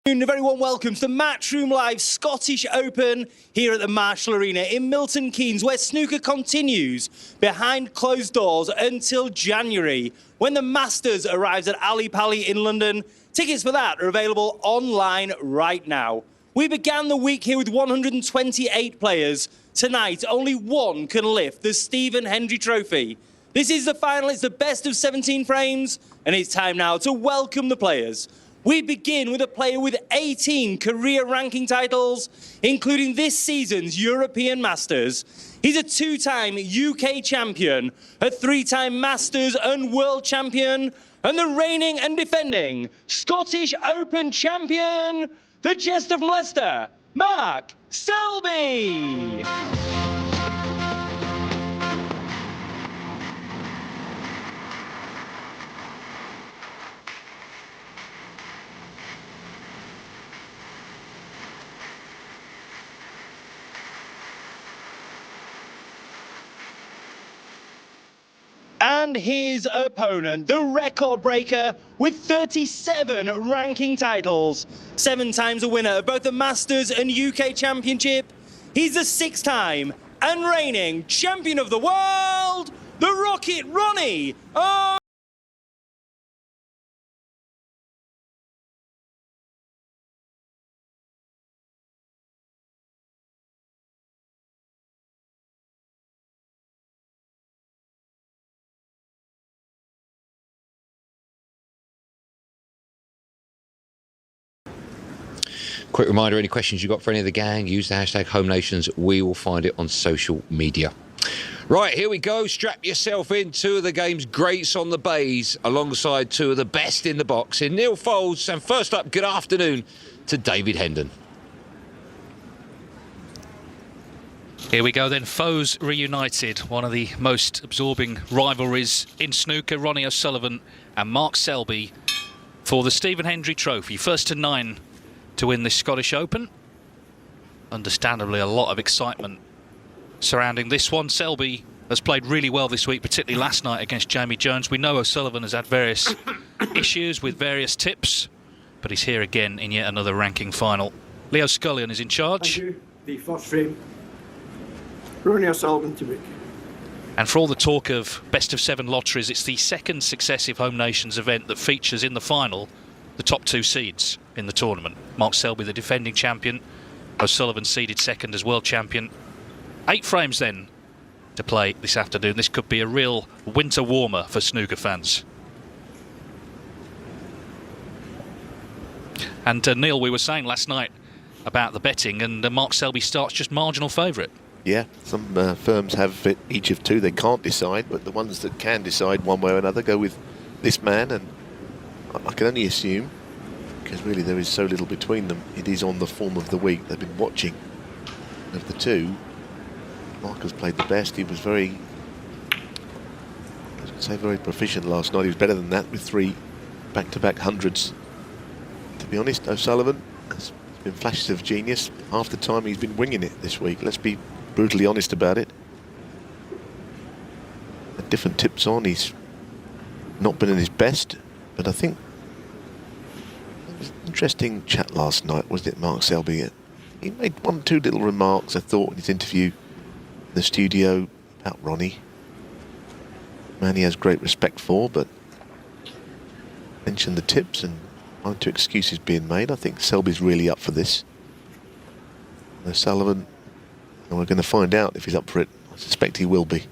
A very warm welcome to the Matchroom Live Scottish Open here at the Marshall Arena in Milton Keynes, where snooker continues behind closed doors until January, when the Masters arrives at Ali Pali in London. Tickets for that are available online right now. We began the week here with 128 players. Tonight, only one can lift the Stephen Hendry Trophy. This is the final, it's the best of 17 frames, and it's time now to welcome the players. We begin with a player with 18 career ranking titles, including this season's European Masters. He's a two-time UK champion, a three-time Masters and World champion, and the reigning and defending Scottish Open champion, the Jester from Leicester, Mark Selby. And his opponent, the record breaker with 37 ranking titles, 7 times a winner of both the Masters and UK Championship. He's the 6th-time and reigning champion of the world, the Rocket Ronnie. Quick reminder, any questions you got for any of the gang, use the hashtag HomeNations. We will find it on social media. Right, here we go. Strap yourself in. 2 of the game's greats on the bays, alongside 2 of the best in the box in Neil Foulds. And first up, good afternoon to David Hendon. Here we go then, foes reunited. One of the most absorbing rivalries in snooker. Ronnie O'Sullivan and Mark Selby for the Stephen Hendry Trophy. First to 9 to win this Scottish Open. Understandably, a lot of excitement surrounding this one. Selby has played really well this week, particularly last night against Jamie Jones. We know O'Sullivan has had various issues with various tips, but he's here again in yet another ranking final. Leo Scullion is in charge. Thank you. The first frame, Ronnie O'Sullivan to book. And for all the talk of best of 7 lotteries, it's the 2nd successive Home Nations event that features in the final the top 2 seeds in the tournament. Mark Selby, the defending champion. O'Sullivan seeded 2nd as world champion. 8 frames then to play this afternoon. This could be a real winter warmer for snooker fans. And Neil, we were saying last night about the betting, and Mark Selby starts just marginal favourite. Yeah, some firms have it each of 2 they can't decide, but the ones that can decide one way or another go with this man, and I can only assume, because really there is so little between them, it is on the form of the week. They've been watching. Of the 2, Mark has played the best. He was very, I was going to say very proficient last night. He was better than that with 3 back-to-back hundreds. To be honest, O'Sullivan has been flashes of genius. Half the time he's been winging it this week. Let's be brutally honest about it. At different tips on, he's not been in his best, but I think it was an interesting chat last night, wasn't it, Mark Selby? He made 1 or 2 little remarks, I thought, in his interview in the studio about Ronnie. Man he has great respect for, but mentioned the tips and 1 or 2 excuses being made. I think Selby's really up for this. O'Sullivan, and we're going to find out if he's up for it. I suspect he will be.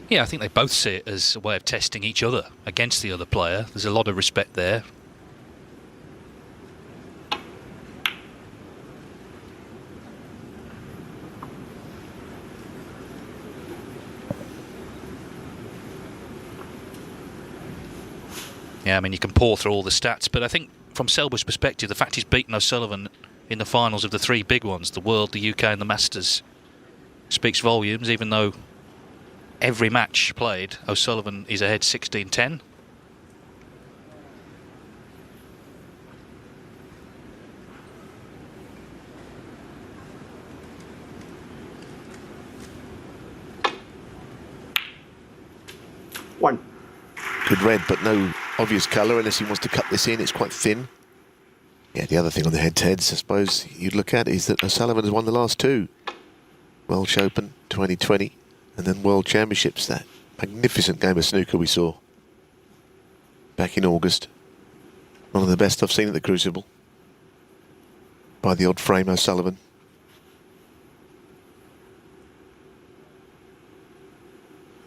Yeah, I think they both see it as a way of testing each other against the other player. There's a lot of respect there. Yeah, I mean, you can pour through all the stats, but I think from Selby's perspective, the fact he's beaten O'Sullivan in the finals of the 3 big ones, the World, the UK and the Masters, speaks volumes, even though every match played, O'Sullivan is ahead 16-10. One. Good red, but no obvious colour unless he wants to cut this in. It's quite thin. Yeah, the other thing on the head-to-heads, I suppose, you'd look at is that O'Sullivan has won the last two. Welsh Open 2020 and then World Championships, that magnificent game of snooker we saw back in August. One of the best I've seen at the Crucible by the odd frame O'Sullivan.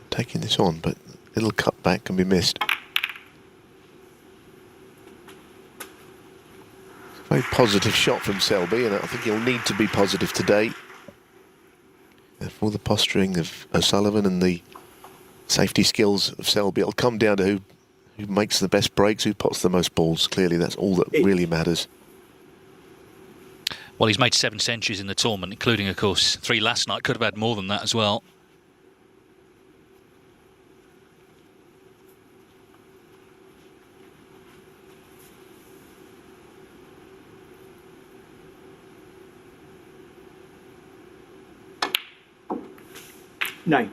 Taking this on, but a little cut back can be missed. Very positive shot from Selby, and I think he'll need to be positive today. For the posturing of O'Sullivan and the safety skills of Selby, it'll come down to who makes the best breaks, who pots the most balls. Clearly, that's all that really matters. Well, he's made 7 centuries in the tournament, including, of course, 3 last night. Could have had more than that as well. Nine.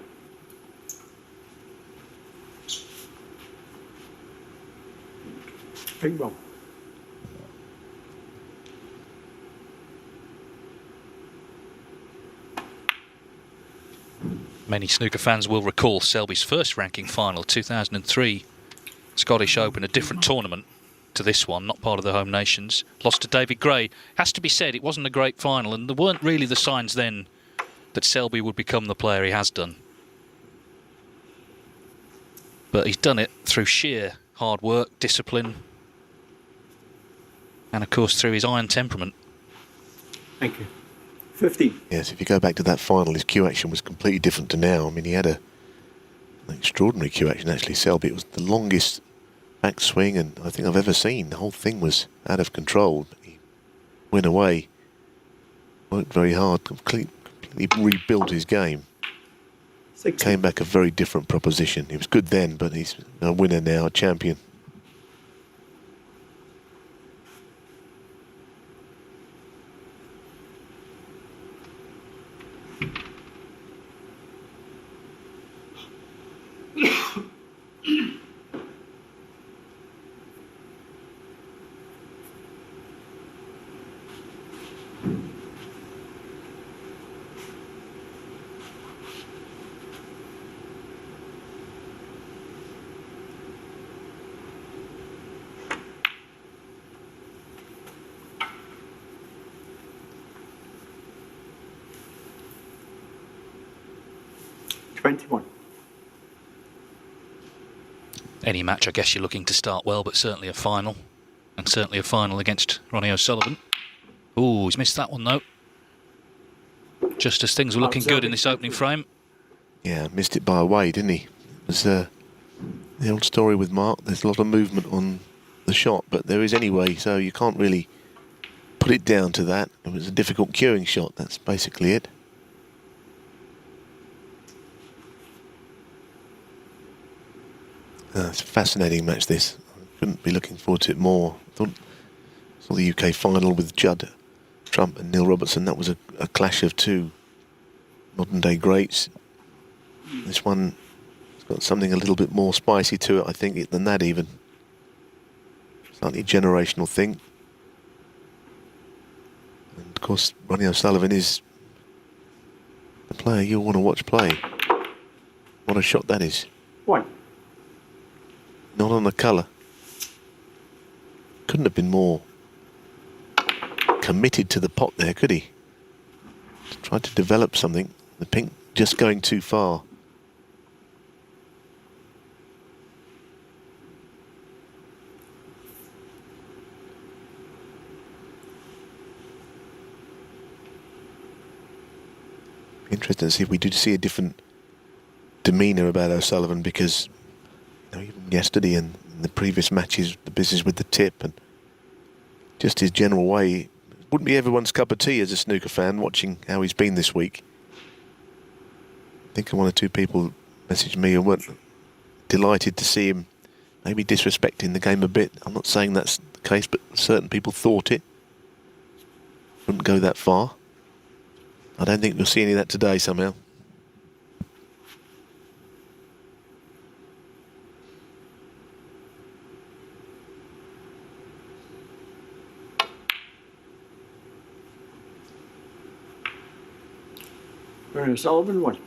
Pink ball. Many snooker fans will recall Selby's first ranking final, 2003 Scottish Open, a different tournament to this one, not part of the home nations. Lost to David Gray. Has to be said, it wasn't a great final, and there weren't really the signs then that Selby would become the player he has done. But he's done it through sheer hard work, discipline, and of course through his iron temperament. Thank you. 15. Yes, if you go back to that final, his cue action was completely different to now. I mean, he had an extraordinary cue action, actually, Selby. It was the longest backswing and I think I've ever seen. The whole thing was out of control. He went away, worked very hard, completely rebuilt his game. 16. Came back a very different proposition. He was good then, but he's a winner now, a champion. Any match, I guess you're looking to start well, but certainly a final. And certainly a final against Ronnie O'Sullivan. Ooh, he's missed that one, though. Just as things were looking good in this opening frame. Yeah, missed it by a way, didn't he? It was the old story with Mark. There's a lot of movement on the shot, but there is anyway, so you can't really put it down to that. It was a difficult cueing shot, that's basically it. It's a fascinating match, this. I couldn't be looking forward to it more. I saw the UK final with Judd Trump and Neil Robertson. That was a clash of two modern-day greats. This one has got something a little bit more spicy to it, I think, than that even. Slightly generational thing. And of course, Ronnie O'Sullivan is the player you'll want to watch play. What a shot that is. 1. Not on the colour. Couldn't have been more committed to the pot there, could he? Tried to develop something. The pink just going too far. Interesting to see if we do see a different demeanour about O'Sullivan, because even yesterday and in the previous matches, the business with the tip and just his general way, wouldn't be everyone's cup of tea as a snooker fan watching how he's been this week. I think one or two people messaged me and weren't delighted to see him maybe disrespecting the game a bit. I'm not saying that's the case, but certain people thought it. Wouldn't go that far. I don't think we'll see any of that today somehow. Ronnie O'Sullivan 1.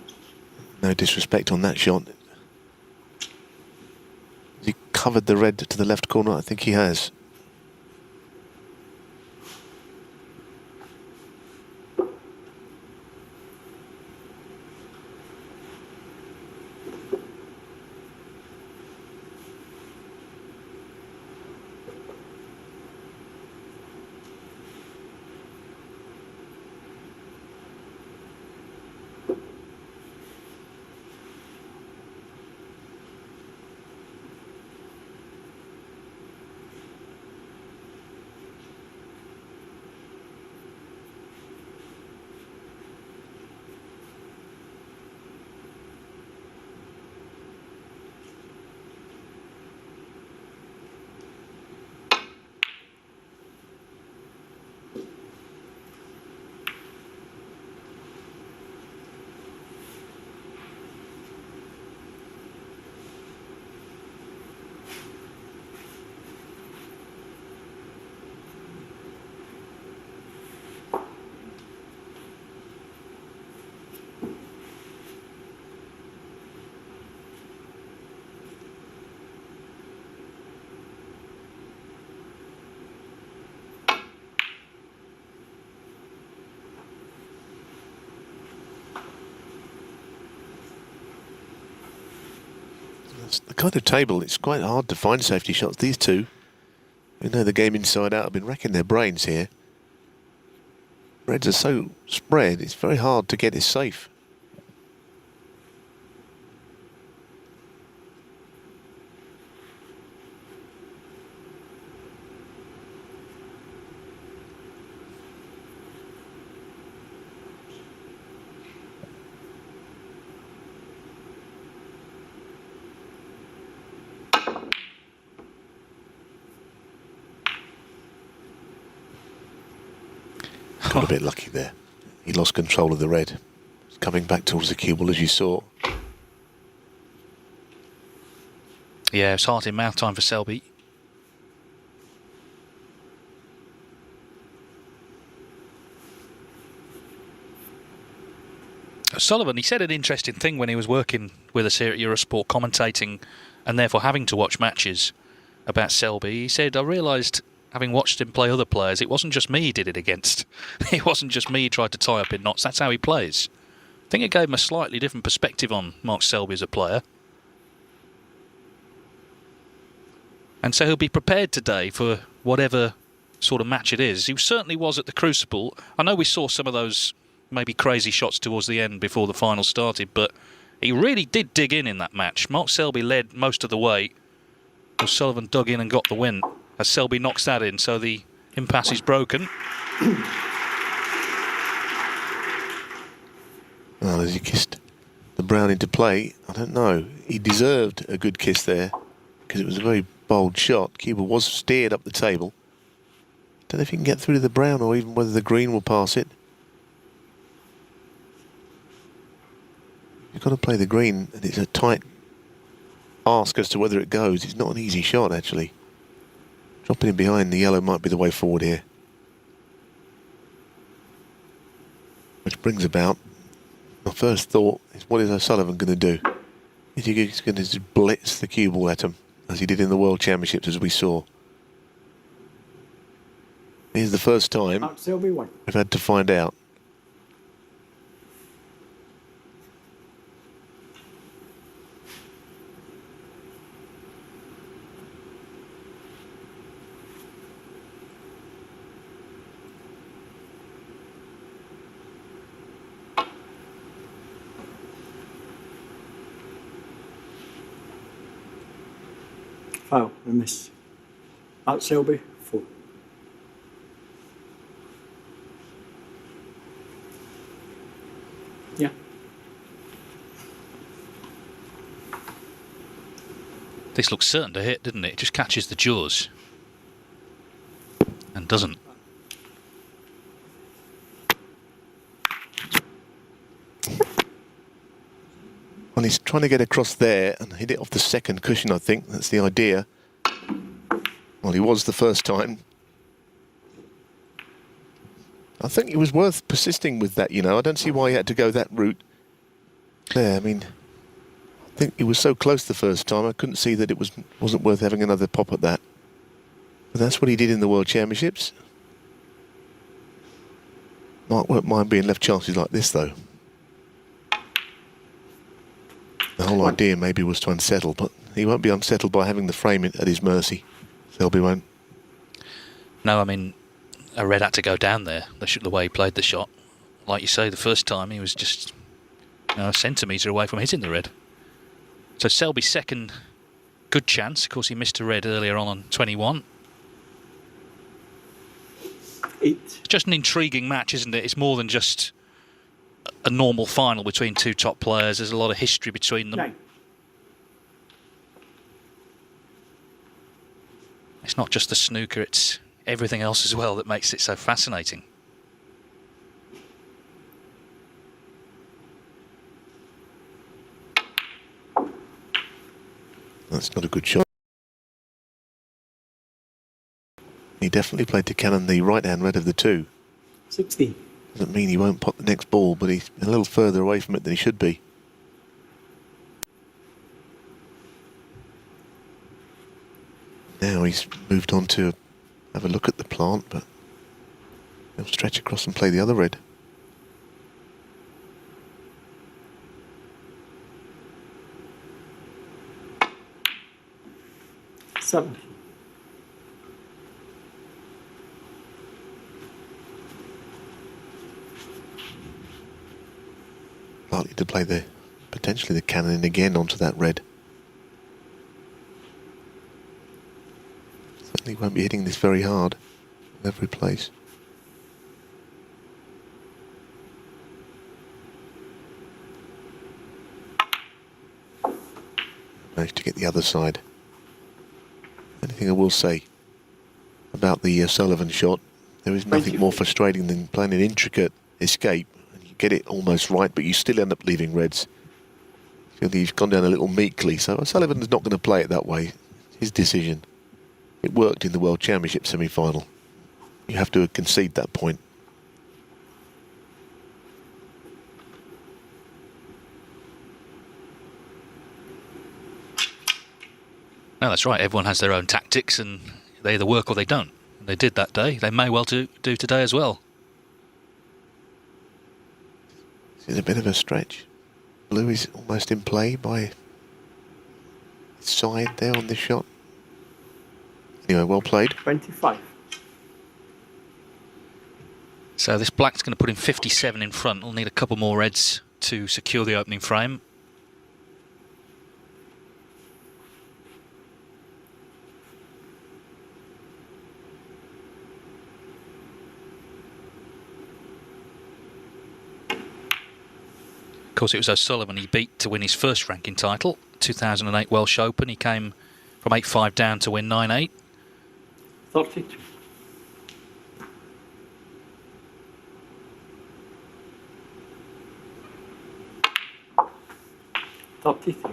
No disrespect on that shot. Has he covered the red to the left corner? I think he has. The kind of table, it's quite hard to find safety shots. These two, who know the game inside out, have been racking their brains here. Reds are so spread, it's very hard to get it safe. Got a bit lucky there. He lost control of the red. It's coming back towards the cue ball, as you saw. Yeah, it's heart in mouth time for Selby. Sullivan, he said an interesting thing when he was working with us here at Eurosport, commentating and therefore having to watch matches about Selby. He said, I realised, having watched him play other players, it wasn't just me he did it against. It wasn't just me he tried to tie up in knots. That's how he plays. I think it gave him a slightly different perspective on Mark Selby as a player. And so he'll be prepared today for whatever sort of match it is. He certainly was at the Crucible. I know we saw some of those maybe crazy shots towards the end before the final started, but he really did dig in that match. Mark Selby led most of the way. O'Sullivan dug in and got the win as Selby knocks that in, so the impasse is broken. Well, as he kissed the brown into play, I don't know. He deserved a good kiss there because it was a very bold shot. Cuba was steered up the table. Don't know if he can get through to the brown or even whether the green will pass it. You've got to play the green, and it's a tight ask as to whether it goes. It's not an easy shot, actually. Dropping in behind the yellow might be the way forward here. Which brings about, my first thought is, what is O'Sullivan going to do? Is he going to just blitz the cue ball at him, as he did in the World Championships, as we saw? Here's the first time we've had to find out. Foul, a miss. Out Selby, 4. Yeah. This looks certain to hit, didn't it? It just catches the jaws. And doesn't. Well, he's trying to get across there and hit it off the second cushion, I think. That's the idea. Well, he was the first time. I think it was worth persisting with that, you know. I don't see why he had to go that route there. I mean, I think he was so close the first time, I couldn't see that it wasn't worth having another pop at that. But that's what he did in the World Championships. Mark won't mind being left chances like this, though. The whole idea maybe was to unsettle, but he won't be unsettled by having the frame at his mercy. Selby won't. No, I mean, a red had to go down there, the way he played the shot. Like you say, the first time he was just a centimetre away from hitting the red. So Selby's second good chance. Of course, he missed a red earlier on 21. 8. It's just an intriguing match, isn't it? It's more than just a normal final between two top players. There's a lot of history between them. 9. It's not just the snooker, it's everything else as well that makes it so fascinating. That's not a good shot. He definitely played to cannon the right-hand red of the two. 16. Doesn't mean he won't pot the next ball, but he's a little further away from it than he should be. Now he's moved on to have a look at the plant, but he'll stretch across and play the other red. Seven. Likely to play potentially the cannon again onto that red. Certainly won't be hitting this very hard in every place. Managed to get the other side. Anything I will say about the Sullivan shot, there is nothing more frustrating than playing an intricate escape. You get it almost right, but you still end up leaving reds. Feel that you've gone down a little meekly, so Sullivan is not going to play it that way. His decision. It worked in the World Championship semi-final. You have to concede that point. No, that's right. Everyone has their own tactics and they either work or they don't. They did that day. They may well do today as well. This is a bit of a stretch. Blue is almost in play by his side there on this shot. Anyway, well played. 25. So this black's going to put him 57 in front. We'll need a couple more reds to secure the opening frame. Of course, it was O'Sullivan he beat to win his first ranking title, 2008 Welsh Open. He came from 8-5 down to win 9-8. 32. 33.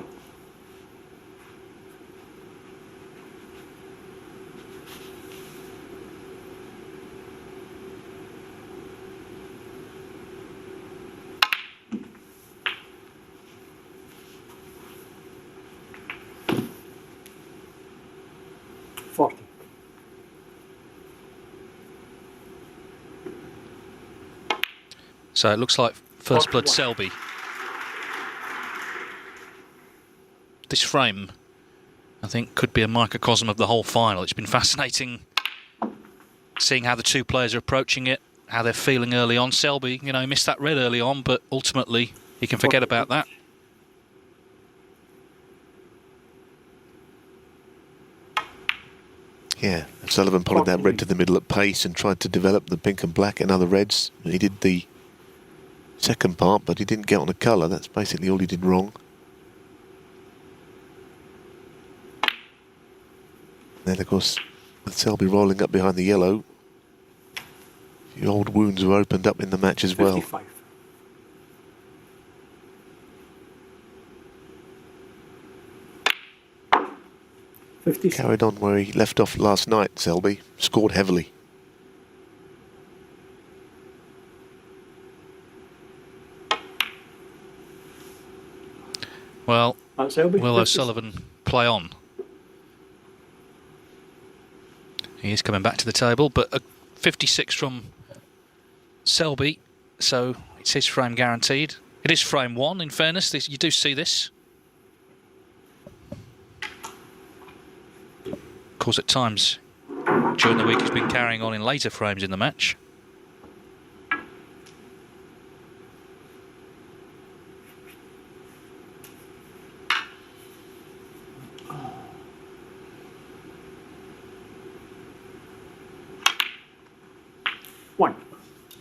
40. So it looks like first blood Selby. This frame, I think, could be a microcosm of the whole final. It's been fascinating seeing how the two players are approaching it, how they're feeling early on. Selby, you know, missed that red early on, but ultimately he can forget about that. Yeah, Sullivan potted that red to the middle at pace and tried to develop the pink and black and other reds. He did the second part, but he didn't get on a colour. That's basically all he did wrong. Then, of course, with Selby rolling up behind the yellow, a few old wounds were opened up in the match as well. 55. Carried on where he left off last night, Selby. Scored heavily. Well, Mark Selby. will 50. O'Sullivan play on? He is coming back to the table, but a 56 from Selby, so it's his frame guaranteed. It is frame 1, in fairness. You do see this. Of course, at times during the week he's been carrying on in later frames in the match. One.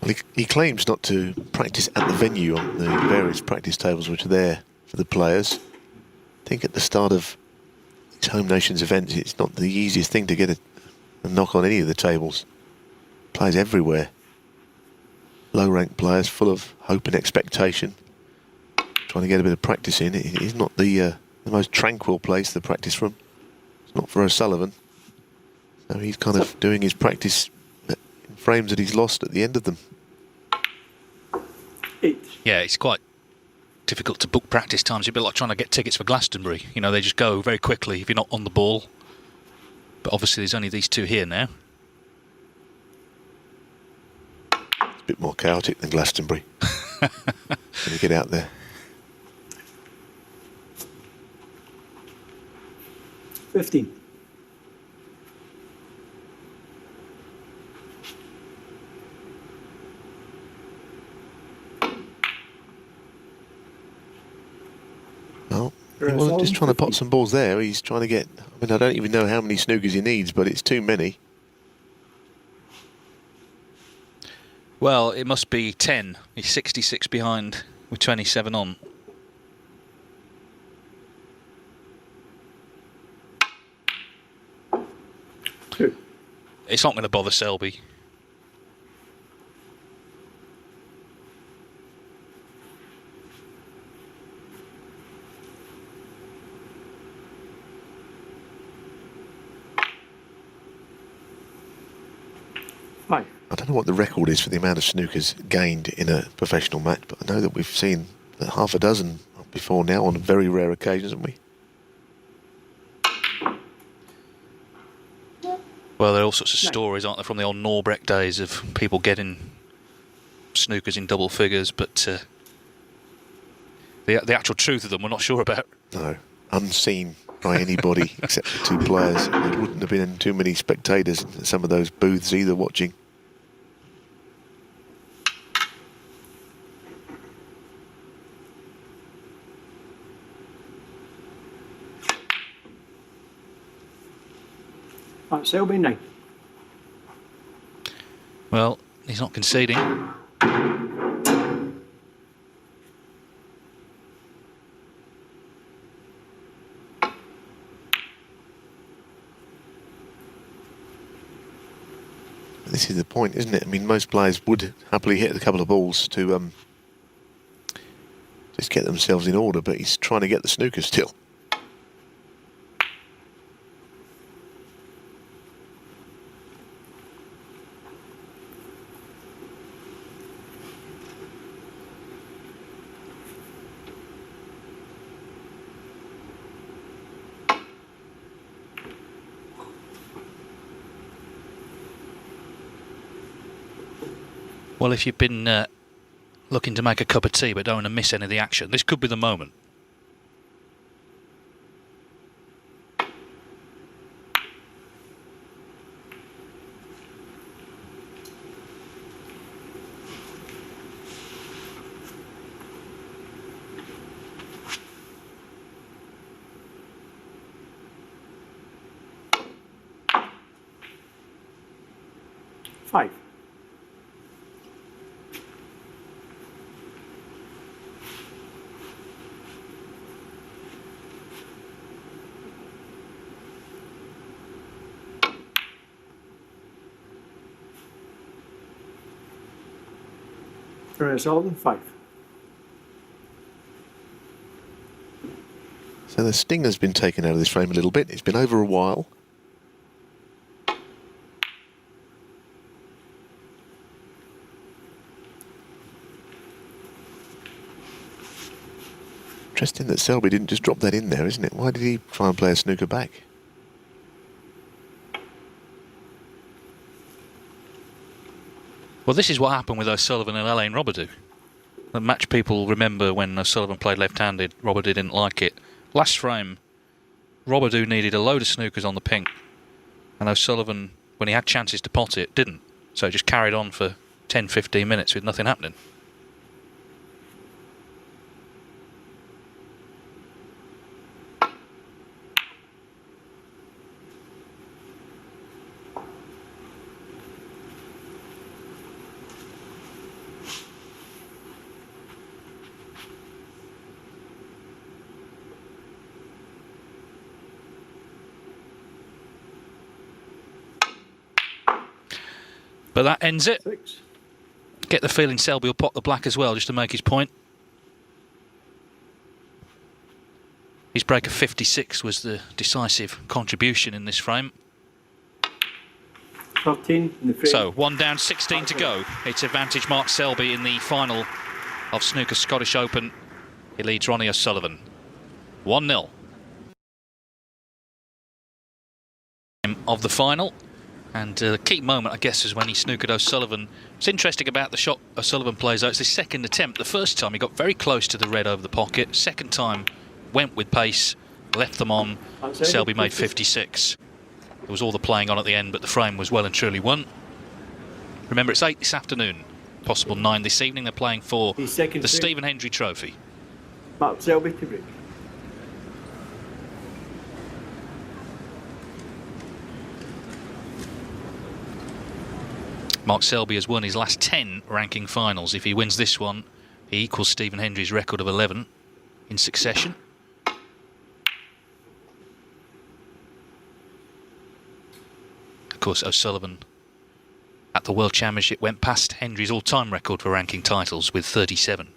Well, he claims not to practice at the venue on the various practice tables which are there for the players. I think at the start of these Home Nations events, it's not the easiest thing to get a knock on any of the tables. Players everywhere. Low-ranked players full of hope and expectation. Trying to get a bit of practice in. It is not the most tranquil place to practice from. It's not for O'Sullivan. So he's kind of doing his practice in frames that he's lost at the end of them. 8. Yeah, it's quite difficult to book practice times. It's a bit like trying to get tickets for Glastonbury. You know, they just go very quickly if you're not on the ball. But obviously there's only these two here now. It's a bit more chaotic than Glastonbury. When you get out there. 15. Well, he wasn't just trying to pot some balls there. He's trying to get... I mean, I don't even know how many snookers he needs, but it's too many. Well, it must be 10. He's 66 behind with 27 on. Two. It's not going to bother Selby. Five. I don't know what the record is for the amount of snookers gained in a professional match, but I know that we've seen half a dozen before now on very rare occasions, haven't we? Well, there are all sorts of stories, aren't there, from the old Norbreck days of people getting snookers in double figures, but the actual truth of them we're not sure about. No, unseen by anybody except the two players. There wouldn't have been too many spectators in some of those booths either watching. Mark Selby. 9. Well, he's not conceding. This is the point, isn't it? I mean, most players would happily hit a couple of balls to just get themselves in order, but he's trying to get the snooker still. Well, if you've been looking to make a cup of tea but don't want to miss any of the action, this could be the moment. Five. O'Sullivan. 5. So the sting has been taken out of this frame a little bit. It's been over a while. Interesting that Selby didn't just drop that in there, isn't it? Why did he try and play a snooker back? Well, this is what happened with O'Sullivan and Alain Robidoux. The match people remember when O'Sullivan played left-handed, Robidoux didn't like it. Last frame, Robidoux needed a load of snookers on the pink, and O'Sullivan, when he had chances to pot it, didn't. So he just carried on for 10, 15 minutes with nothing happening. But that ends it. 6. Get the feeling Selby will pot the black as well, just to make his point. His break of 56 was the decisive contribution in this frame. 13 in the frame. So, 1 down, 16 to go. It's advantage Mark Selby in the final of Snooker Scottish Open. He leads Ronnie O'Sullivan. 1-0. Of the final. And the key moment, I guess, is when he snookered O'Sullivan. What's interesting about the shot O'Sullivan plays out, it's his second attempt. The first time he got very close to the red over the pocket. Second time went with pace, left them on. Selby made 56. There was all the playing on at the end, but the frame was well and truly won. Remember, it's 8 this afternoon, possible 9 this evening. They're playing for the Stephen Hendry Trophy. Mark Selby to break. Mark Selby has won his last 10 ranking finals. If he wins this one, he equals Stephen Hendry's record of 11 in succession. Of course, O'Sullivan at the World Championship went past Hendry's all-time record for ranking titles with 37.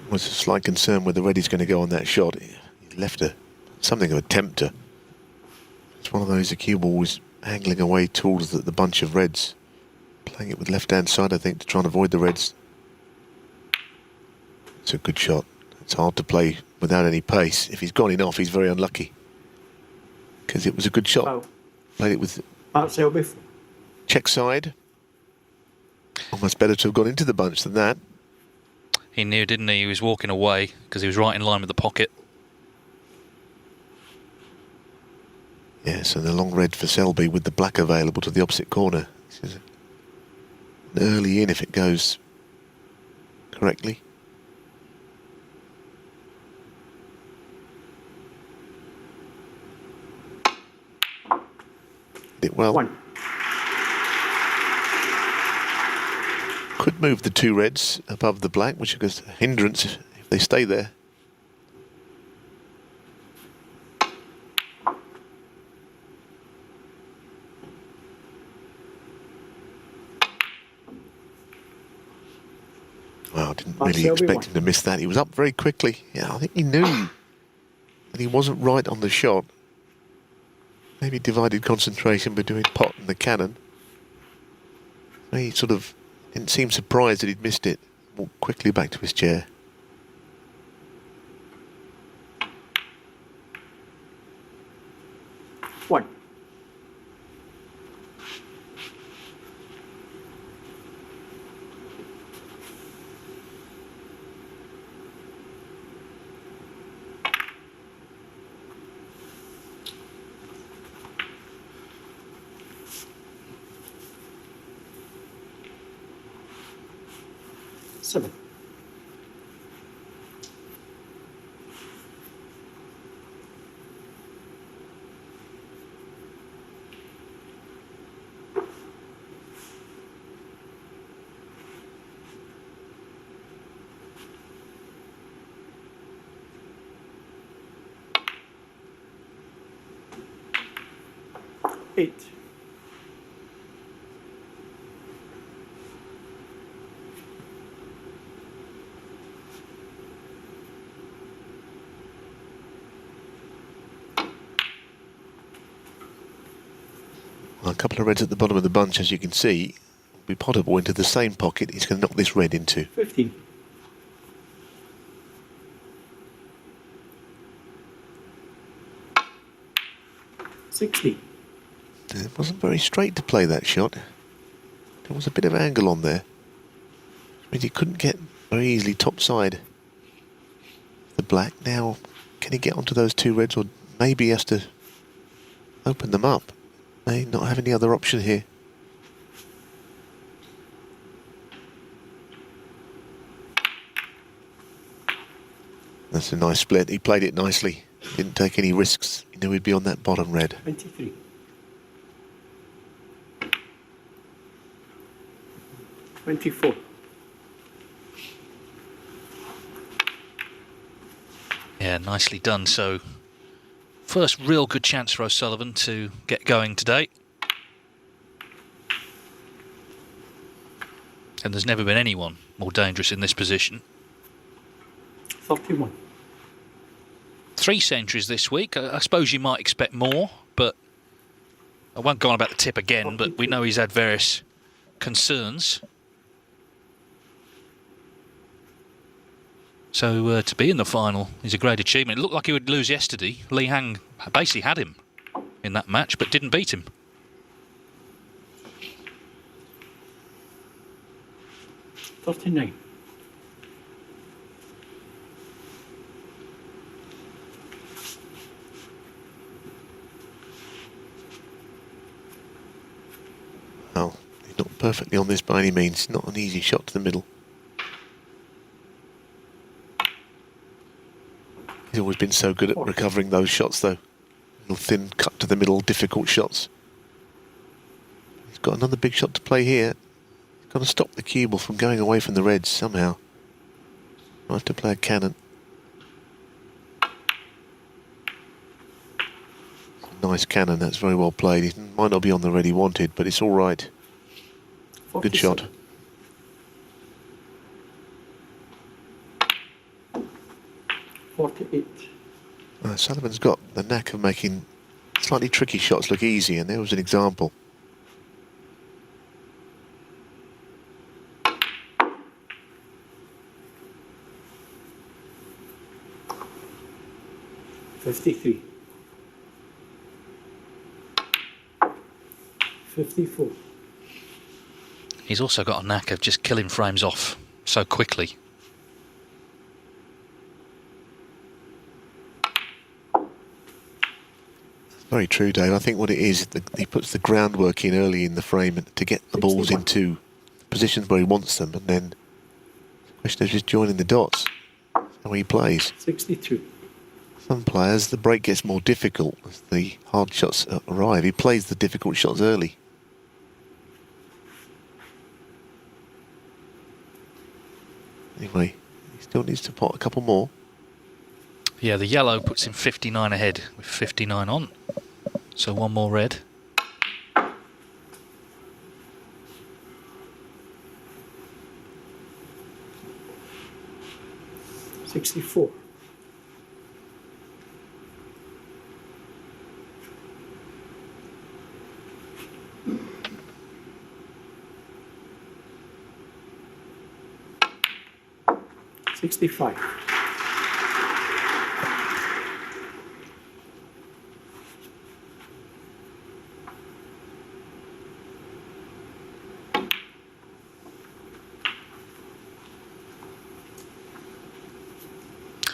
Was a slight concern whether Reddy's going to go on that shot. He left something of a tempter. It's one of those, the cue ball was angling away towards the bunch of reds. Playing it with left-hand side, I think, to try and avoid the reds. It's a good shot. It's hard to play without any pace. If he's gone in off, he's very unlucky. Because it was a good shot. Wow. Played it with Mark Selby. check side. Almost better to have gone into the bunch than that. He knew, didn't he? He was walking away because he was right in line with the pocket. Yes, and the long red for Selby with the black available to the opposite corner. This is an early in if it goes correctly. Did it well. 1. Could move the 2 reds above the black, which is a hindrance if they stay there. Wow, didn't really expect him to miss that. He was up very quickly. Yeah, I think he knew that he wasn't right on the shot. Maybe divided concentration between pot and the cannon. He sort of didn't seem surprised that he'd missed it. Walked quickly back to his chair. One. 7. Eight. Well, a couple of reds at the bottom of the bunch, as you can see. We pot a ball into the same pocket. He's going to knock this red into. 15. $60. It wasn't very straight to play that shot. There was a bit of angle on there. I mean, he couldn't get very easily top side the black. Now, can he get onto those two reds, or maybe he has to open them up? May not have any other option here. That's a nice split. He played it nicely. Didn't take any risks. He knew he'd be on that bottom red. 23. 24. Yeah, nicely done. So, first real good chance for O'Sullivan to get going today. And there's never been anyone more dangerous in this position. 31. 3 centuries this week. I suppose you might expect more, but I won't go on about the tip again, but we know he's had various concerns. So to be in the final is a great achievement. It looked like he would lose yesterday. Li Hang basically had him in that match, but didn't beat him. $39. Well, he's not perfectly on this by any means. Not an easy shot to the middle. He's always been so good at recovering those shots, though. Little thin cut to the middle, difficult shots. He's got another big shot to play here. He's got to stop the cue ball from going away from the reds somehow. Might have to play a cannon. Nice cannon, that's very well played. He might not be on the red he wanted, but it's all right. Good shot. 48. Sullivan's got the knack of making slightly tricky shots look easy, and there was an example. $53. 54. He's also got a knack of just killing frames off so quickly. Very true, Dave. I think what it is, he puts the groundwork in early in the frame to get the balls 61. into positions where he wants them, and then the question is just joining the dots. That's how he plays. 62. Some players, the break gets more difficult as the hard shots arrive. He plays the difficult shots early. Anyway, he still needs to pot a couple more. Yeah, the yellow puts him 59 ahead with 59 on. So one more red. $64. $65.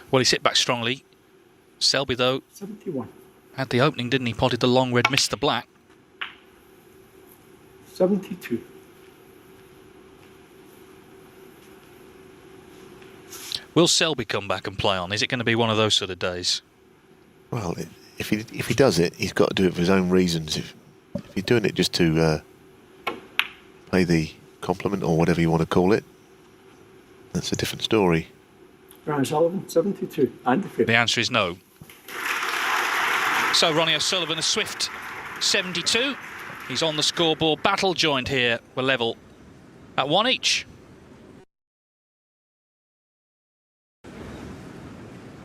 Well, he sit back strongly. Selby, though, 71. had the opening, didn't he? Potted the long red, missed the black. 72. Will Selby come back and play on? Is it going to be one of those sort of days? Well, if he does it, he's got to do it for his own reasons. If he's doing it just to pay the compliment or whatever you want to call it, that's a different story. Ronnie O'Sullivan, 72. And the The answer is no. So Ronnie O'Sullivan, a swift 72. He's on the scoreboard. Battle joined here. We're level at 1 each.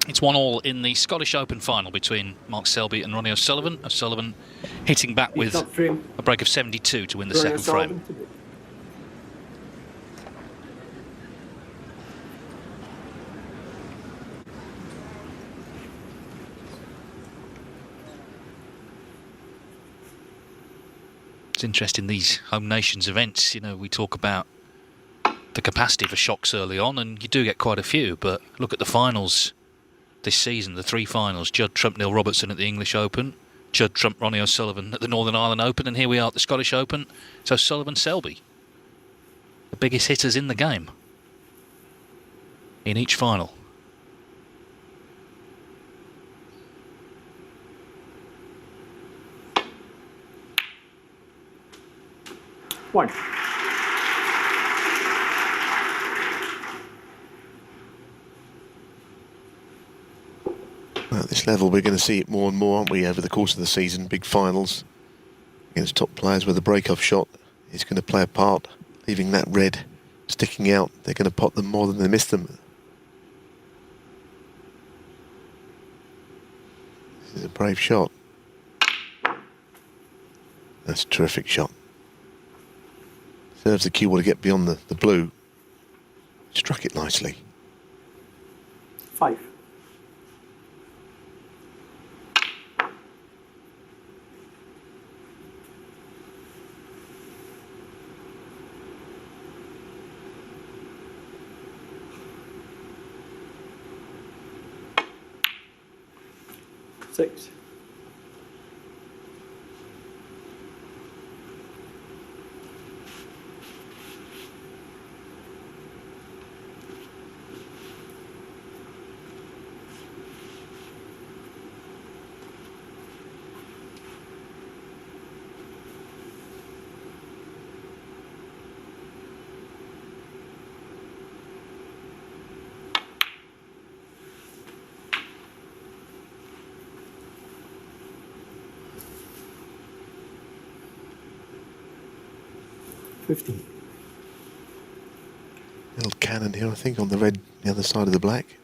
It's 1-1 in the Scottish Open final between Mark Selby and Ronnie O'Sullivan. O'Sullivan hitting back with a break of 72 to win the second frame. It's interesting, these Home Nations events, you know, we talk about the capacity for shocks early on, and you do get quite a few, but look at the finals this season, the 3 finals. Judd Trump, Neil Robertson at the English Open, Judd Trump, Ronnie O'Sullivan at the Northern Ireland Open, and here we are at the Scottish Open. So O'Sullivan, Selby, the biggest hitters in the game in each final. One. At this level, we're going to see it more and more, aren't we, over the course of the season? Big finals against top players where the break-off shot is going to play a part, leaving that red sticking out. They're going to pot them more than they miss them. This is a brave shot. That's a terrific shot. Serves the cue to get beyond the blue. Struck it nicely. 5. Six. Little cannon here, I think, on the red, the other side of the black.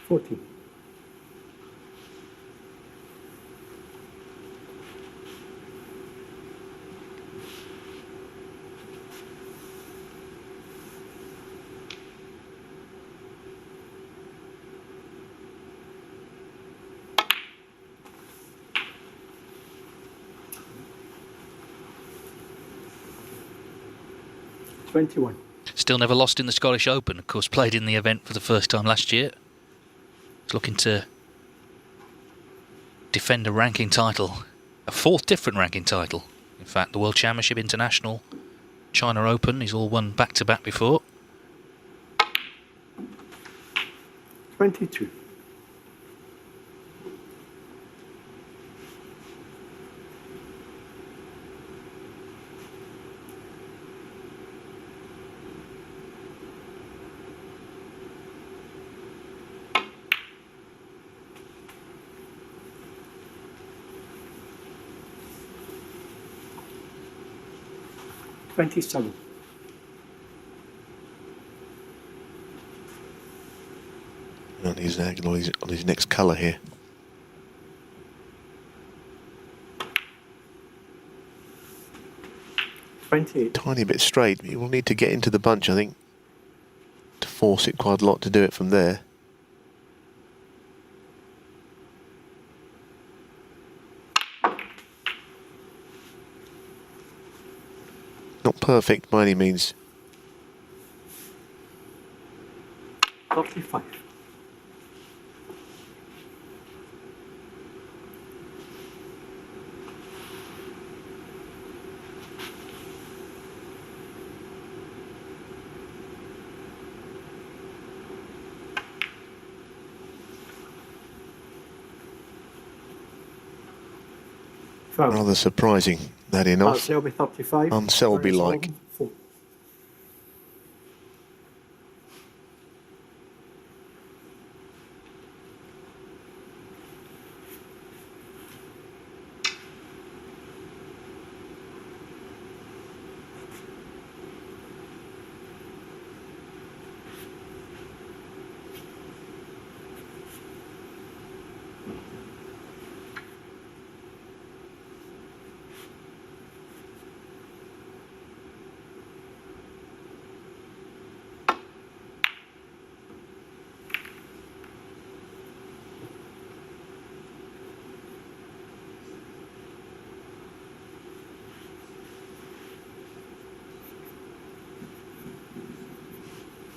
14. Still never lost in the Scottish Open. Of course, played in the event for the first time last year. He's looking to defend a ranking title, a 4th different ranking title. In fact, the World Championship, International, China Open. He's all won back-to-back before. 22. And he's on his next colour here. Tiny bit straight, but you will need to get into the bunch, I think, to force it quite a lot to do it from there. Not perfect by any means. 35. Foul. Rather surprising, that Mark enough. Selby 35. Un-Selby-like. Ronnie O'Sullivan, 4.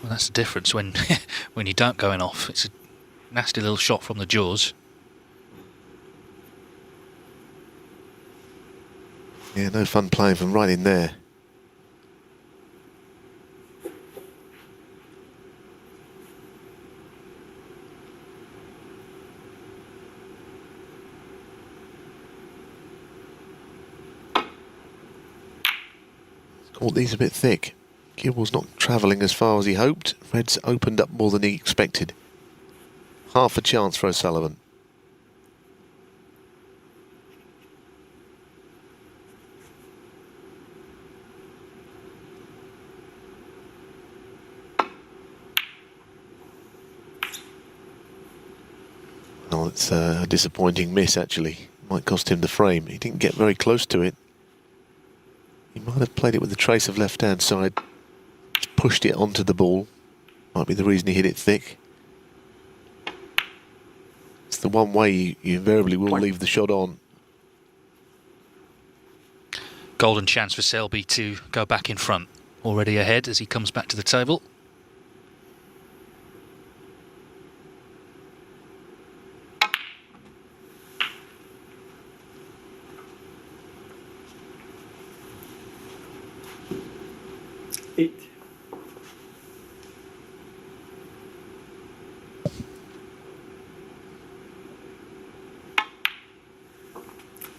Well, that's the difference when when you don't going off. It's a nasty little shot from the jaws. Yeah, no fun playing from right in there. Caught these a bit thick. Gibble's not travelling as far as he hoped. Red's opened up more than he expected. Half a chance for O'Sullivan. Well, it's a disappointing miss, actually. Might cost him the frame. He didn't get very close to it. He might have played it with a trace of left-hand side. Just pushed it onto the ball. Might be the reason he hit it thick. It's the one way you invariably will leave the shot on. Golden chance for Selby to go back in front. Already ahead as he comes back to the table. Eight.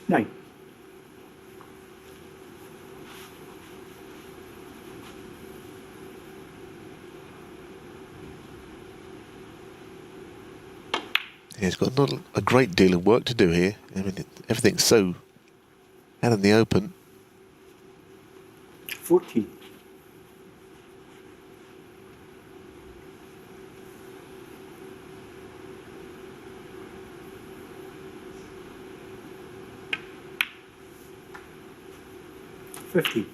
Nine. Yeah, he's got not a great deal of work to do here. I mean, everything's so out in the open. 14. $50.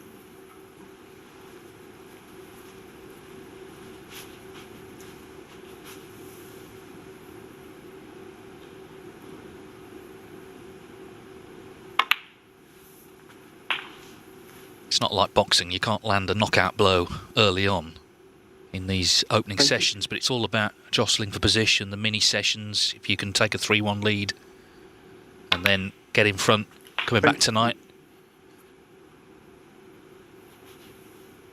It's not like boxing. You can't land a knockout blow early on in these opening sessions, but it's all about jostling for position, the mini sessions. If you can take a 3-1 lead and then get in front, coming back tonight.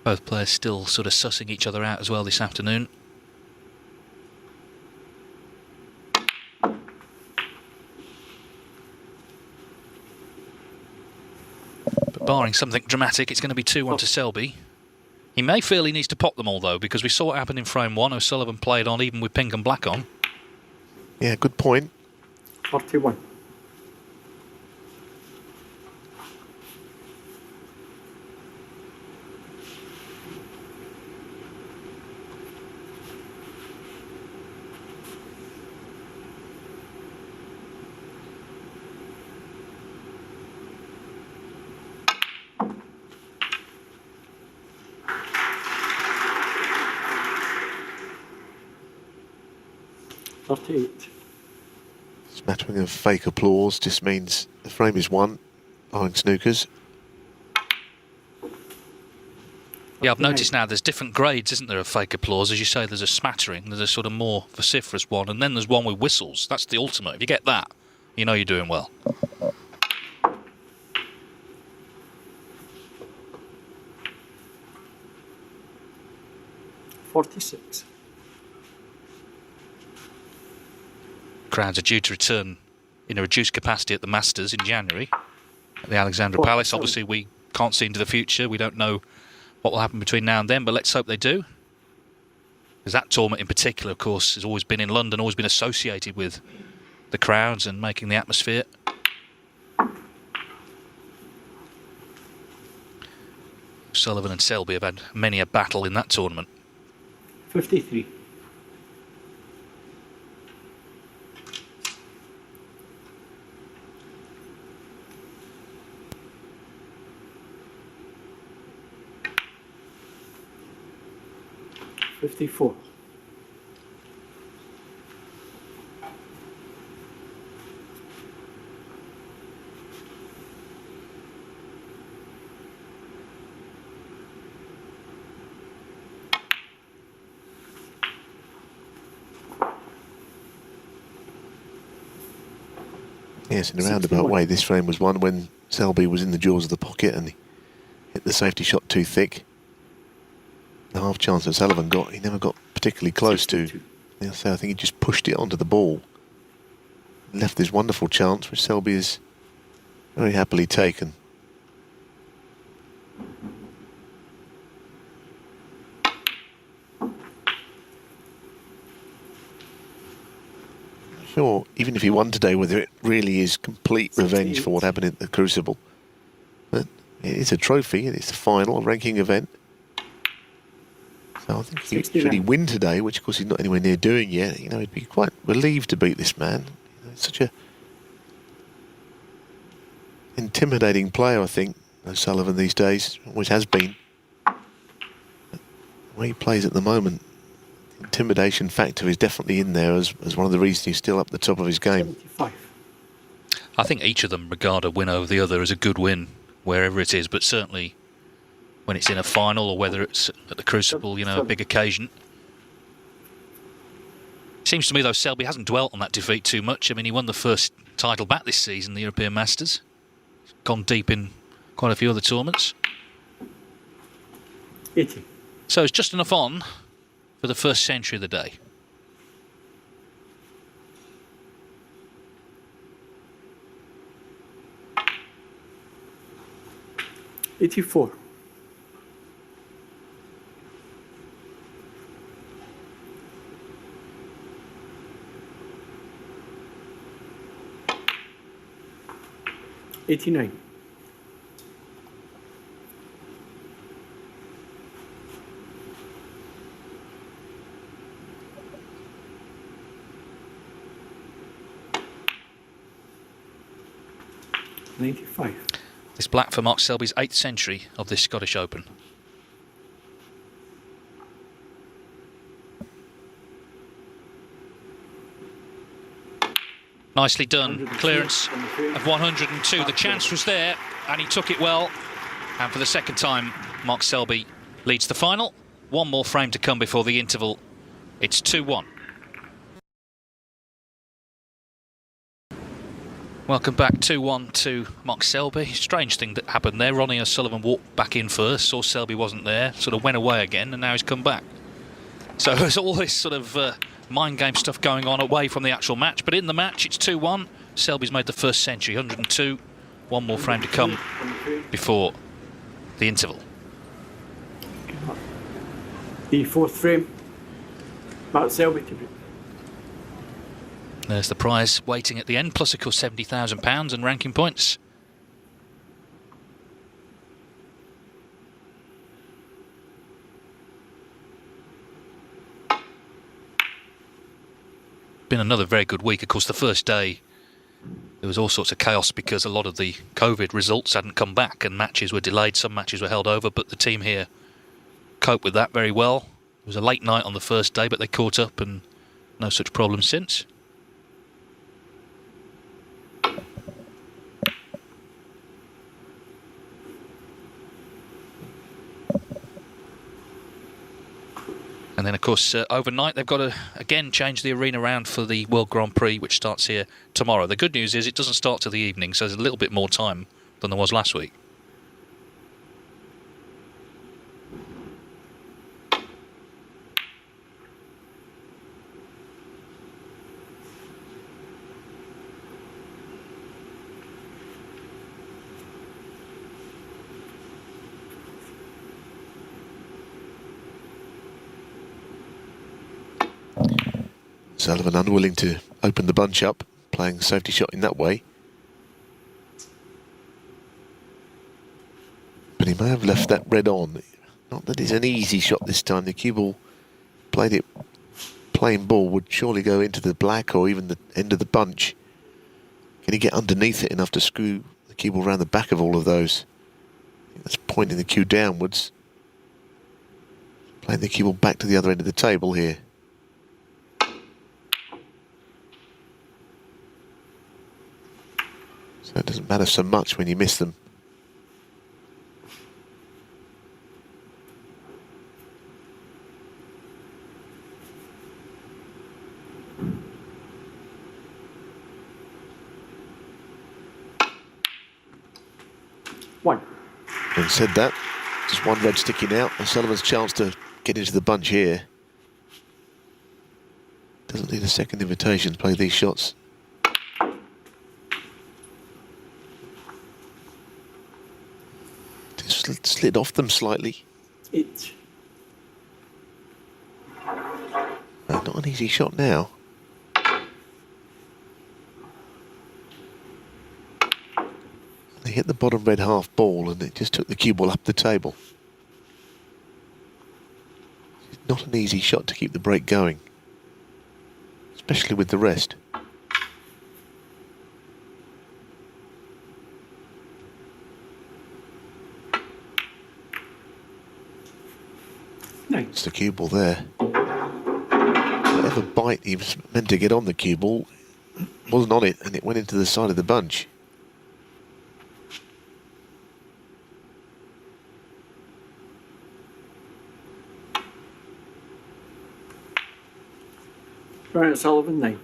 Both players still sort of sussing each other out as well this afternoon. But barring something dramatic, it's going to be 2-1 to Selby. He may feel he needs to pop them all, though, because we saw what happened in frame 1. O'Sullivan played on even with pink and black on. Yeah, good point. 41. Smattering of fake applause just means the frame is won behind Snookers. Yeah, I've noticed now there's different grades, isn't there, of fake applause? As you say, there's a smattering, there's a sort of more vociferous one, and then there's one with whistles. That's the ultimate. If you get that, you know you're doing well. $46. Crowds are due to return in a reduced capacity at the Masters in January. at the Alexandra Palace. Obviously, we can't see into the future. We don't know what will happen between now and then, but let's hope they do. Because that tournament in particular, of course, has always been in London, always been associated with the crowds and making the atmosphere. Sullivan and Selby have had many a battle in that tournament. 53. $54. Yes, in a roundabout way, this frame was one when Selby was in the jaws of the pocket and he hit the safety shot too thick. The half chance that Sullivan got, he never got particularly close to. So I think he just pushed it onto the ball. Left this wonderful chance, which Selby has very happily taken. Sure, even if he won today, whether it really is complete revenge for what happened at the Crucible. But it is a trophy, it's a final, a ranking event. So I think should he win today, which of course he's not anywhere near doing yet, you know, he'd be quite relieved to beat this man. You know, it's such a intimidating player, I think, Sullivan these days, always has been. But the way he plays at the moment, the intimidation factor is definitely in there as one of the reasons he's still up the top of his game. 75. I think each of them regard a win over the other as a good win, wherever it is, but certainly when it's in a final or whether it's at the Crucible, you know, a big occasion. Seems to me, though, Selby hasn't dwelt on that defeat too much. I mean, he won the first title back this season, the European Masters. Gone deep in quite a few other tournaments. 80. So it's just enough on for the first century of the day. $84. $89. $95. This black for Mark Selby's 8th century of this Scottish Open. Nicely done. Clearance of 102. The chance was there, and he took it well. And for the second time, Mark Selby leads the final. One more frame to come before the interval. It's 2-1. Welcome back, 2-1 to Mark Selby. Strange thing that happened there. Ronnie O'Sullivan walked back in first, saw Selby wasn't there, sort of went away again, and now he's come back. So there's all this sort of mind game stuff going on away from the actual match. But in the match, it's 2-1. Selby's made the first century, 102. One more frame to come before the interval. The fourth frame. Mark Selby to be. There's the prize waiting at the end, plus of course £70,000 and ranking points. Been another very good week. Of course, the first day there was all sorts of chaos because a lot of the COVID results hadn't come back and matches were delayed. Some matches were held over, but the team here coped with that very well. It was a late night on the first day, but they caught up and no such problems since. And then, of course, overnight they've got to, again, change the arena around for the World Grand Prix, which starts here tomorrow. The good news is it doesn't start till the evening, so there's a little bit more time than there was last week. Sullivan unwilling to open the bunch up, playing safety shot in that way. But he may have left that red on. Not that it's an easy shot this time. The cue ball played it plain ball, would surely go into the black or even the end of the bunch. Can he get underneath it enough to screw the cue ball around the back of all of those? I think that's pointing the cue downwards. Playing the cue ball back to the other end of the table here. So it doesn't matter so much when you miss them. One. Having said that, just one red sticking out. O'Sullivan's chance to get into the bunch here. Doesn't need a second invitation to play these shots. Just slid off them slightly. 8. Not an easy shot now. They hit the bottom red half ball and it just took the cue ball up the table. Not an easy shot to keep the break going, especially with the rest. Nine. It's the cue ball there. Whatever bite he was meant to get on the cue ball wasn't on it and it went into the side of the bunch. Ronnie O'Sullivan, 9.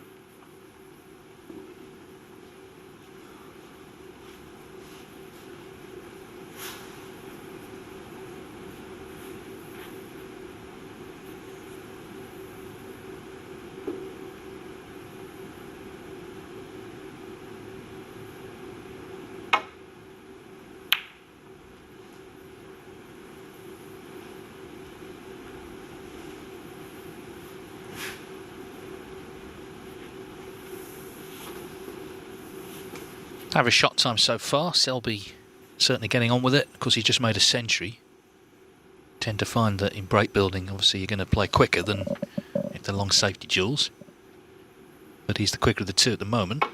Average shot time so far. Selby certainly getting on with it. Of course, he just made a century. Tend to find that in break building, obviously, you're going to play quicker than if they're long safety duels. But he's the quicker of the two at the moment.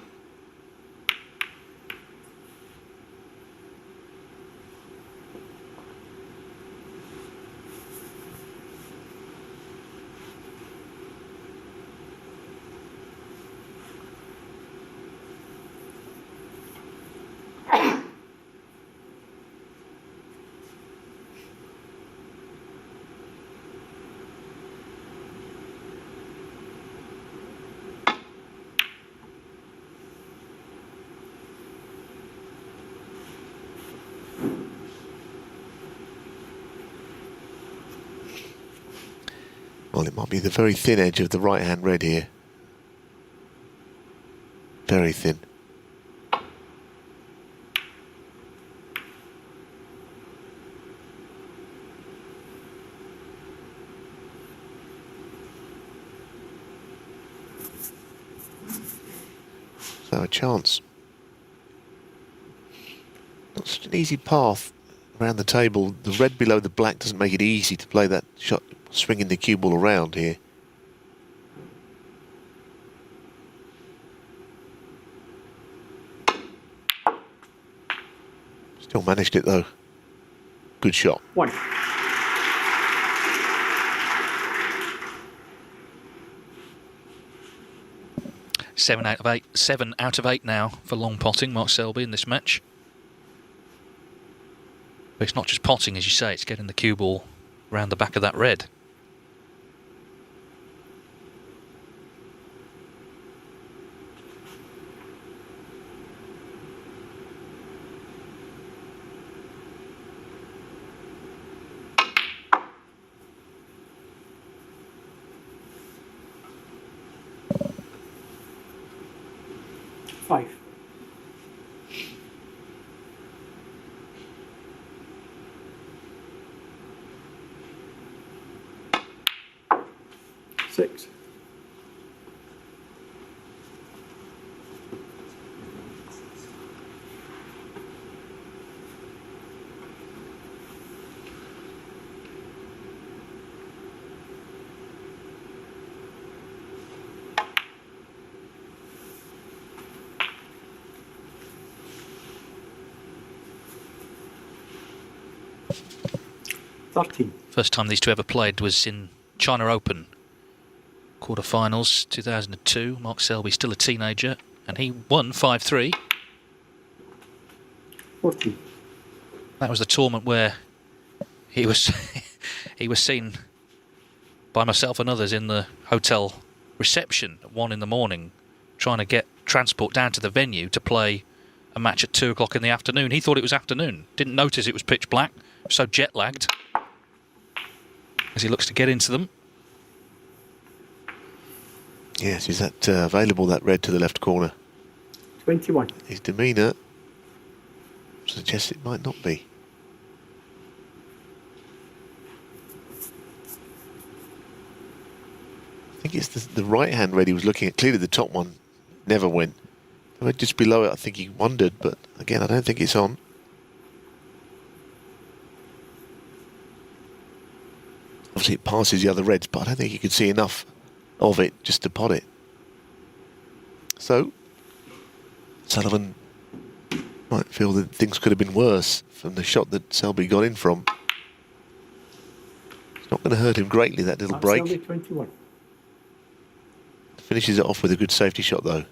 Well, it might be the very thin edge of the right-hand red here. Very thin. So a chance. Not such an easy path around the table. The red below the black doesn't make it easy to play that shot, swinging the cue ball around here. Still managed it though. Good shot. 1. Seven out of eight now for long potting, Mark Selby, in this match. But it's not just potting, as you say, it's getting the cue ball round the back of that red. Five. Six. 13. First time these two ever played was in China Open quarter-finals 2002. Mark Selby still a teenager, and he won 5-3. 14. That was the tournament where he was he was seen by myself and others in the hotel reception at 1 in the morning, trying to get transport down to the venue to play a match at 2 o'clock in the afternoon. He thought it was afternoon, didn't notice it was pitch black, so jet lagged as he looks to get into them. Yes, is that available, that red to the left corner? 21. His demeanour suggests it might not be. I think it's the right-hand red he was looking at. Clearly the top one never went. The red just below it, I think he wondered, but again, I don't think it's on. Obviously it passes the other reds, but I don't think you could see enough of it just to pot it. So, Sullivan might feel that things could have been worse from the shot that Selby got in from. It's not going to hurt him greatly, that little break. Selby 21. Finishes it off with a good safety shot, though.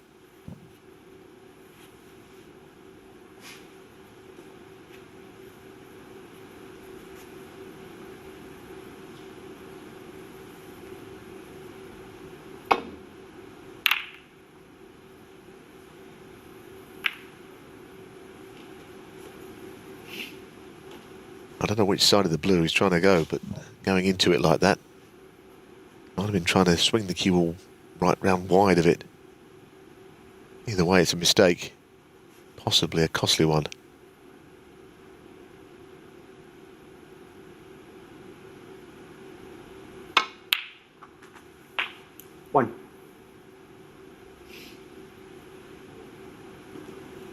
I don't know which side of the blue he's trying to go, but going into it like that, might have been trying to swing the cue all right round wide of it. Either way, it's a mistake, possibly a costly one. One.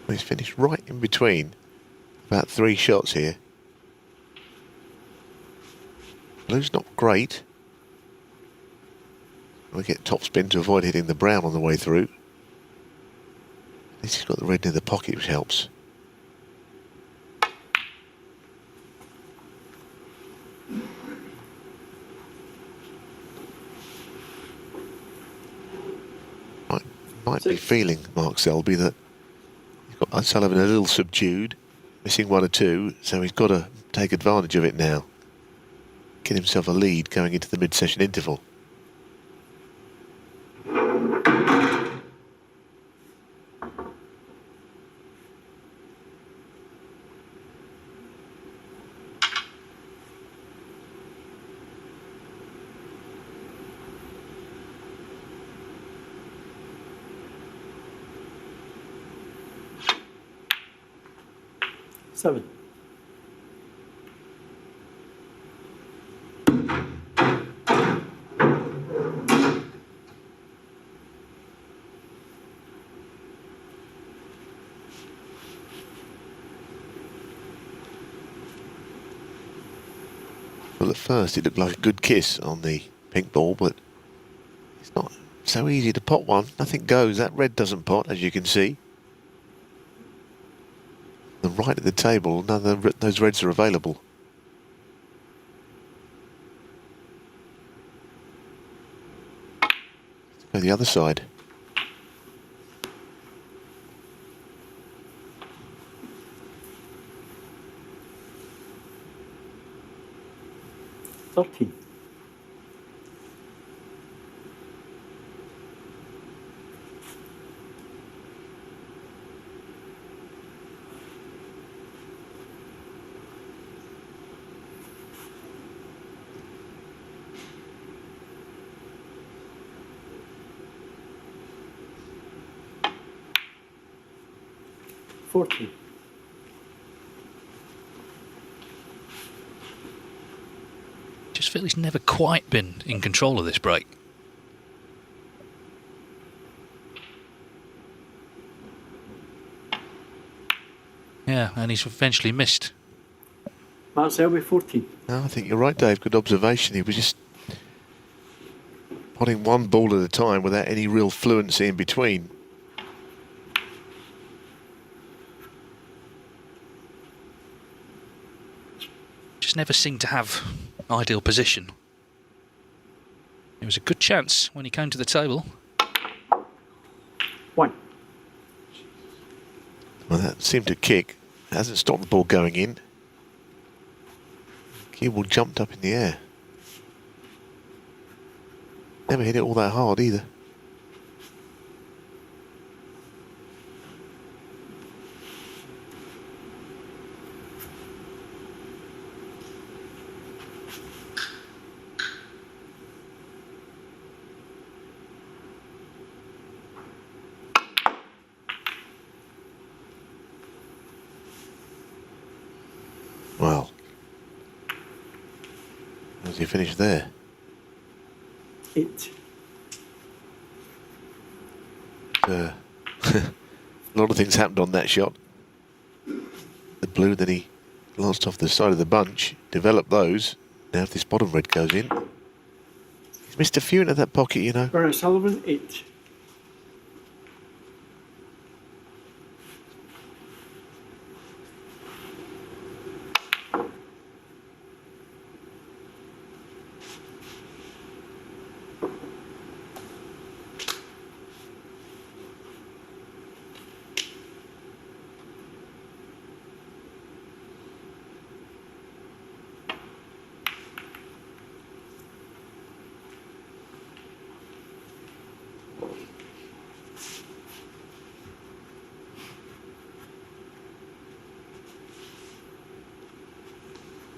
He's finished right in between about 3 shots here. Blue's not great. We'll get topspin to avoid hitting the brown on the way through. At least he's got the red near the pocket, which helps. Might be feeling, Mark Selby, that he's got Sullivan a little subdued, missing 1 or 2, so he's got to take advantage of it now. Get himself a lead going into the mid-session interval. Seven. Well, at first it looked like a good kiss on the pink ball, but it's not so easy to pot one. Nothing goes. That red doesn't pot, as you can see. The right at the table, none of those reds are available. Let's go the other side. Thirteen. Fourteen. Just feel he's never quite been in control of this break. Yeah, and he's eventually missed. Mark Selby 14. No, I think you're right, Dave. Good observation. He was just potting one ball at a time without any real fluency in between. just never seemed to have ideal position. It was a good chance when he came to the table. 1. Well, that seemed to kick. It hasn't stopped the ball going in. Cue ball jumped up in the air. Never hit it all that hard either. Well, how does he finish there? 8. A lot of things happened on that shot. The blue, then he glanced off the side of the bunch, developed those. Now if this bottom red goes in, he's missed a few into that pocket, you know. Ronnie O'Sullivan, 8.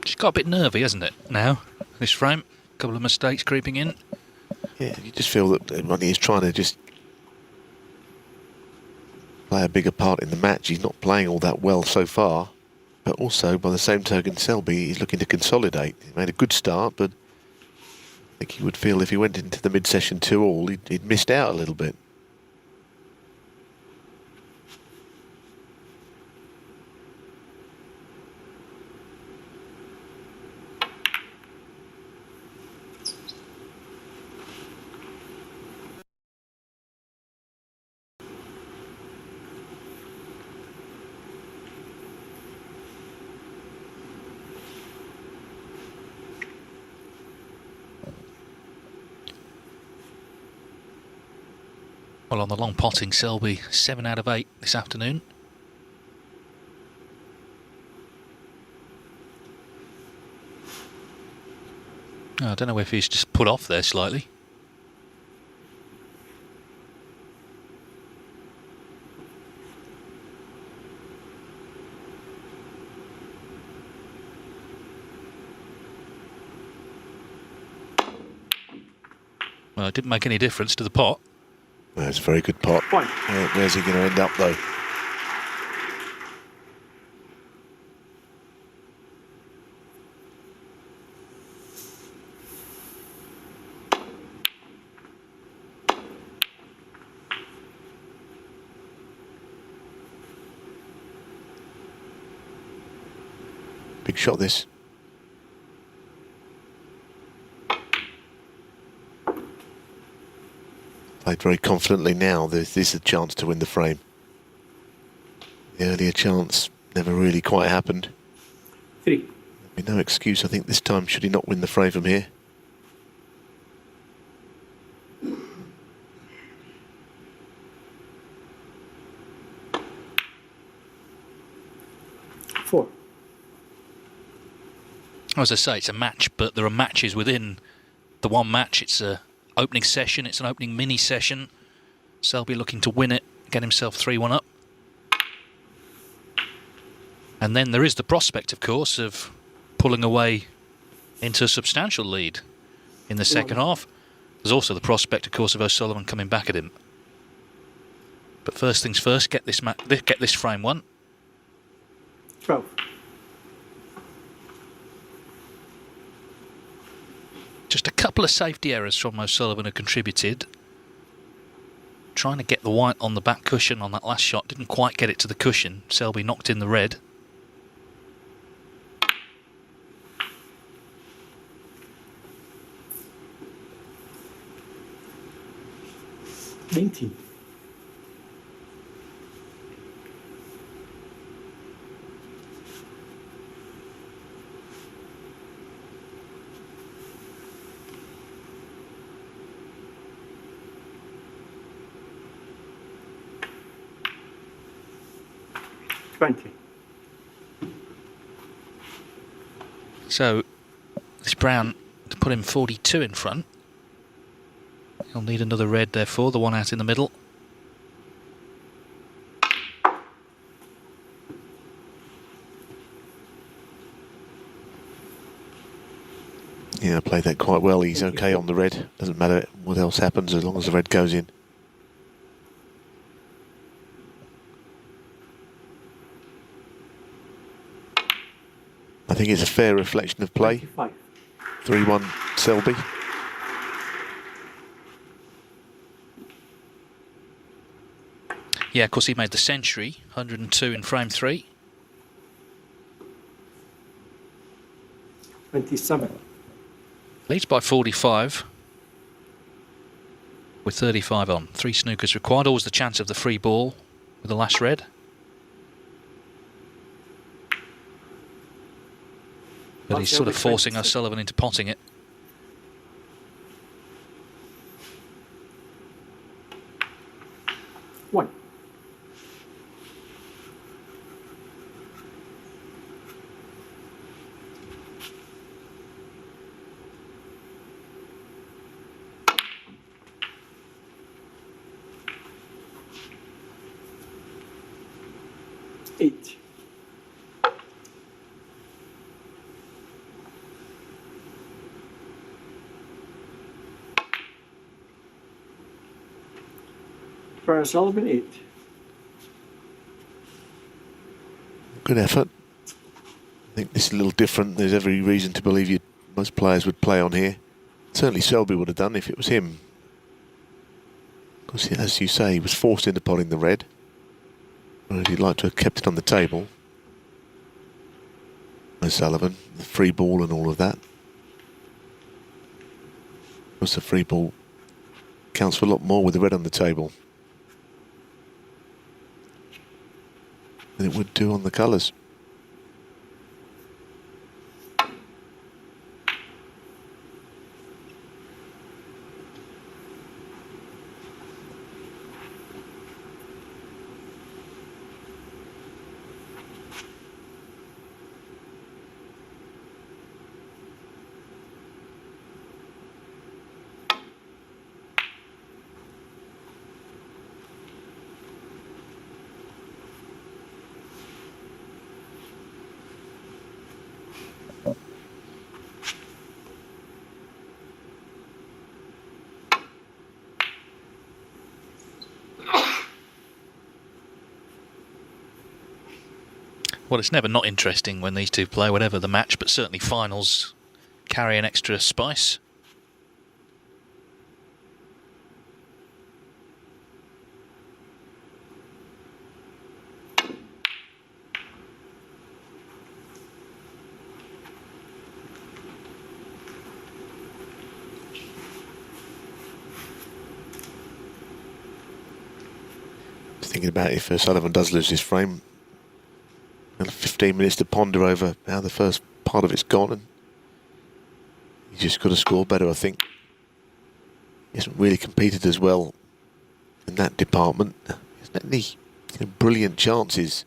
Just got a bit nervy, hasn't it, now, this frame? A couple of mistakes creeping in. Yeah, you just feel that Ronnie is trying to just play a bigger part in the match. He's not playing all that well so far. But also, by the same token, Selby is looking to consolidate. He made a good start, but I think he would feel if he went into the mid-session 2-all, he'd missed out a little bit. Well, on the long potting, Selby 7 out of 8 this afternoon. Oh, I don't know if he's just put off there slightly. Well, it didn't make any difference to the pot. Well, it's a very good pot. 1. Where's he going to end up, though? Big shot, this. Played very confidently now. This is a chance to win the frame. The earlier chance never really quite happened. 3. There'll be no excuse, I think, this time should he not win the frame from here. Four. As I say, it's a match, but there are matches within the one match. It's a opening session, it's an opening mini session. Selby looking to win it, get himself 3-1 up. And then there is the prospect, of course, of pulling away into a substantial lead in the second half. There's also the prospect, of course, of O'Sullivan coming back at him. But first things first, get this frame won. 12. Just a couple of safety errors from O'Sullivan have contributed. Trying to get the white on the back cushion on that last shot, didn't quite get it to the cushion. Selby knocked in the red. $19. 20. So, this brown to put him 42 in front. He'll need another red, therefore, the one out in the middle. Yeah, played that quite well. He's okay on the red. Doesn't matter what else happens as long as the red goes in. I think it's a fair reflection of play. 25. 3-1 Selby. Yeah, of course, he made the century, 102 in frame 3. 27. Leads by 45 with 35 on. 3 snookers required. Always the chance of the free ball with the last red. But he's sort of forcing O'Sullivan into potting it. One. Eight. For Sullivan, 8. Good effort. I think this is a little different. There's every reason to believe most players would play on here. Certainly Selby would have done if it was him. Because, as you say, he was forced into potting the red. Whereas he'd like to have kept it on the table. O'Sullivan, the free ball and all of that. Of course, the free ball counts for a lot more with the red on the table than it would do on the colours. Well, it's never not interesting when these two play, whatever the match, but certainly finals carry an extra spice. Thinking about if O'Sullivan does lose his frame, 15 minutes to ponder over how the first part of it's gone, and he's just got to score better, I think. He hasn't really competed as well in that department. He's not any brilliant chances.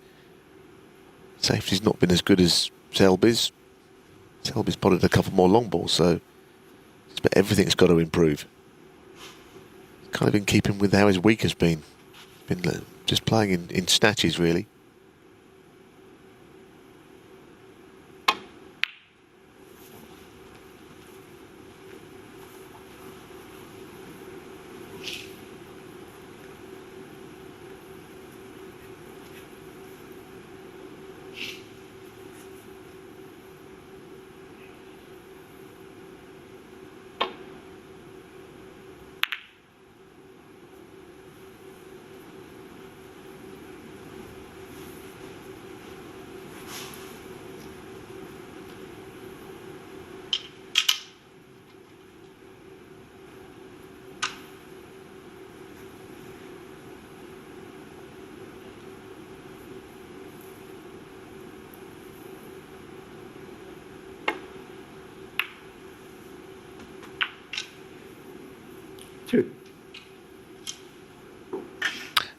Safety's not been as good as Selby's. Selby's potted a couple more long balls, so but everything's got to improve. Kind of in keeping with how his week has been. Been just playing in snatches, really.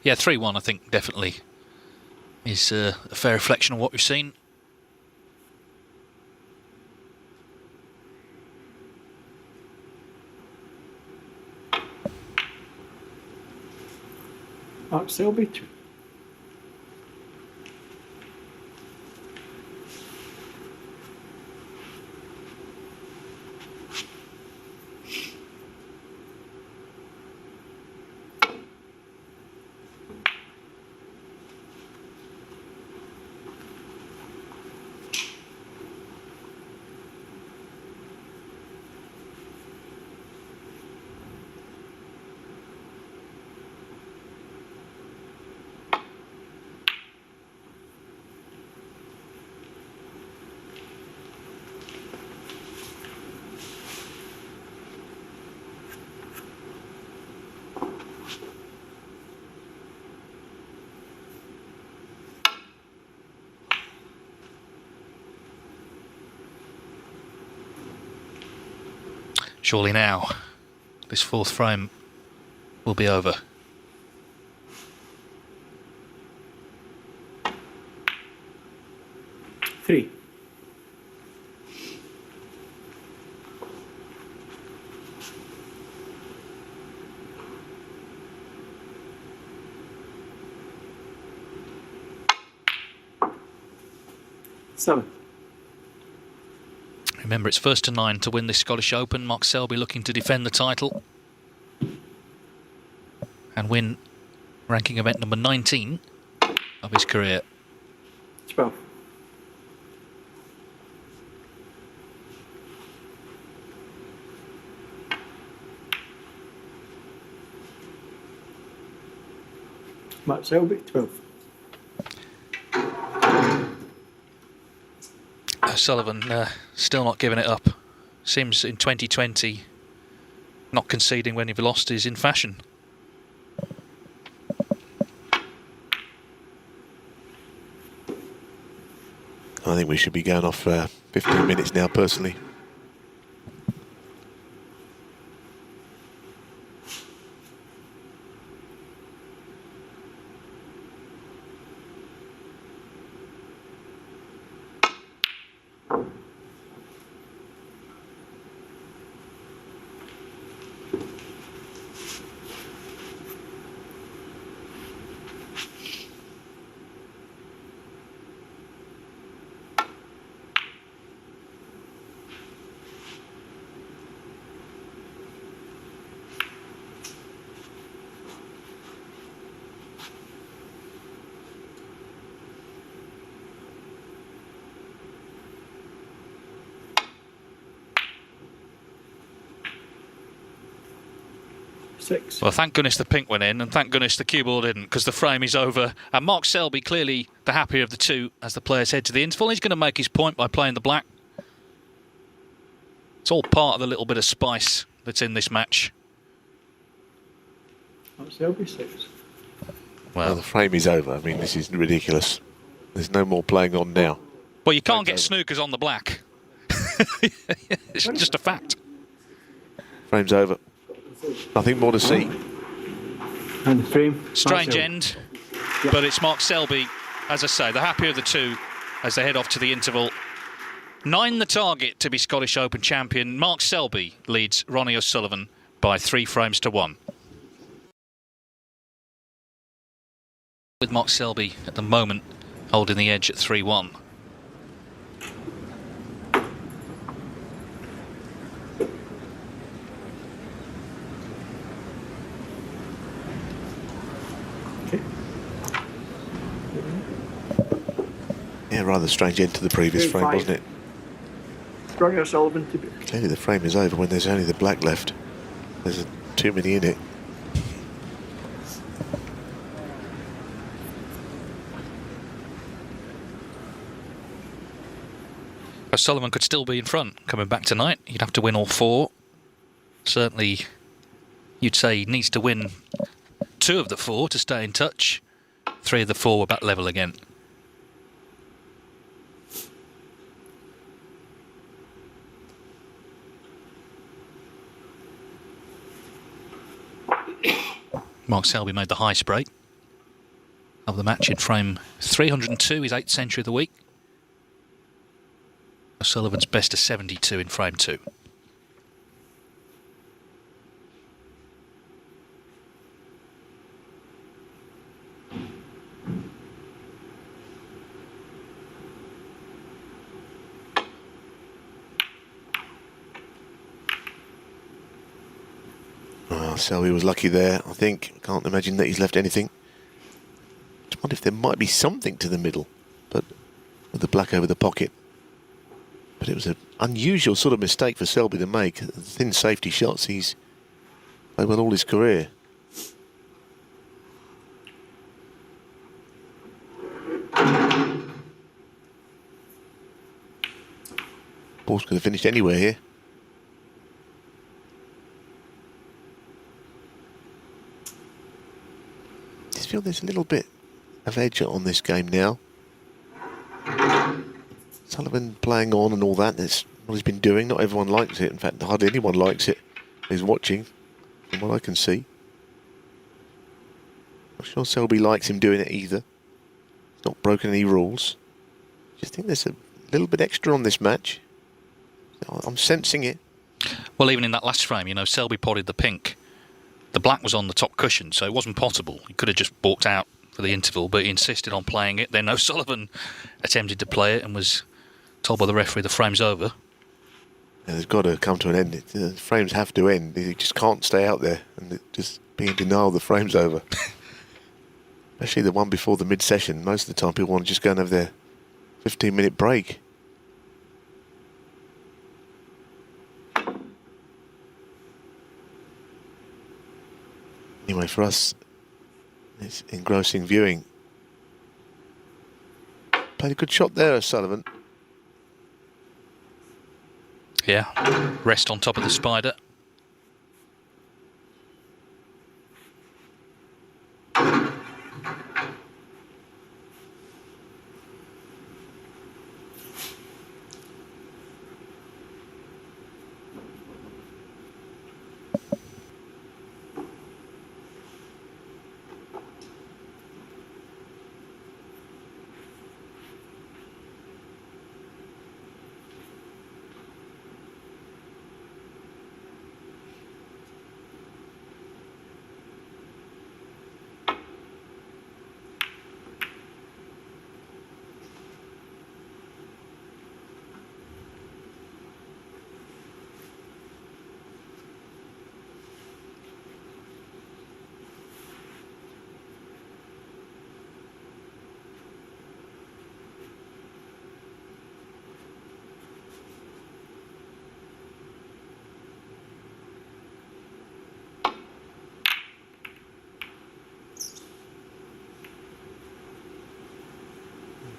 Yeah, 3-1, I think, definitely is a fair reflection of what we've seen. Mark Selby. Surely now, this fourth frame will be over. Three. Seven. Remember, it's first to 9 to win this Scottish Open. Mark Selby looking to defend the title and win ranking event number 19 of his career. 12. Mark Selby, 12. Sullivan still not giving it up. Seems in 2020 not conceding when you've lost is in fashion. I think we should be going off 15 minutes now, personally. Six. Well, thank goodness the pink went in, and thank goodness the cue ball didn't, because the frame is over. And Mark Selby, clearly the happier of the two as the players head to the interval. He's going to make his point by playing the black. It's all part of the little bit of spice that's in this match. Mark Selby, 6. Well, the frame is over. I mean, this is ridiculous. There's no more playing on now. Well, you can't get snookers on the black. It's just a fact. Frame's over. Nothing more to see. And the frame. Strange end, but it's Mark Selby, as I say, the happier of the two as they head off to the interval. 9 the target to be Scottish Open champion. Mark Selby leads Ronnie O'Sullivan by 3 frames to 1. With Mark Selby at the moment holding the edge at 3-1. Yeah, rather strange end to the previous frame, wasn't it? Ronnie O'Sullivan to be. Clearly the frame is over when there's only the black left. There's too many in it. O'Sullivan could still be in front coming back tonight. He'd have to win all 4. Certainly, you'd say he needs to win 2 of the 4 to stay in touch. 3 of the 4 were back level again. Mark Selby made the high spray of the match in frame 302, his 8th century of the week. O'Sullivan's best of 72 in frame 2. Well, Selby was lucky there, I think. Can't imagine that he's left anything. Just wonder if there might be something to the middle, but with the black over the pocket. But it was an unusual sort of mistake for Selby to make. Thin safety shots he's played well all his career. Ball's could have finished anywhere here. Just feel there's a little bit of edge on this game now. Sullivan playing on and all that, that's what he's been doing. Not everyone likes it. In fact, hardly anyone likes it who's watching, from what I can see. Not sure Selby likes him doing it either. He's not broken any rules. Just think there's a little bit extra on this match. I'm sensing it. Well, even in that last frame, you know, Selby potted the pink. The black was on the top cushion, so it wasn't possible. He could have just walked out for the interval, but he insisted on playing it. Then O'Sullivan attempted to play it and was told by the referee the frame's over. Yeah, there's got to come to an end. The frames have to end. You just can't stay out there and just be in denial the frame's over. Especially the one before the mid-session. Most of the time people want to just go and have their 15-minute break. Anyway, for us, it's engrossing viewing. Played a good shot there, O'Sullivan. Yeah, rest on top of the spider.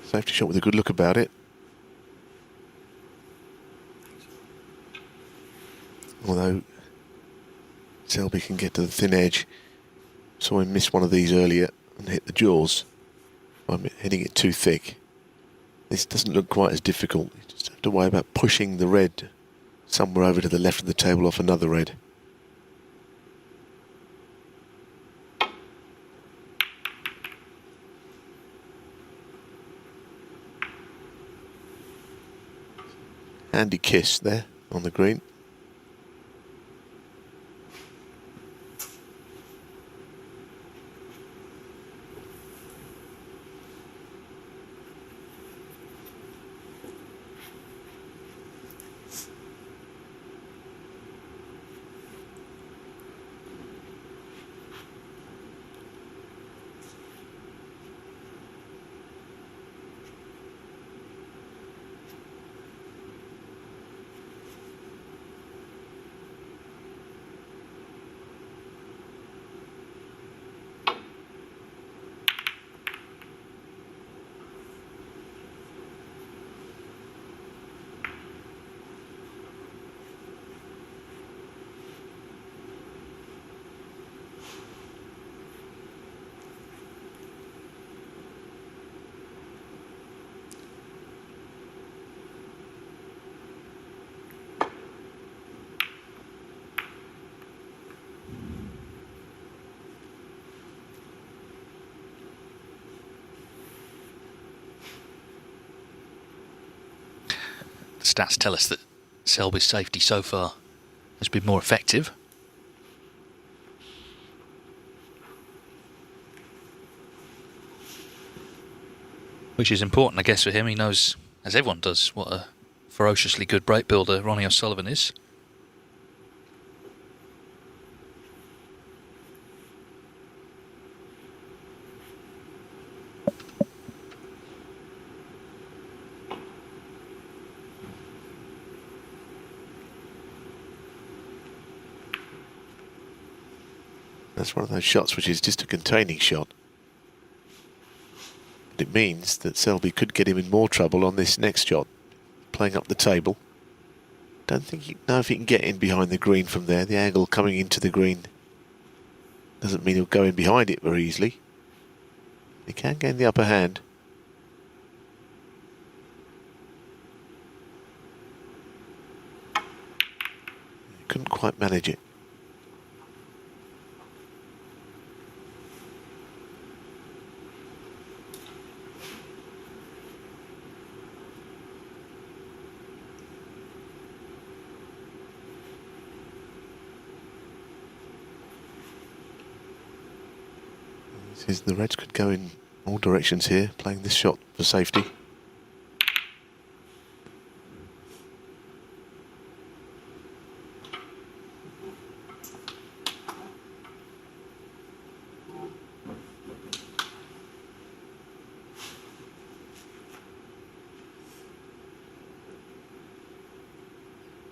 Safety shot with a good look about it. Although Selby can get to the thin edge. Saw him miss one of these earlier and hit the jaws. I'm hitting it too thick. This doesn't look quite as difficult. You just have to worry about pushing the red somewhere over to the left of the table off another red. Handy kiss there on the green. The stats tell us that Selby's safety so far has been more effective. Which is important, I guess, for him. He knows, as everyone does, what a ferociously good break builder Ronnie O'Sullivan is. That's one of those shots which is just a containing shot. But it means that Selby could get him in more trouble on this next shot, playing up the table. Don't think know if he can get in behind the green from there. The angle coming into the green doesn't mean he'll go in behind it very easily. He can gain the upper hand. He couldn't quite manage it. The Reds could go in all directions here, playing this shot for safety.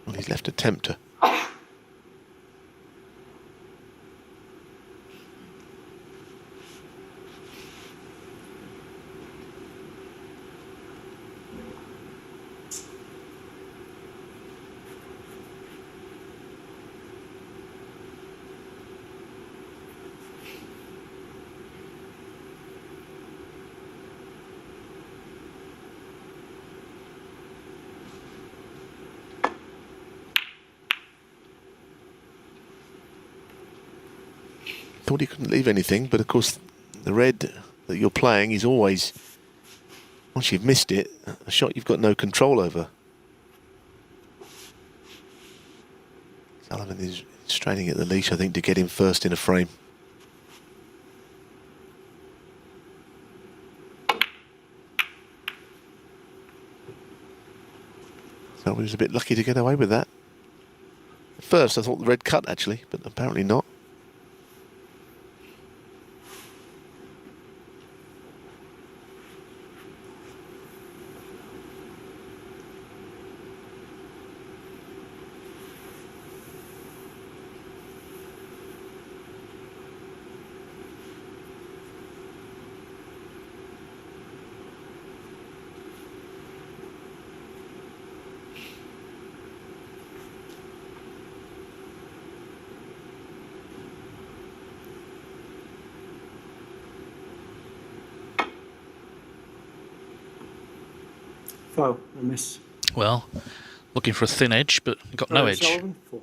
Well, he's left a tempter. Thought he couldn't leave anything, but of course the red that you're playing is always, once you've missed it, a shot you've got no control over. Sullivan is straining at the leash, I think, to get him first in a frame. So he was a bit lucky to get away with that. At first I thought the red cut actually, but apparently not. Foul, a miss. Well, looking for a thin edge, but got no edge. Sullivan, 4.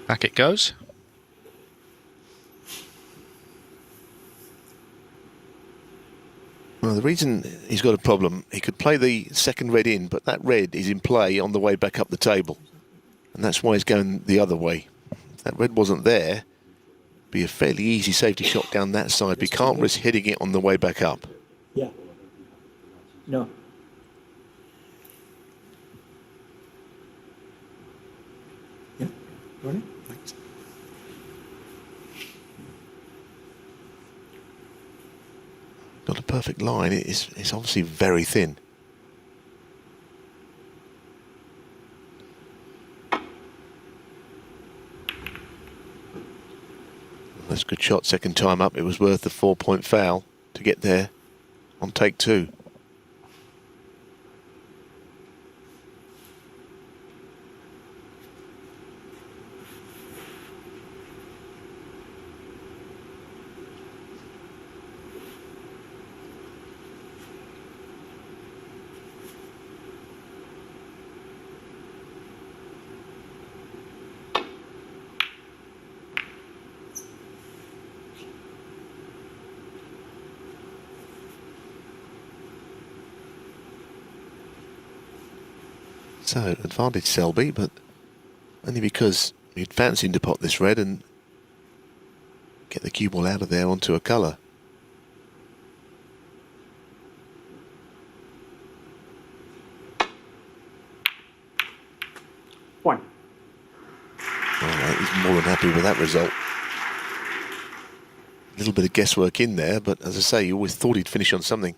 Back it goes. Well, the reason he's got a problem, he could play the second red in, but that red is in play on the way back up the table. And that's why he's going the other way. If that red wasn't there, it'd be a fairly easy safety shot down that side, but he can't risk hitting it on the way back up. Yeah. No. Yeah. Ronnie? Thanks. Got a perfect line. It's obviously very thin. That's a good shot. Second time up, it was worth the 4-point foul to get there on take 2. So, advantage Selby, but only because he'd fancied to pot this red and get the cue ball out of there onto a colour. One. All right, he's more than happy with that result. A little bit of guesswork in there, but as I say, you always thought he'd finish on something.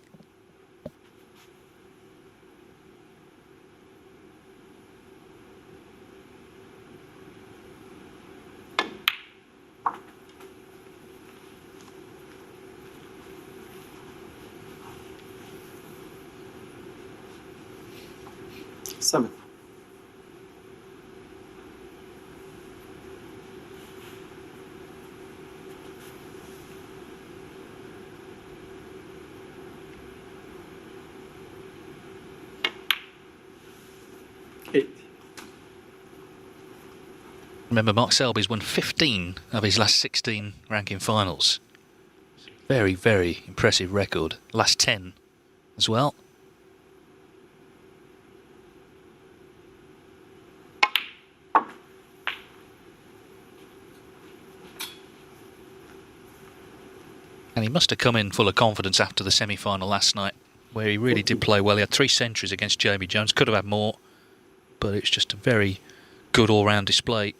Seven. Eight. Remember, Mark Selby's won 15 of his last 16 ranking finals. Very, very impressive record. Last 10 as well. And he must have come in full of confidence after the semi-final last night, where he really did play well. He had 3 centuries against Jamie Jones. Could have had more, but it's just a very good all-round display.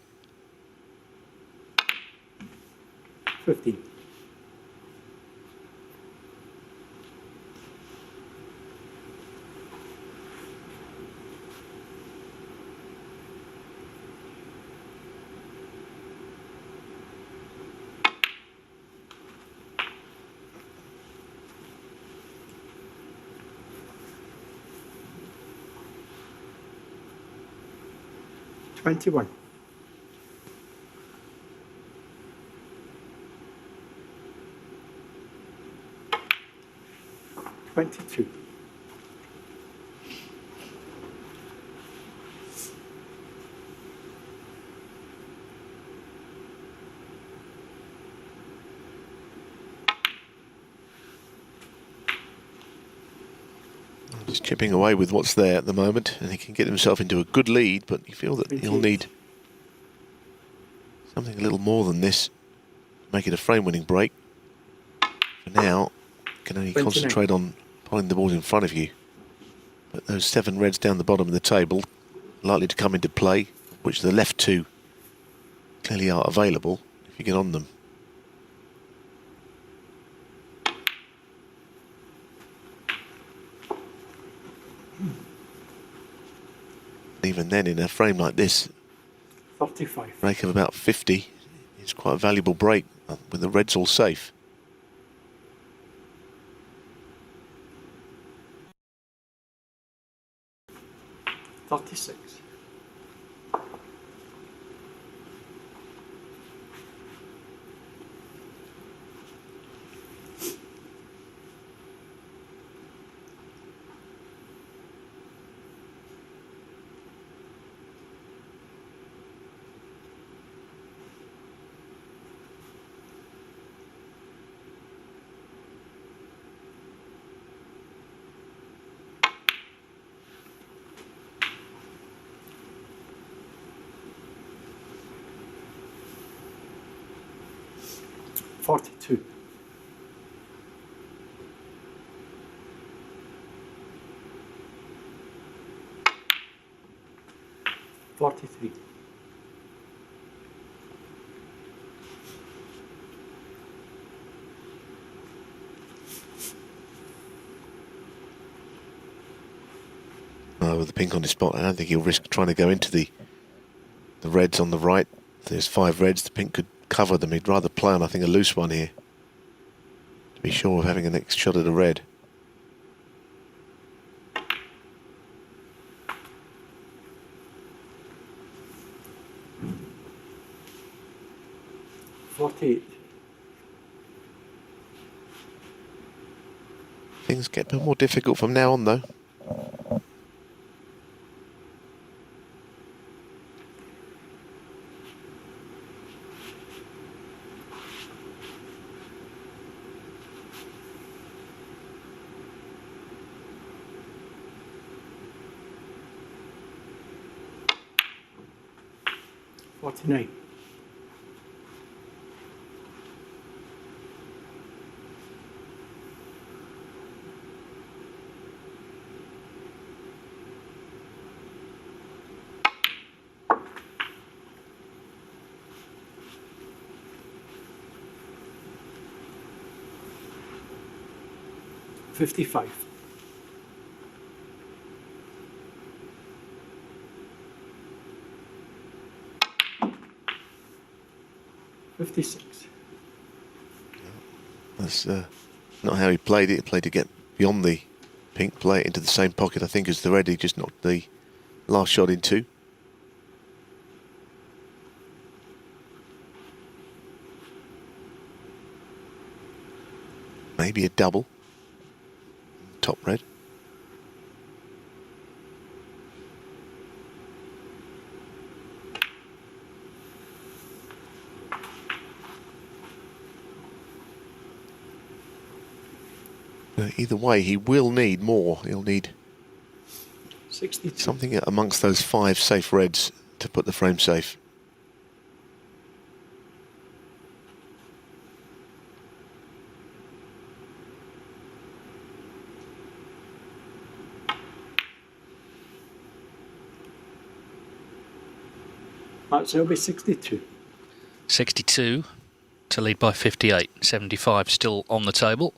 15. Twenty-one. 22. Just chipping away with what's there at the moment, and he can get himself into a good lead, but you feel that he'll need something a little more than this to make it a frame-winning break. For now, you can only 29. concentrate on pulling the balls in front of you. But those 7 reds down the bottom of the table, likely to come into play, which the left 2 clearly are available if you get on them. Even then, in a frame like this, 35. break of about 50 is quite a valuable break with the reds all safe. $36. 42. 43. With the pink on his spot, I don't think he'll risk trying to go into the reds on the right. If there's 5 reds, the pink could cover them. He'd rather play on, I think, a loose one here to be sure of having a next shot at a red. Things get a bit more difficult from now on, though. 49. $55. $56. That's not how he played it. He played to get beyond the pink, play it into the same pocket, I think, as the red. He just knocked the last shot into. Maybe a double. Top red. Either way, he will need more. He'll need 62. something amongst those 5 safe reds to put the frame safe. Mark Selby, 62. 62 to lead by 58. 75 still on the table.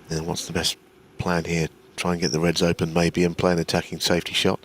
And what's the best plan here? Try and get the reds open maybe and play an attacking safety shot.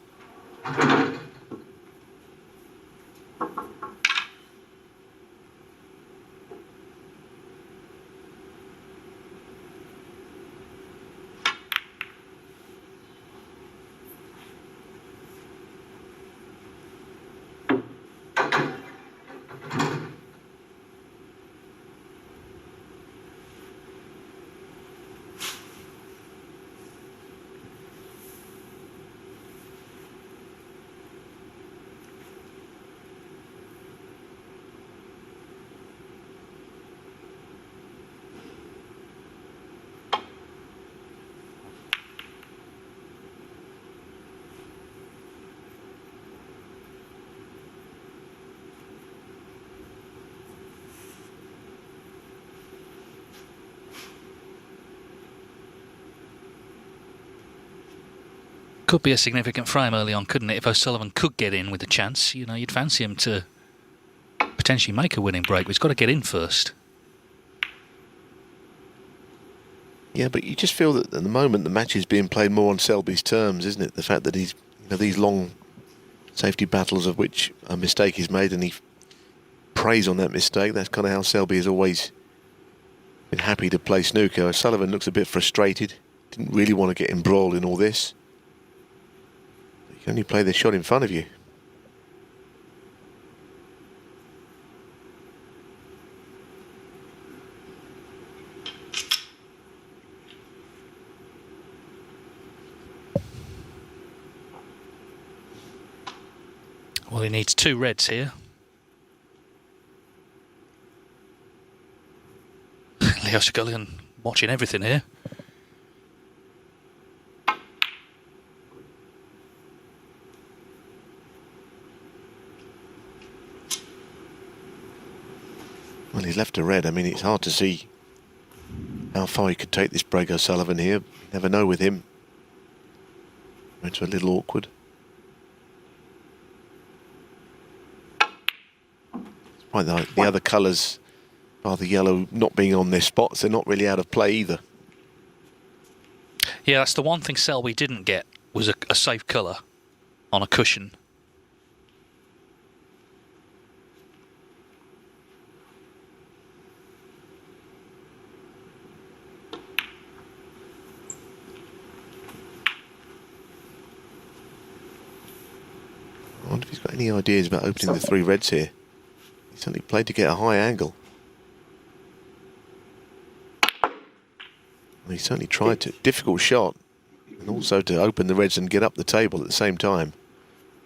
Could be a significant frame early on, couldn't it? If O'Sullivan could get in with a chance, you know, you'd fancy him to potentially make a winning break, but he's got to get in first. Yeah, but you just feel that at the moment the match is being played more on Selby's terms, isn't it? The fact that he's, you know, these long safety battles of which a mistake is made and he preys on that mistake. That's kind of how Selby has always been happy to play snooker. O'Sullivan looks a bit frustrated. Didn't really want to get embroiled in all this. You can only play the shot in front of you. Well, he needs 2 reds here. Leo Scullion watching everything here. Well, he's left a red. I mean, it's hard to see how far he could take this break, O'Sullivan here. You never know with him. It's a little awkward. Right, the other colours, bar the yellow not being on their spots, they're not really out of play either. Yeah, that's the one thing Selby didn't get, was a safe colour on a cushion. I wonder if he's got any ideas about opening the 3 reds here. He certainly played to get a high angle. Well, he certainly tried to. Difficult shot. And also to open the reds and get up the table at the same time.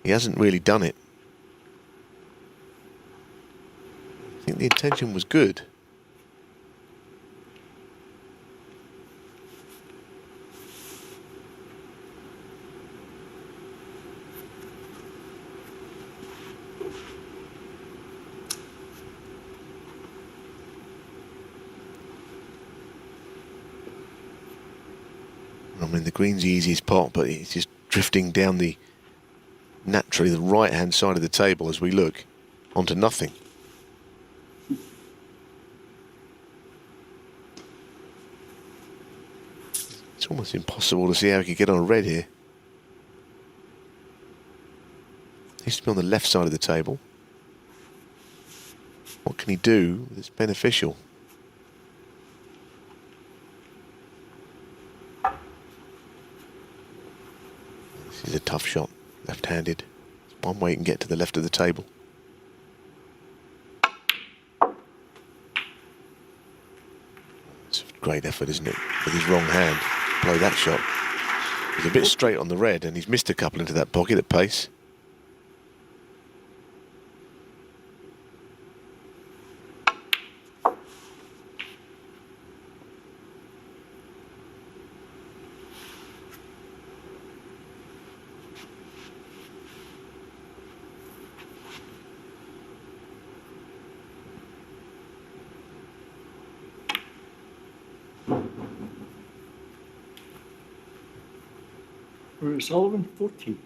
He hasn't really done it. I think the intention was good. I mean, the green's the easiest pot, but it's just drifting down naturally the right-hand side of the table as we look onto nothing. It's almost impossible to see how he could get on a red here. He needs to be on the left side of the table. What can he do that's beneficial? This is a tough shot, left-handed. It's one way he can get to the left of the table. It's a great effort, isn't it? With his wrong hand, blow that shot. He's a bit straight on the red, and he's missed a couple into that pocket at pace. Rory O'Sullivan, 14.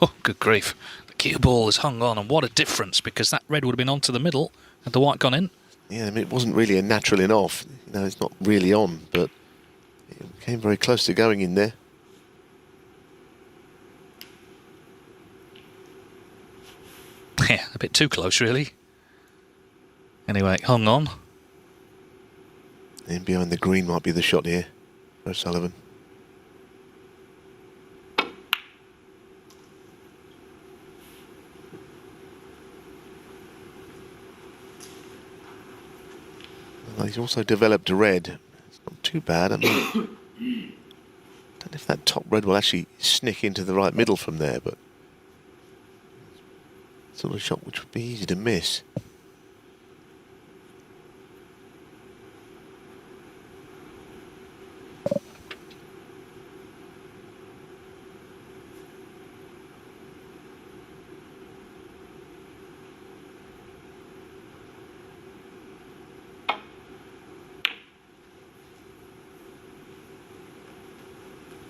Oh, good grief. The cue ball has hung on, and what a difference, because that red would have been onto the middle had the white gone in. Yeah, I mean, it wasn't really a natural in off. You know, it's not really on, but it came very close to going in there. Yeah, a bit too close, really. Anyway, it hung on. In behind the green might be the shot here for O'Sullivan. Well, he's also developed a red. It's not too bad. I mean, I don't know if that top red will actually snick into the right middle from there, but it's sort of a shot which would be easy to miss.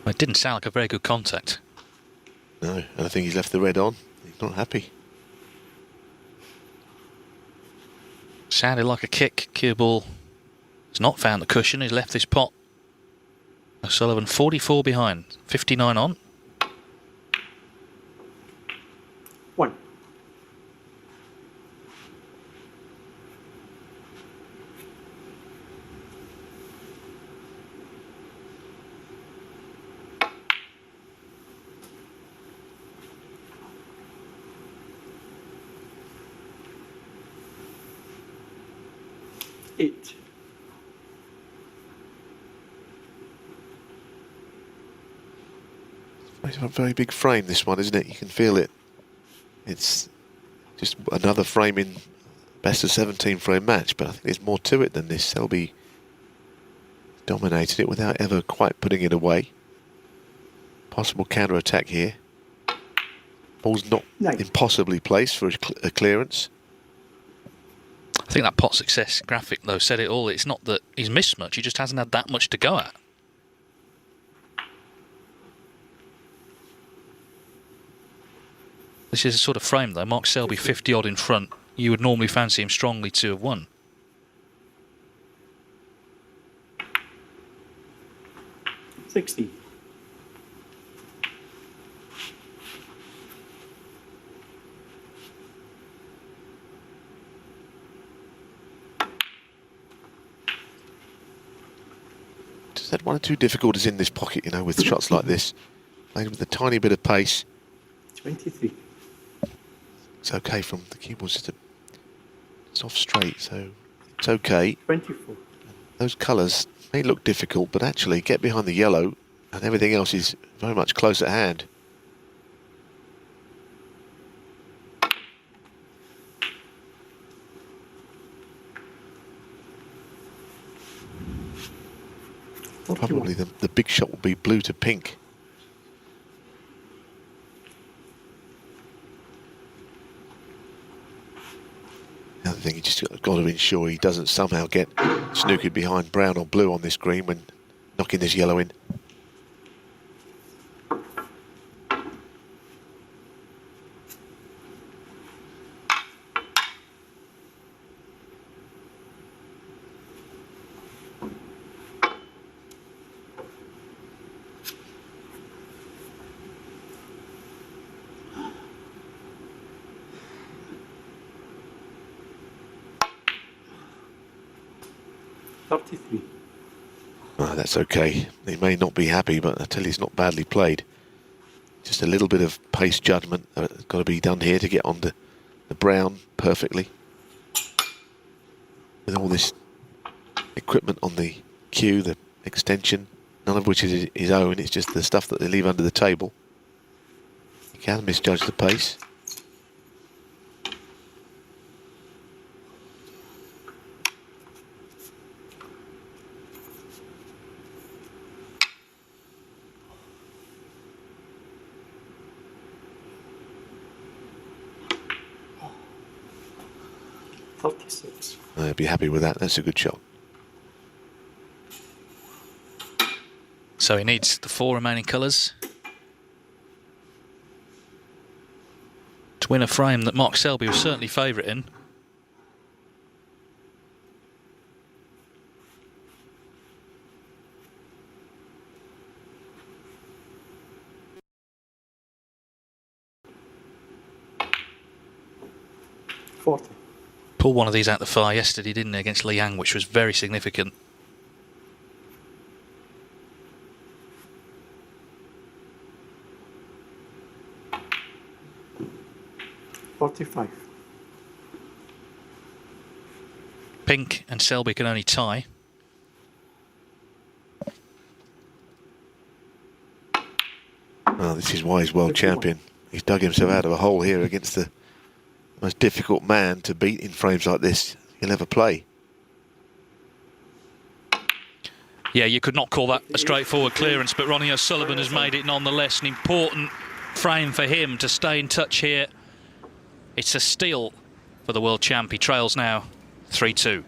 It didn't sound like a very good contact. No, and I think he's left the red on. He's not happy. Sounded like a kick. Cue ball has not found the cushion. He's left this pot. O'Sullivan 44 behind, 59 on. 1. Eight. It's a very big frame, this one, isn't it? You can feel it. It's just another frame in best of 17 frame match, but I think there's more to it than this. Selby dominated it without ever quite putting it away. Possible counter-attack here. Ball's not impossibly placed for a clearance. I think that pot success graphic, though, said it all. It's not that he's missed much, he just hasn't had that much to go at. This is a sort of frame, though. Mark Selby 50-odd in front. You would normally fancy him strongly to have won. $60. Just had one or two difficulties in this pocket, you know, with shots like this. Played with a tiny bit of pace. 23. It's okay from the cue ball's just a soft straight, so it's okay. 24. Those colours may look difficult, but actually get behind the yellow and everything else is very much close at hand. Probably the big shot will be blue to pink. The other thing, you just got to ensure he doesn't somehow get snookered behind brown or blue on this green when knocking this yellow in. Oh, that's okay. He may not be happy, but I tell you, it's not badly played. Just a little bit of pace judgment got to be done here to get on the brown perfectly. With all this equipment on the cue, the extension, none of which is his own, it's just the stuff that they leave under the table. He can misjudge the pace. I'd be happy with that. That's a good shot. So he needs the 4 remaining colours to win a frame that Mark Selby was certainly favourite in. Pulled one of these out the far yesterday, didn't he, against Liang, which was very significant. Pink and Selby can only tie. Well, this is why he's world champion. He's dug himself out of a hole here against the most difficult man to beat in frames like this he'll ever play. Yeah, you could not call that a straightforward clearance, but Ronnie O'Sullivan has made it nonetheless an important frame for him to stay in touch here. It's a steal for the world champ. He trails now 3-2.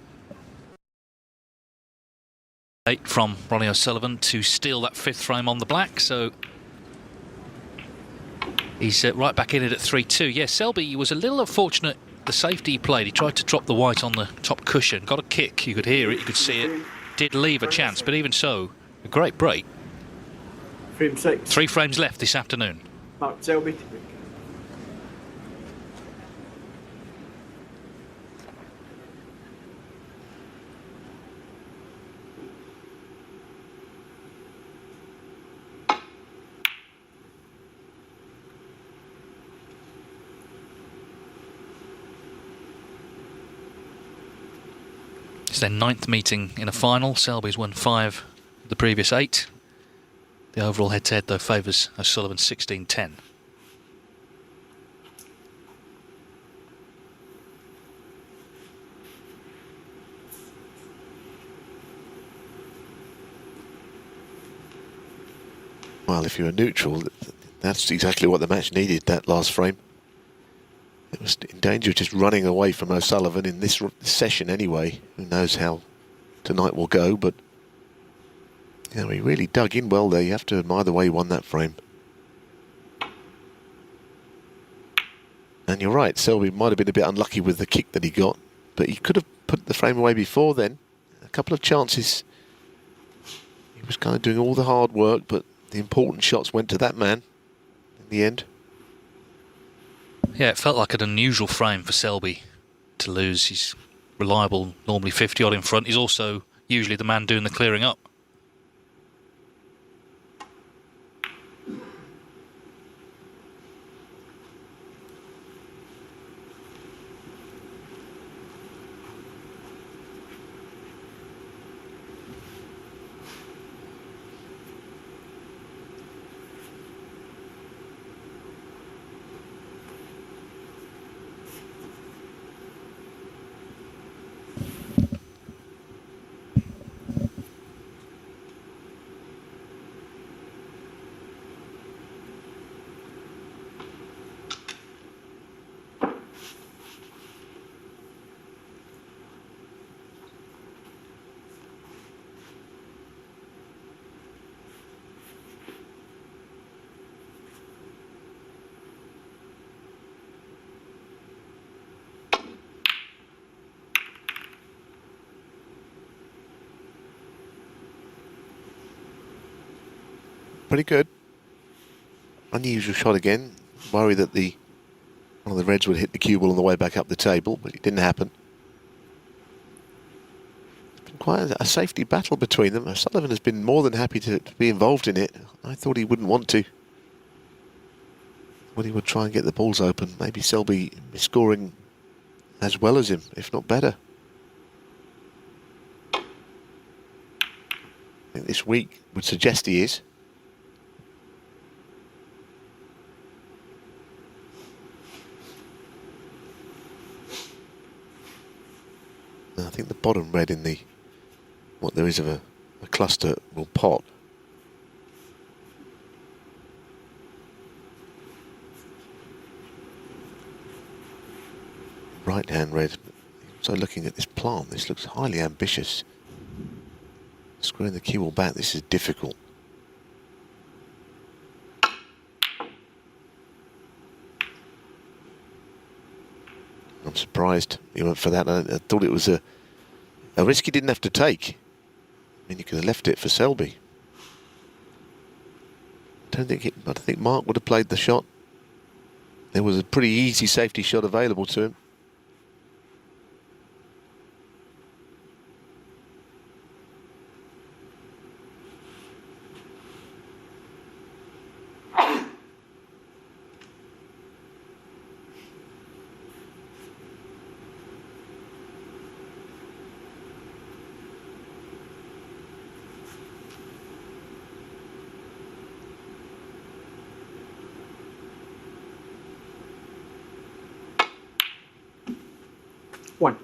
8 from Ronnie O'Sullivan to steal that 5th frame on the black, so he's right back in it at 3-2. Yeah, Selby was a little unfortunate, the safety he played. He tried to drop the white on the top cushion, got a kick, you could hear it, you could see it, did leave a chance, but even so, a great break. Frame 6. 3 frames left this afternoon. Mark Selby to break. It's their 9th meeting in a final. Selby's won 5 of the previous 8. The overall head-to-head, though, favours O'Sullivan 16-10. Well, if you're a neutral, that's exactly what the match needed, that last frame. It was in danger of just running away from O'Sullivan in this session anyway. Who knows how tonight will go, but you know, he really dug in well there. You have to admire the way he won that frame. And you're right, Selby might have been a bit unlucky with the kick that he got, but he could have put the frame away before then. A couple of chances. He was kind of doing all the hard work, but the important shots went to that man in the end. Yeah, it felt like an unusual frame for Selby to lose. He's reliable, normally 50-odd in front. He's also usually the man doing the clearing up. pretty good. Unusual shot again. Worry that one of the reds would hit the cue ball on the way back up the table, but it didn't happen. It's been quite a safety battle between them. Sullivan has been more than happy to be involved in it. I thought he wouldn't want to. When he would try and get the balls open. Maybe Selby is scoring as well as him, if not better. I think this week would suggest he is. I think the bottom red in what there is of a cluster will pot. Right hand red. So looking at this plant, this looks highly ambitious. Screwing the cue ball back, this is difficult. I'm surprised he went for that. I thought it was a risk he didn't have to take. I mean, you could have left it for Selby. I think Mark would have played the shot. There was a pretty easy safety shot available to him. One.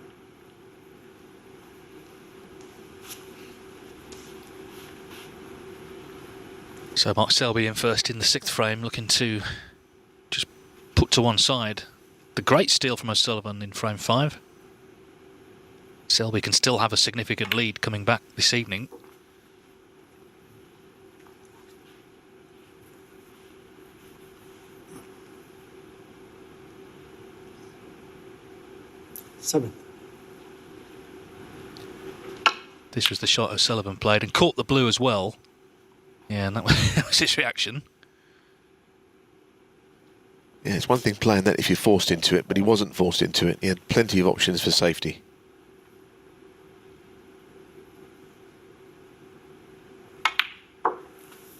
So Mark Selby in first in the 6th frame, looking to just put to one side the great steal from O'Sullivan in frame 5. Selby can still have a significant lead coming back this evening. Seven. This was the shot O'Sullivan played and caught the blue as well. Yeah, and that was his reaction. Yeah, it's one thing playing that if you're forced into it, but he wasn't forced into it. He had plenty of options for safety.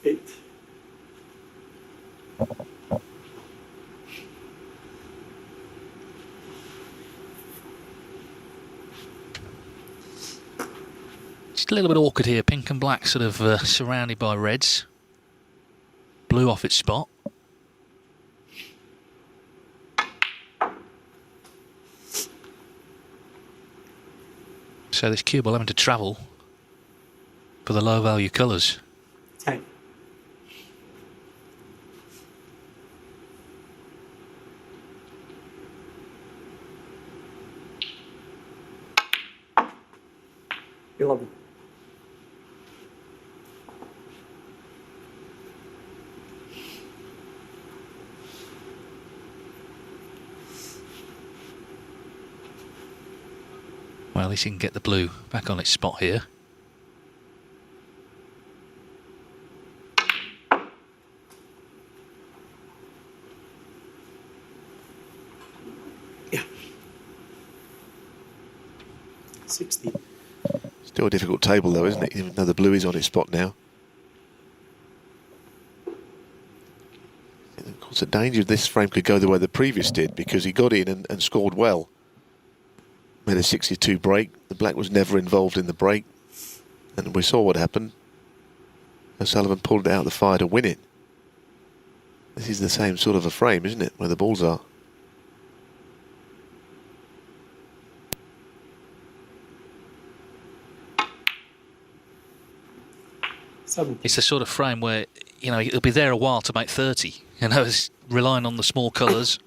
Eight. Just a little bit awkward here. Pink and black sort of surrounded by reds. Blue off its spot. So this cue ball having to travel for the low value colours. 10. Eleven. Well, at least he can get the blue back on its spot here. Yeah. 16. Still a difficult table though, isn't it? Even though the blue is on its spot now. And of course, the danger of this frame could go the way the previous did, because he got in and scored well. Made a 62 break. The black was never involved in the break. And we saw what happened. O'Sullivan pulled it out of the fire to win it. This is the same sort of a frame, isn't it? Where the balls are. It's the sort of frame where, you know, it'll be there a while to make 30. You know, it's relying on the small colours.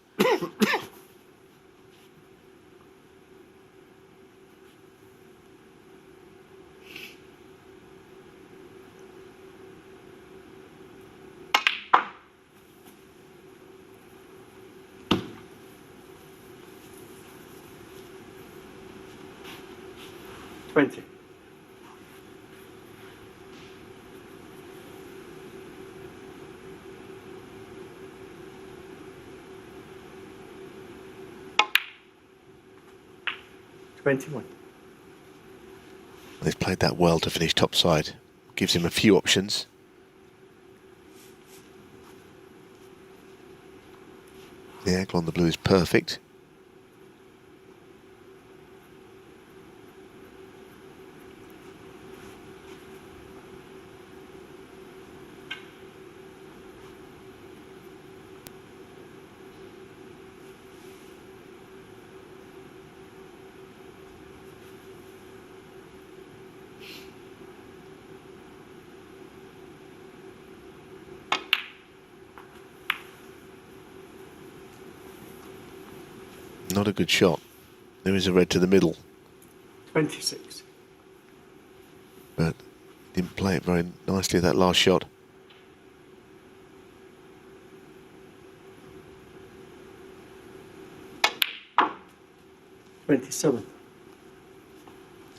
21. He's played that well to finish topside. Gives him a few options. The angle on the blue is perfect. Not a good shot. There is a red to the middle, 26. but didn't play it very nicely, that last shot. Twenty-seven.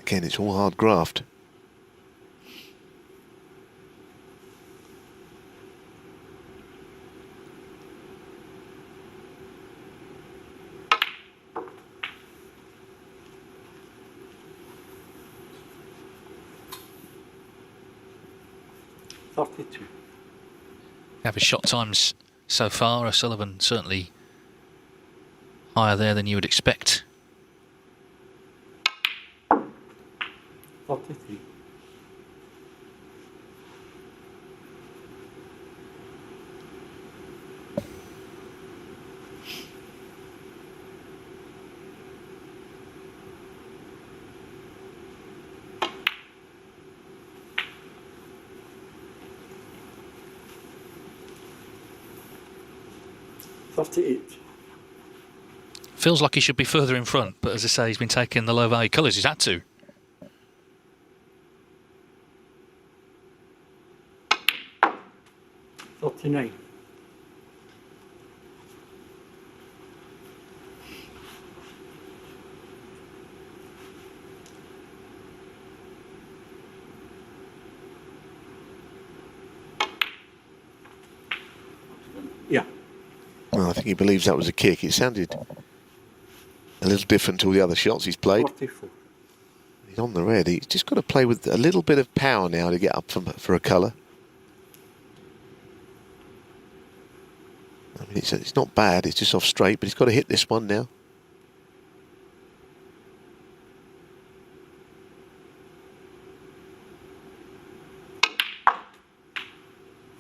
Again, it's all hard graft. Average shot times so far, O'Sullivan certainly higher there than you would expect. 43. Feels like he should be further in front, but as I say, he's been taking the low value colours. He's had to. $39. Yeah. Well, I think he believes that was a kick. It sounded a little different to all the other shots he's played. 44. He's on the red. He's just got to play with a little bit of power now to get up for a colour. I mean, it's not bad. It's just off straight, but he's got to hit this one now.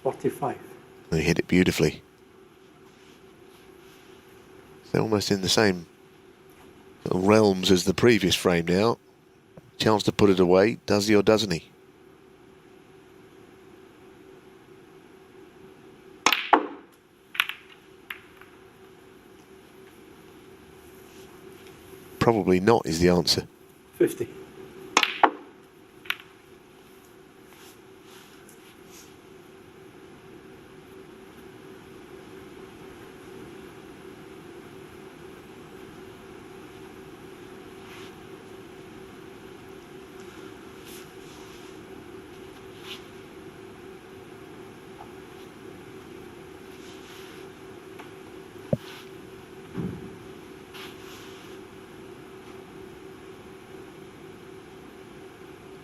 $45. And he hit it beautifully. They're almost in the same sort of realms as the previous frame now. Chance to put it away. Does he or doesn't he? Probably not is the answer. 50.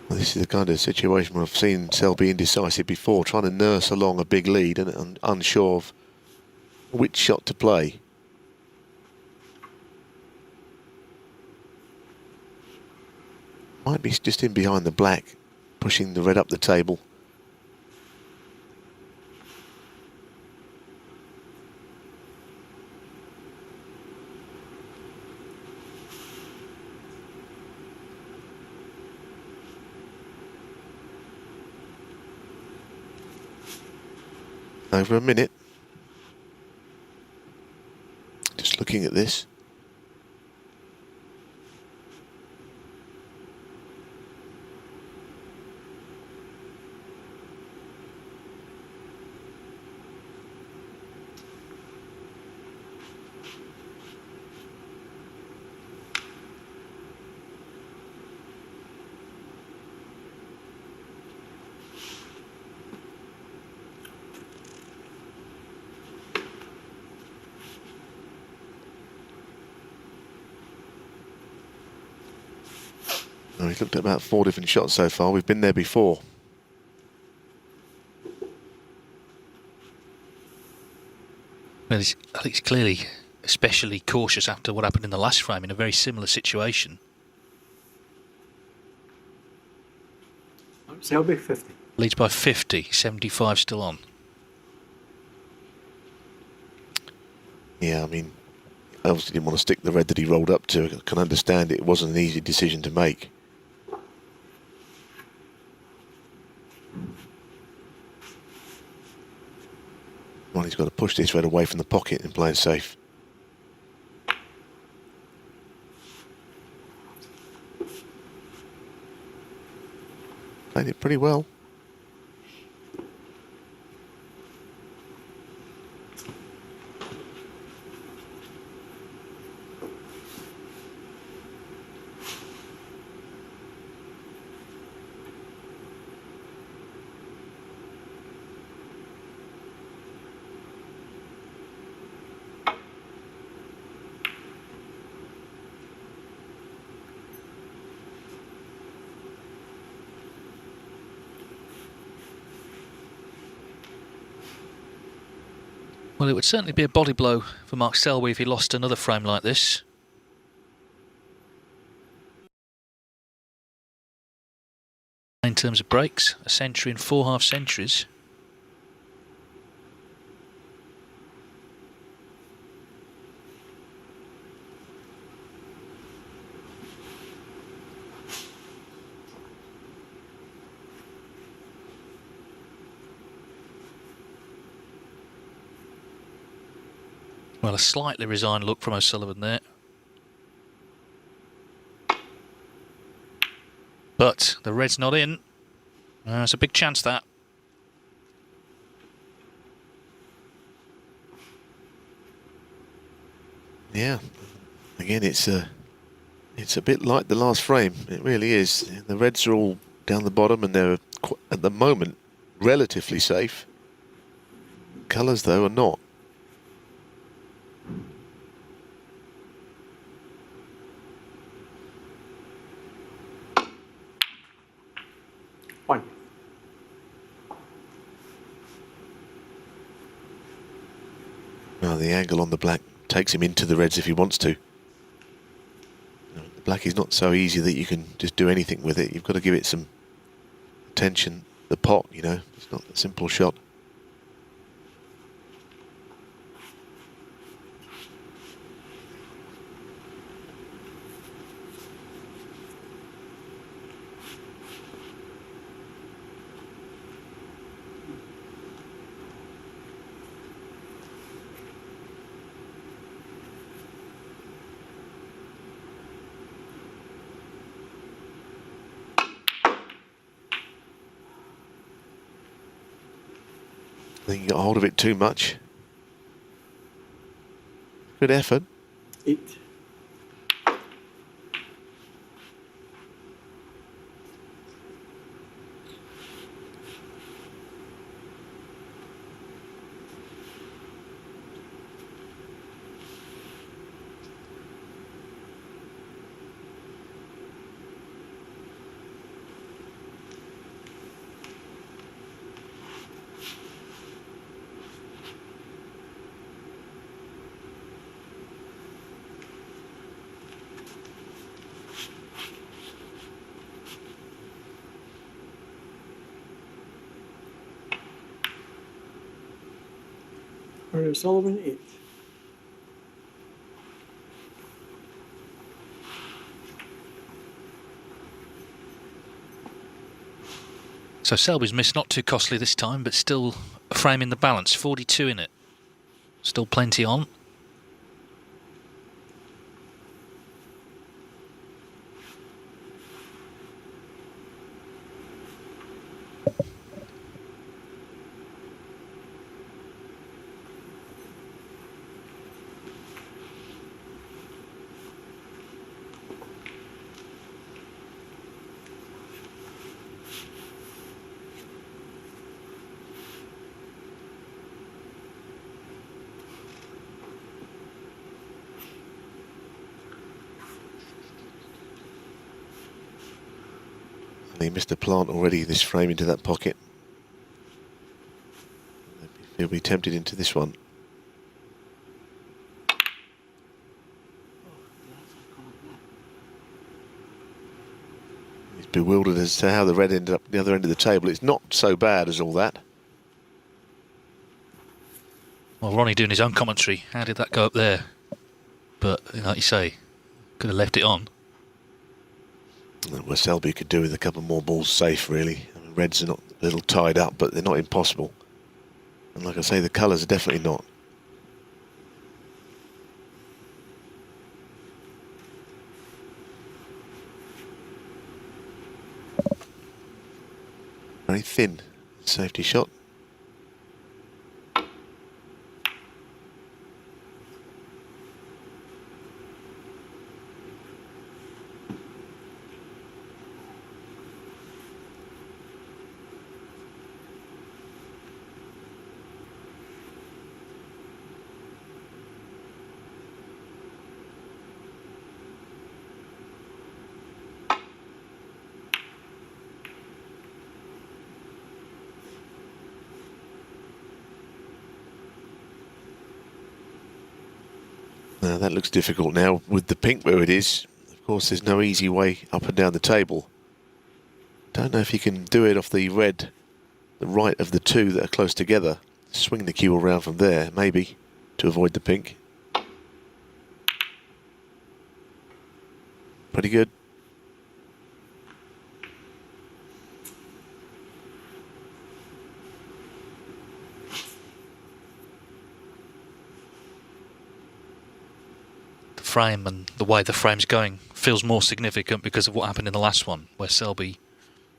This is the kind of situation where I've seen Selby indecisive before, trying to nurse along a big lead and unsure of which shot to play. Might be just in behind the black, pushing the red up the table. Over a minute. Just looking at this. Oh, he's looked at about 4 different shots so far. We've been there before. Well, I think he's clearly especially cautious after what happened in the last frame in a very similar situation. Selby 50. Leads by 50, 75 still on. Yeah, I mean, obviously didn't want to stick the red that he rolled up to. I can understand it. It wasn't an easy decision to make. Well, he's got to push this red away from the pocket and play it safe. Played it pretty well. Well, it would certainly be a body blow for Mark Selby if he lost another frame like this. In terms of breaks, a century and 4 half centuries. Well, a slightly resigned look from O'Sullivan there. But the red's not in. It's a big chance, that. Yeah. Again, it's a bit like the last frame. It really is. The reds are all down the bottom and they're, at the moment, relatively safe. Colours, though, are not. One. Well, the angle on the black takes him into the reds if he wants to. The black is not so easy that you can just do anything with it. You've got to give it some attention. The pot, you know, it's not a simple shot. I think you got hold of it too much. Good effort. 8. Ronnie Sullivan 8. So Selby's miss not too costly this time, but still a frame in the balance. 42 in it. Still plenty on. He missed a plant already, this frame, into that pocket. He'll be tempted into this one. He's bewildered as to how the red ended up the other end of the table. It's not so bad as all that. Well, Ronnie doing his own commentary. How did that go up there? But, like you say, could have left it on. Well, Selby could do with a couple more balls safe, really. I mean, reds are not a little tied up, but they're not impossible. And like I say, the colours are definitely not. Very thin safety shot. Now that looks difficult now with the pink where it is. Of course, there's no easy way up and down the table. Don't know if you can do it off the red, the right of the two that are close together. Swing the cue around from there, maybe, to avoid the pink. Pretty good. Frame and the way the frame's going feels more significant because of what happened in the last one, where Selby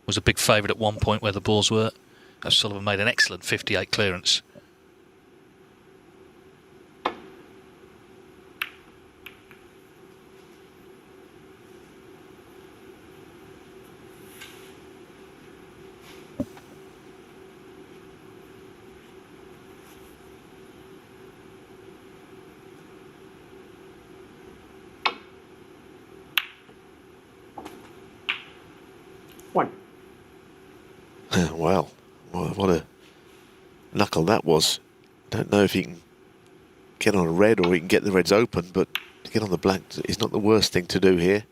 was a big favourite at one point where the balls were. O'Sullivan made an excellent 58 clearance. One. Wow, what a knuckle that was. Don't know if he can get on a red or he can get the reds open, but to get on the black is not the worst thing to do here.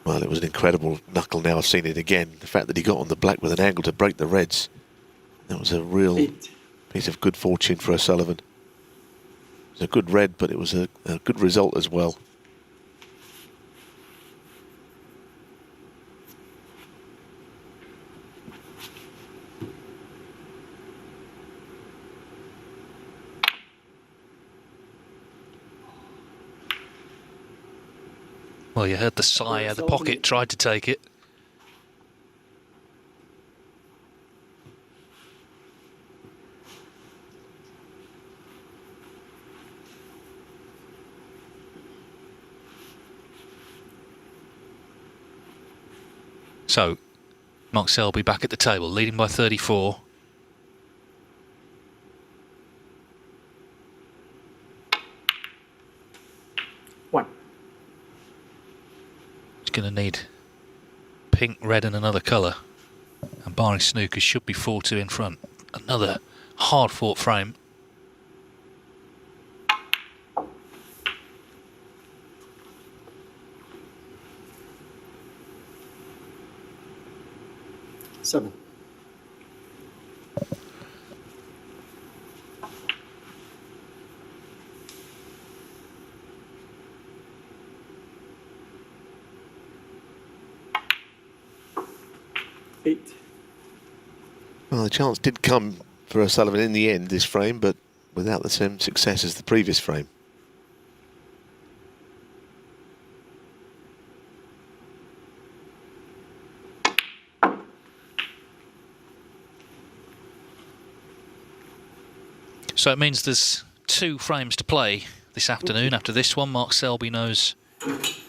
Well, it was an incredible knuckle. Now I've seen it again. The fact that he got on the black with an angle to break the reds, that was a real piece of good fortune for O'Sullivan. It was a good red, but it was a good result as well. Well, you heard the sigh of the pocket, tried to take it. So, Mark Selby back at the table, leading by 34. One. He's going to need pink, red and another colour. And barring snookers should be 4-2 in front. Another hard-fought frame. Seven. Eight. Well, the chance did come for O'Sullivan in the end, this frame, but without the same success as the previous frame. So it means there's 2 frames to play this afternoon. After this one, Mark Selby knows if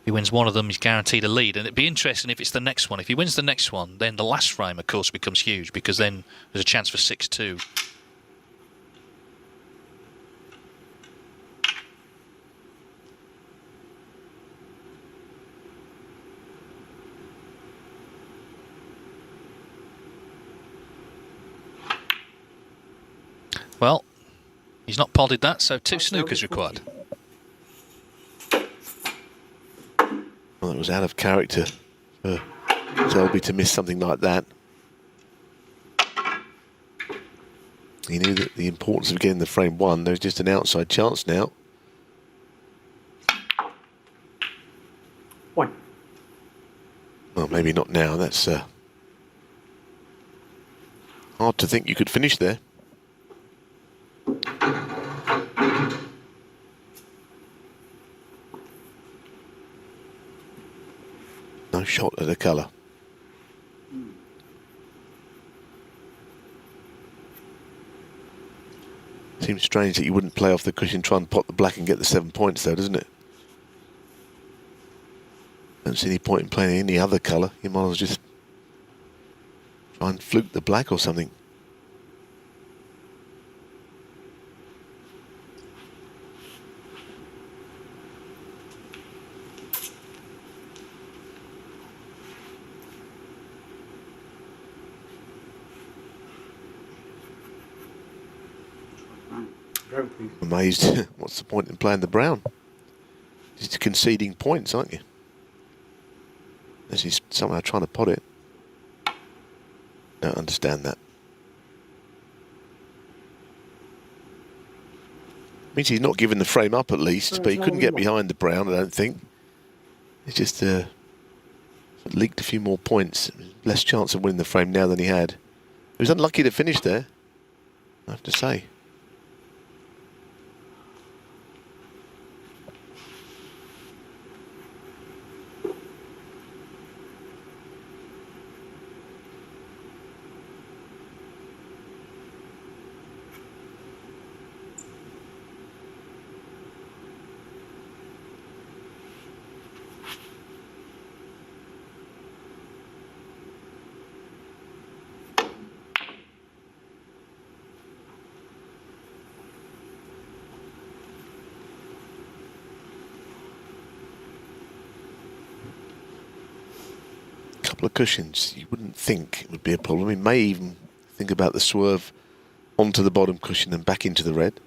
he wins one of them, he's guaranteed a lead. And it'd be interesting if it's the next one. If he wins the next one, then the last frame, of course, becomes huge, because then there's a chance for 6-2. He's not podded that, so 2 snookers required. Well, it was out of character for Selby to miss something like that. He knew that the importance of getting the frame won. There's just an outside chance now. 1. Well, maybe not now. That's hard to think you could finish there. No shot at the colour. Seems strange that you wouldn't play off the cushion, try and pot the black and get the 7 points though, doesn't it? Don't see any point in playing any other colour. You might as well just try and fluke the black or something. Amazed. What's the point in playing the brown? Just conceding points, aren't you? As he's somehow trying to pot it. Don't understand that. Means he's not giving the frame up at least, but he couldn't get behind the brown, I don't think. He's just leaked a few more points. Less chance of winning the frame now than he had. He was unlucky to finish there, I have to say. Couple of cushions, you wouldn't think it would be a problem. He may even think about the swerve onto the bottom cushion and back into the red.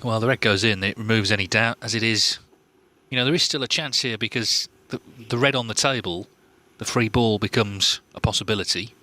Well, the red goes in, it removes any doubt, as it is. You know, there is still a chance here because the red on the table, the free ball becomes a possibility.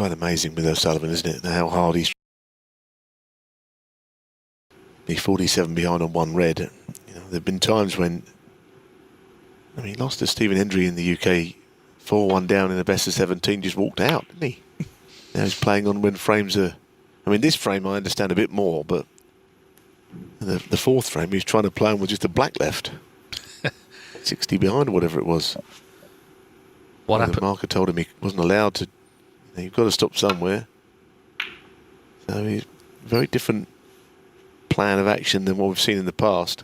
quite amazing with O'Sullivan, isn't it? How hard he's 47 behind on 1 red. You know, there've been times when, I mean, he lost to Stephen Hendry in the UK, 4-1 down in a best of 17, just walked out, didn't he? Now he's playing on when frames are. I mean, this frame I understand a bit more, but the fourth frame he was trying to play on with just a black left, 60 behind or whatever it was. What happened? The marker told him he wasn't allowed to. You've got to stop somewhere. So he's very different plan of action than what we've seen in the past.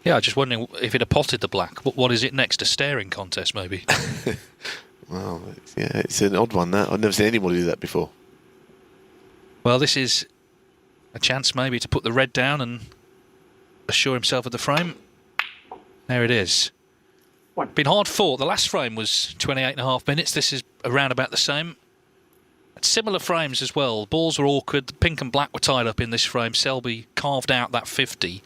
Yeah, just wondering if it had potted the black. What is it next? A staring contest, maybe? Well, yeah, it's an odd one, that. I've never seen anybody do that before. Well, this is a chance maybe to put the red down and assure himself of the frame. There it is. Been hard fought. The last frame was 28.5 minutes. This is around about the same. Similar frames as well. Balls were awkward. The pink and black were tied up in this frame. Selby carved out that 50.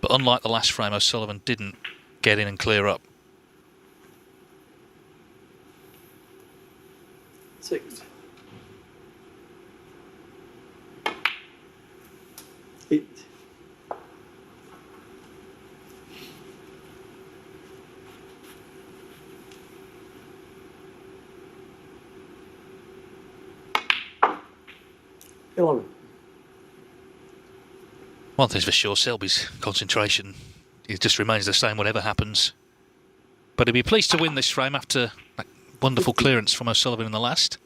But unlike the last frame, O'Sullivan didn't get in and clear up. 6. 8. 11. One thing's for sure, Selby's concentration, it just remains the same whatever happens. But he'll be pleased to win this frame after that wonderful clearance from O'Sullivan in the last.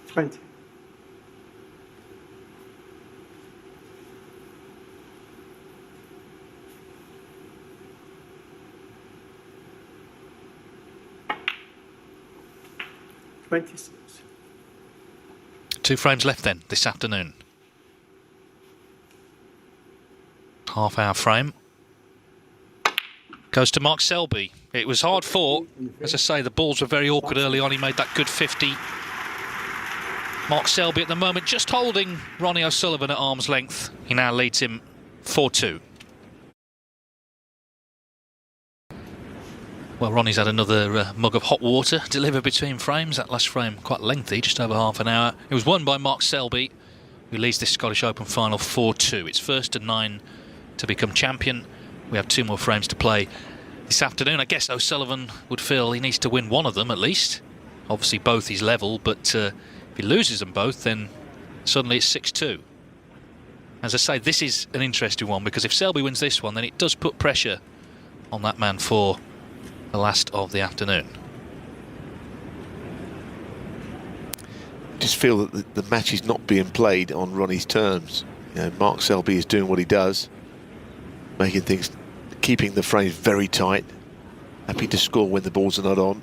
Twenty. 26. 2 frames left then this afternoon. Half-hour frame. Goes to Mark Selby. It was hard fought. As I say, the balls were very awkward early on. He made that good 50. Mark Selby at the moment just holding Ronnie O'Sullivan at arm's length. He now leads him 4-2. Well, Ronnie's had another mug of hot water delivered between frames. That last frame quite lengthy, just over half an hour. It was won by Mark Selby, who leads this Scottish Open final 4-2. It's first to 9 to become champion. We have 2 more frames to play this afternoon. I guess O'Sullivan would feel he needs to win one of them at least. Obviously both he's level, but if he loses them both, then suddenly it's 6-2. As I say, this is an interesting one, because if Selby wins this one, then it does put pressure on that man for the last of the afternoon. Just feel that the match is not being played on Ronnie's terms. You know, Mark Selby is doing what he does, making things, keeping the frames very tight, happy to score when the balls are not on.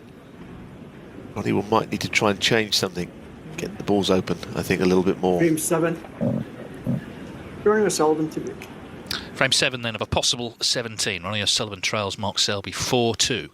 Ronnie might need to try and change something, get the balls open, I think, a little bit more. Frame 7. Ronnie O'Sullivan to break. Frame 7 then of a possible 17. Ronnie O'Sullivan trails Mark Selby 4-2.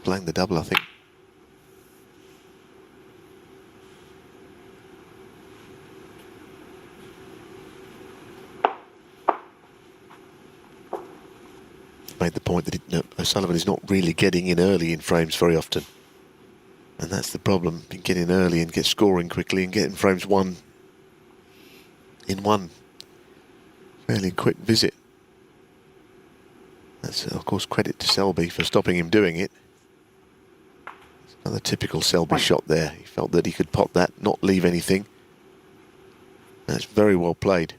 Playing the double, I think. Made the point that O'Sullivan is not really getting in early in frames very often, and that's the problem. You can get in early and get scoring quickly and get in frames one fairly quick visit. That's, of course, credit to Selby for stopping him doing it. Another typical Selby shot there. He felt that he could pot that, not leave anything. That's very well played.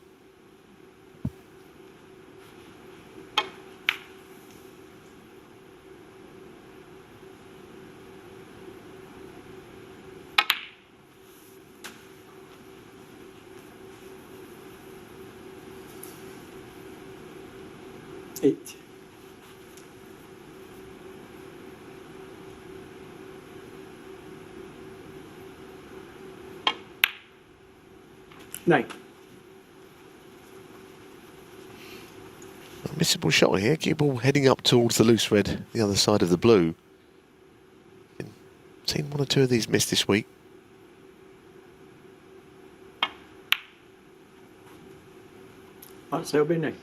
Eight. Nine. Missable shot here. Cue ball heading up towards the loose red, the other side of the blue. Seen one or two of these missed this week. That's Selby 9.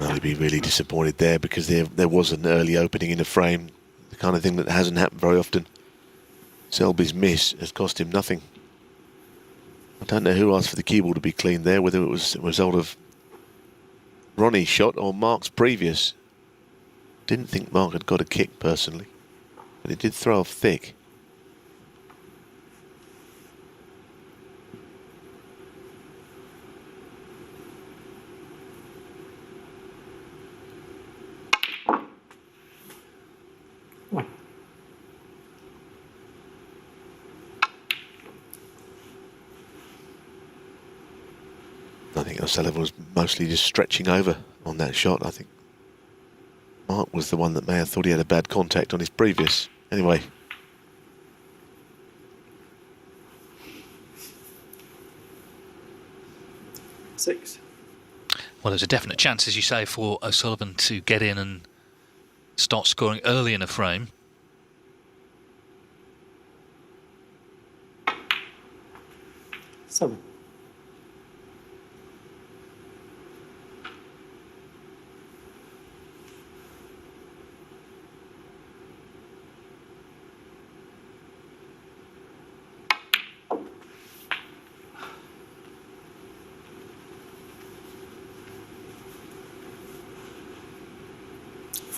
Well, he'd be really disappointed there because there was an early opening in the frame, the kind of thing that hasn't happened very often. Selby's miss has cost him nothing. I don't know who asked for the cue ball to be cleaned there, whether it was a result of Ronnie's shot or Mark's previous. Didn't think Mark had got a kick personally, but it did throw off thick. One. I think O'Sullivan was mostly just stretching over on that shot. I think Mark was the one that may have thought he had a bad contact on his previous. Anyway. Six. Well, there's a definite chance, as you say, for O'Sullivan to get in and start scoring early in a frame. Seven.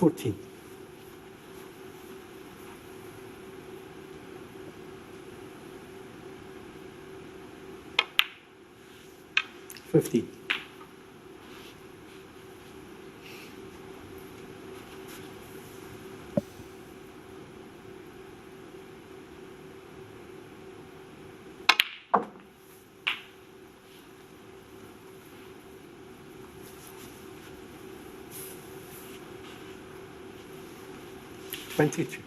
$14. $15. $22.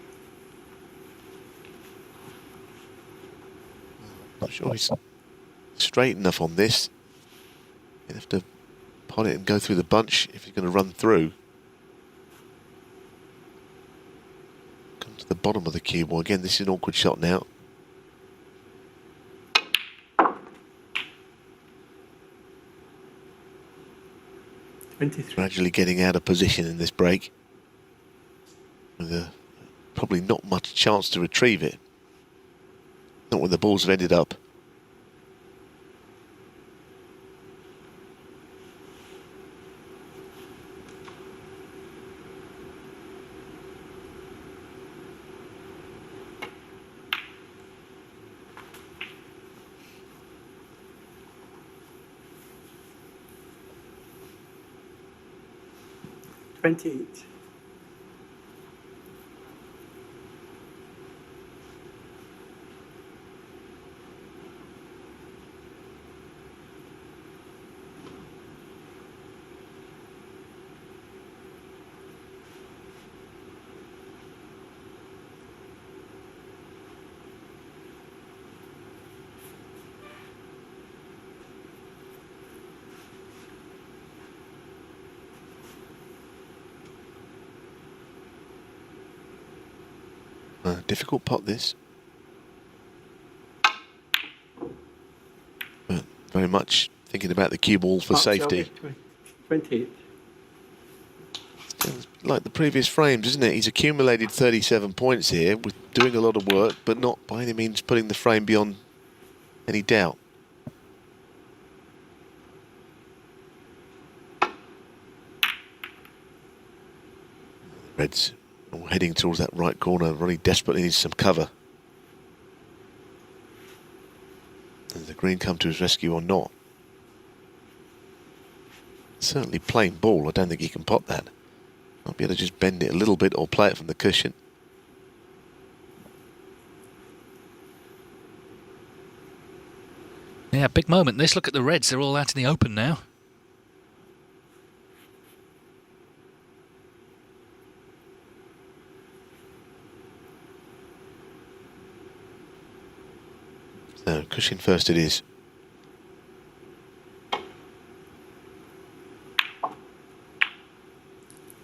Not sure he's straight enough on this. He'd have to pot it and go through the bunch if he's going to run through. Come to the bottom of the cue ball. Again, this is an awkward shot now. $23. Gradually getting out of position in this break. With probably not much chance to retrieve it. Not where the balls have ended up. $28. Difficult pot this. very much thinking about the cue ball for Mark safety. Selby, 28. It's like the previous frames, isn't it? He's accumulated 37 points here with doing a lot of work, but not by any means putting the frame beyond any doubt. Reds all heading towards that right corner. Ronnie desperately needs some cover. Does the green come to his rescue or not? Certainly plain ball. I don't think he can pop that. Might be able to just bend it a little bit or play it from the cushion. Yeah, big moment. This, look at the Reds. They're all out in the open now. So, cushion first it is.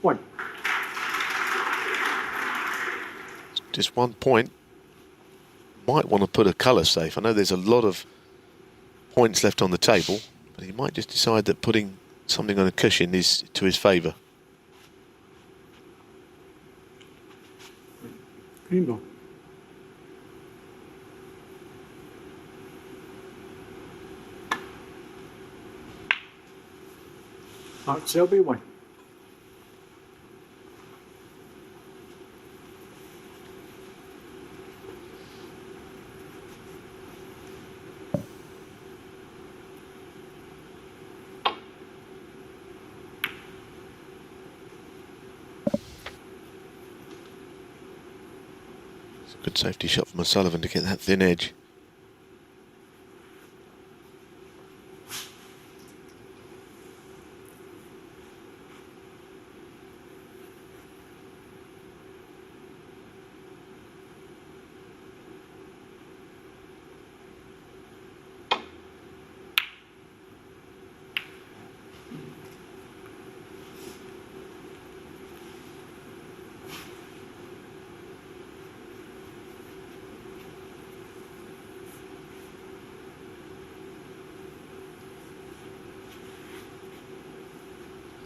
One. Just 1 point. Might want to put a colour safe. I know there's a lot of points left on the table, but he might just decide that putting something on a cushion is to his favour. Green ball. Mark Selby, 1. It's a good safety shot from O'Sullivan to get that thin edge.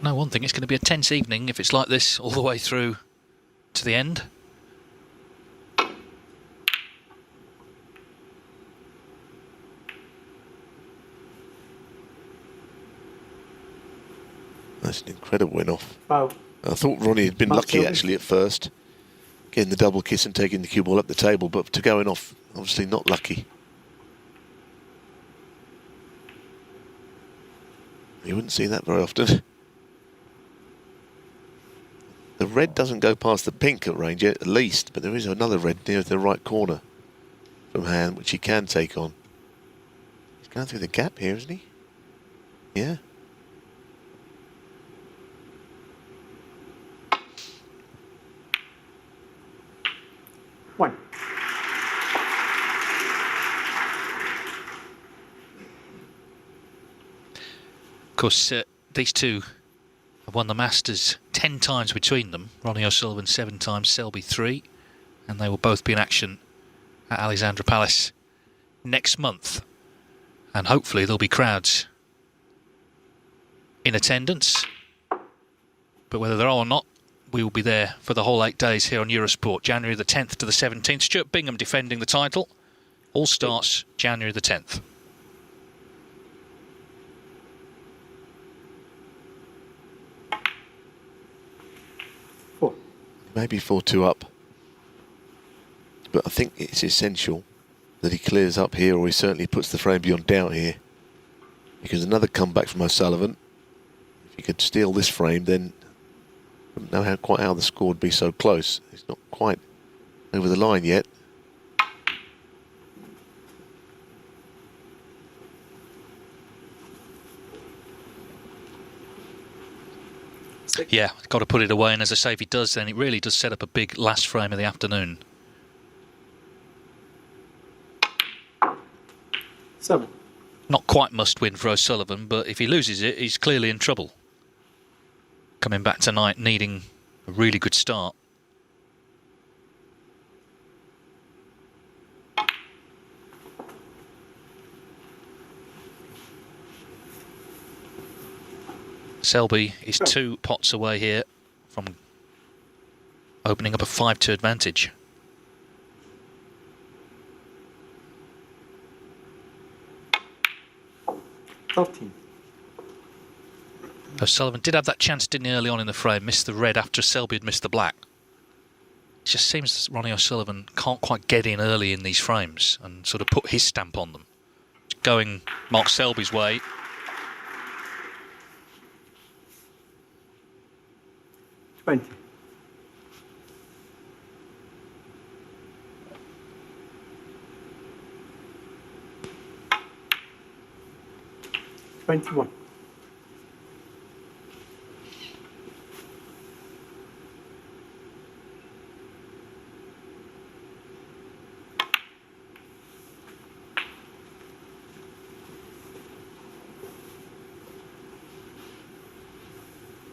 No, one thing, it's going to be a tense evening if it's like this all the way through to the end. That's an incredible win-off. Wow. I thought Ronnie had been Mark lucky Selby. actually at first, getting the double kiss and taking the cue ball up the table, but to going off, obviously not lucky. You wouldn't see that very often. The red doesn't go past the pink at range at least, but there is another red near the right corner from hand, which he can take on. He's going through the gap here, isn't he? Yeah. One. Of course, these two have won the Masters 10 times between them. Ronnie O'Sullivan 7 times, Selby 3. And they will both be in action at Alexandra Palace next month. And hopefully there'll be crowds in attendance. But whether there are or not, we will be there for the whole 8 days here on Eurosport, January the 10th to the 17th. Stuart Bingham defending the title. All starts January the 10th. Maybe 4-2 up. But I think it's essential that he clears up here, or he certainly puts the frame beyond doubt here. Because another comeback from O'Sullivan, if he could steal this frame, then I don't know quite how the score would be so close. It's not quite over the line yet. Yeah, got to put it away, and as I say, if he does, then it really does set up a big last frame of the afternoon. 7. Not quite must win for O'Sullivan, but if he loses it, he's clearly in trouble. Coming back tonight needing a really good start. Selby is 2 pots away here from opening up a 5-2 advantage. O'Sullivan did have that chance, didn't he, early on in the frame, missed the red after Selby had missed the black. It just seems that Ronnie O'Sullivan can't quite get in early in these frames and sort of put his stamp on them. It's going Mark Selby's way. $20. 21.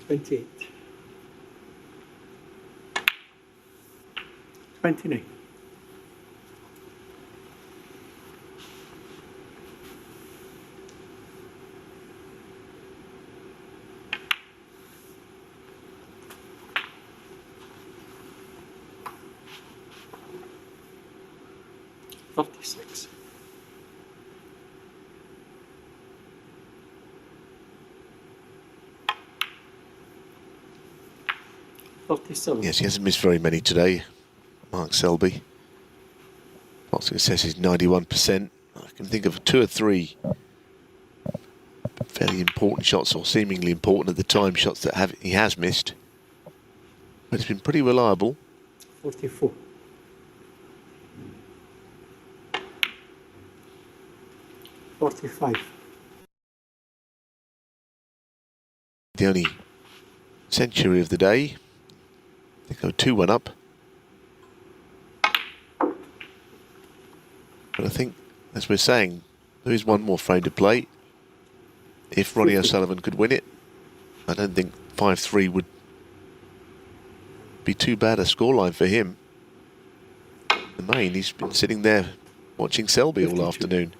28. 29. 36. 37. Yes, he hasn't missed very many today, Mark Selby. Mark success is 91%. I can think of 2 or 3 fairly important shots, or seemingly important at the time, shots that he has missed. But it's been pretty reliable. 44. 45. The only century of the day. They go 2-1 up. But I think, as we're saying, there is one more frame to play. If Ronnie O'Sullivan could win it, I don't think 5-3 would be too bad a scoreline for him. The main, he's been sitting there watching Selby all afternoon.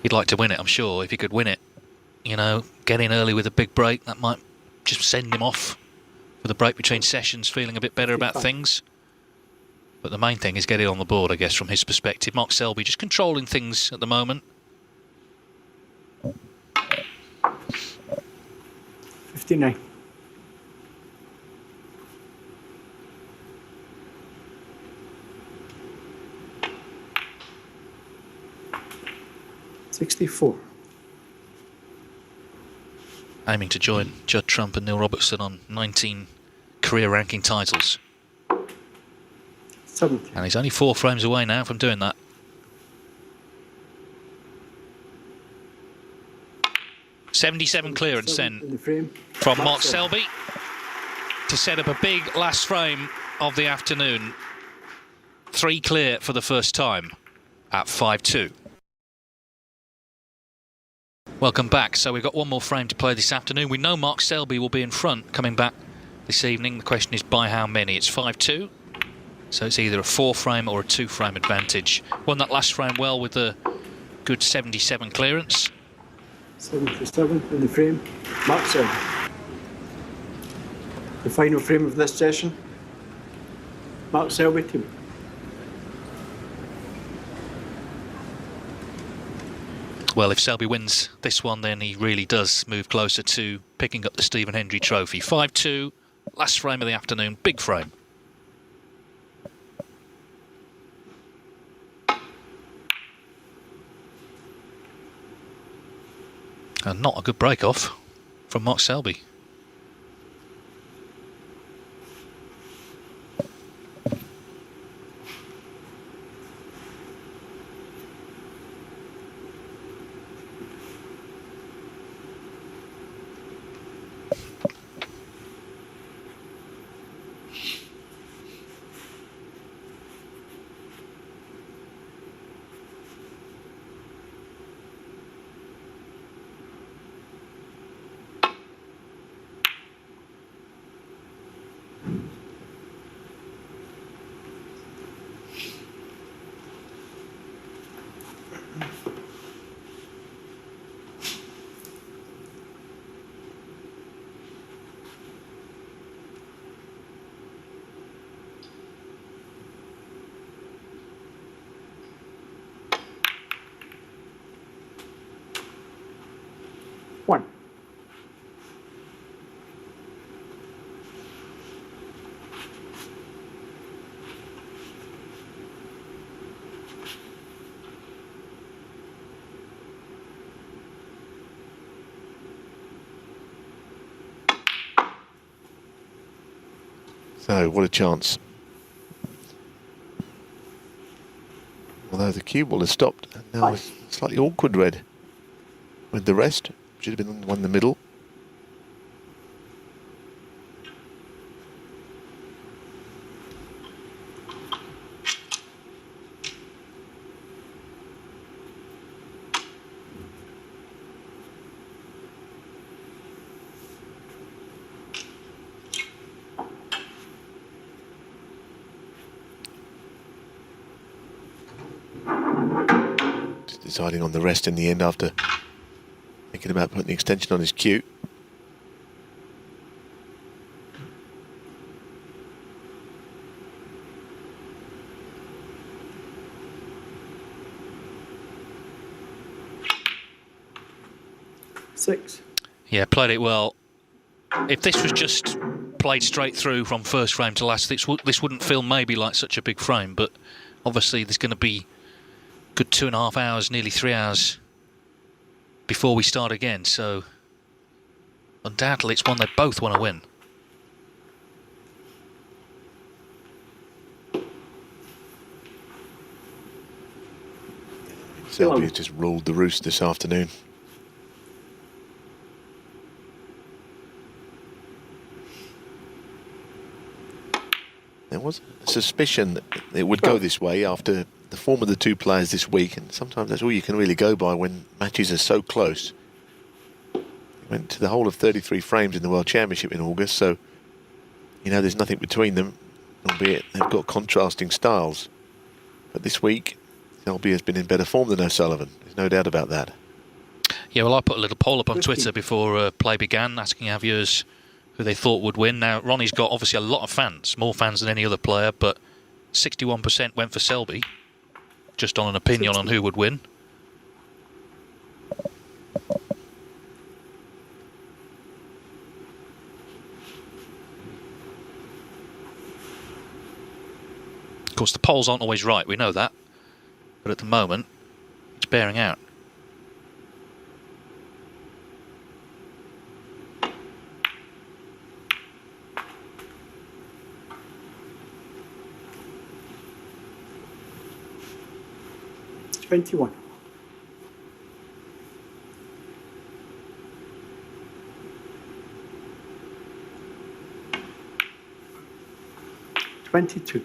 He'd like to win it, I'm sure. If he could win it, you know, get in early with a big break, that might just send him off for the break between sessions, feeling a bit better about things. But the main thing is getting on the board, I guess, from his perspective. Mark Selby just controlling things at the moment. 59. 64. Aiming to join Judd Trump and Neil Robertson on 19 career ranking titles. 70. And he's only 4 frames away now from doing that. .77 clearance then from Mark Selby to set up a big last frame of the afternoon. 3 clear for the first time at 5-2. Welcome back. So we've got one more frame to play this afternoon. We know Mark Selby will be in front coming back this evening. The question is by how many? It's 5-2. So it's either a 4-frame or a 2-frame advantage. Won that last frame well with a good 77 clearance. 77 in the frame. Mark Selby. The final frame of this session. Mark Selby team. Well, if Selby wins this one, then he really does move closer to picking up the Stephen Hendry Trophy. 5-2, last frame of the afternoon, big frame. And not a good break-off from Mark Selby. So, what a chance. Although the cue ball has stopped, and now it's slightly awkward red with the rest. Should have been the one in the middle. Deciding on the rest in the end after thinking about putting the extension on his cue. Six. Yeah, played it well. If this was just played straight through from first frame to last, this wouldn't feel maybe like such a big frame, but obviously there's going to be good 2.5 hours, nearly 3 hours before we start again, so undoubtedly it's one they both want to win. Selby has just ruled the roost this afternoon. There was a suspicion that it would go this way after the form of the two players this week, and sometimes that's all you can really go by when matches are so close. Went to the whole of 33 frames in the World Championship in August, so you know there's nothing between them, albeit they've got contrasting styles. But this week, Selby has been in better form than O'Sullivan. There's no doubt about that. Yeah, well, I put a little poll up on Twitter before play began, asking our viewers who they thought would win. Now, Ronnie's got obviously a lot of fans, more fans than any other player, but 61% went for Selby, just on an opinion on who would win. Of course, the polls aren't always right, we know that, but at the moment, it's bearing out. $21. $22.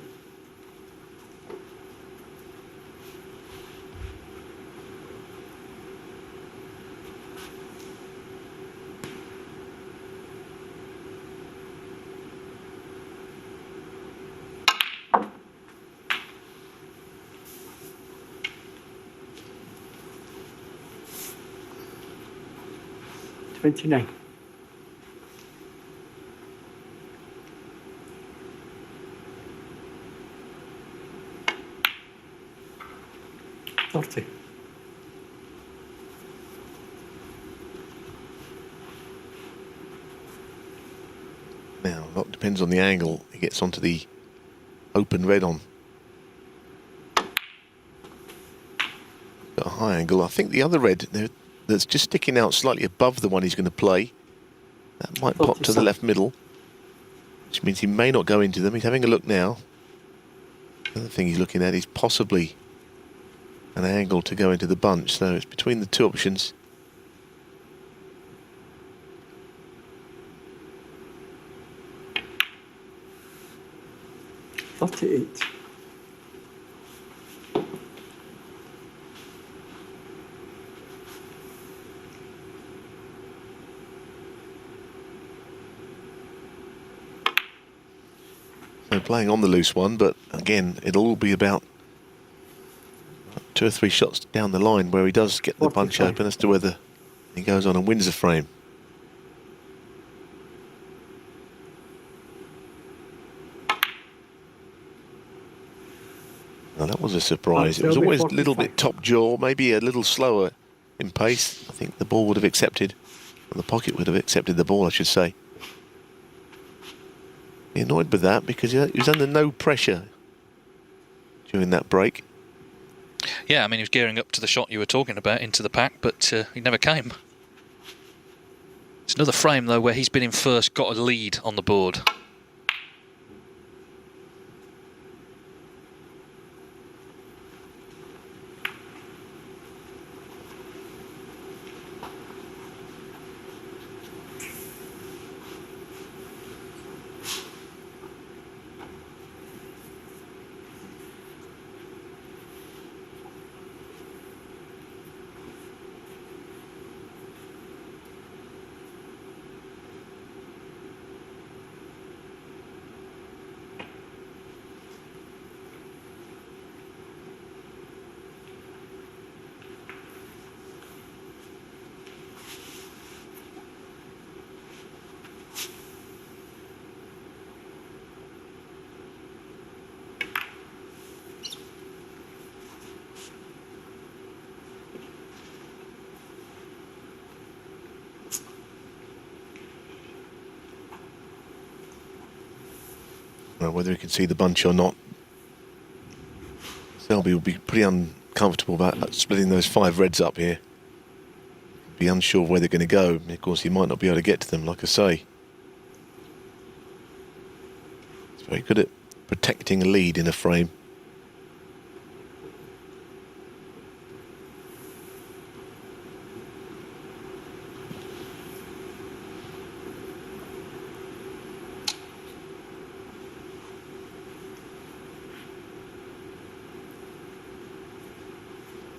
$29. $30. Now, a lot depends on the angle he gets onto the open red on. Got a high angle. I think the other red that's just sticking out slightly above the one he's going to play, that might pop to the left middle, which means he may not go into them. He's having a look now. The other thing he's looking at is possibly an angle to go into the bunch, so it's between the two options. $38. So playing on the loose one, but again, it'll all be about 2 or 3 shots down the line where he does get the bunch open as to whether he goes on and wins the frame. Now that was a surprise. It was always a little bit top jaw, maybe a little slower in pace. I think the ball would have accepted, or the pocket would have accepted the ball, I should say. Be annoyed with that because he was under no pressure during that break. Yeah, I mean, he was gearing up to the shot you were talking about into the pack, but he never came. It's another frame, though, where he's been in first, got a lead on the board. Well, whether he can see the bunch or not, Selby will be pretty uncomfortable about splitting those 5 reds up here. Be unsure where they're going to go. Of course, he might not be able to get to them, like I say. He's very good at protecting a lead in a frame.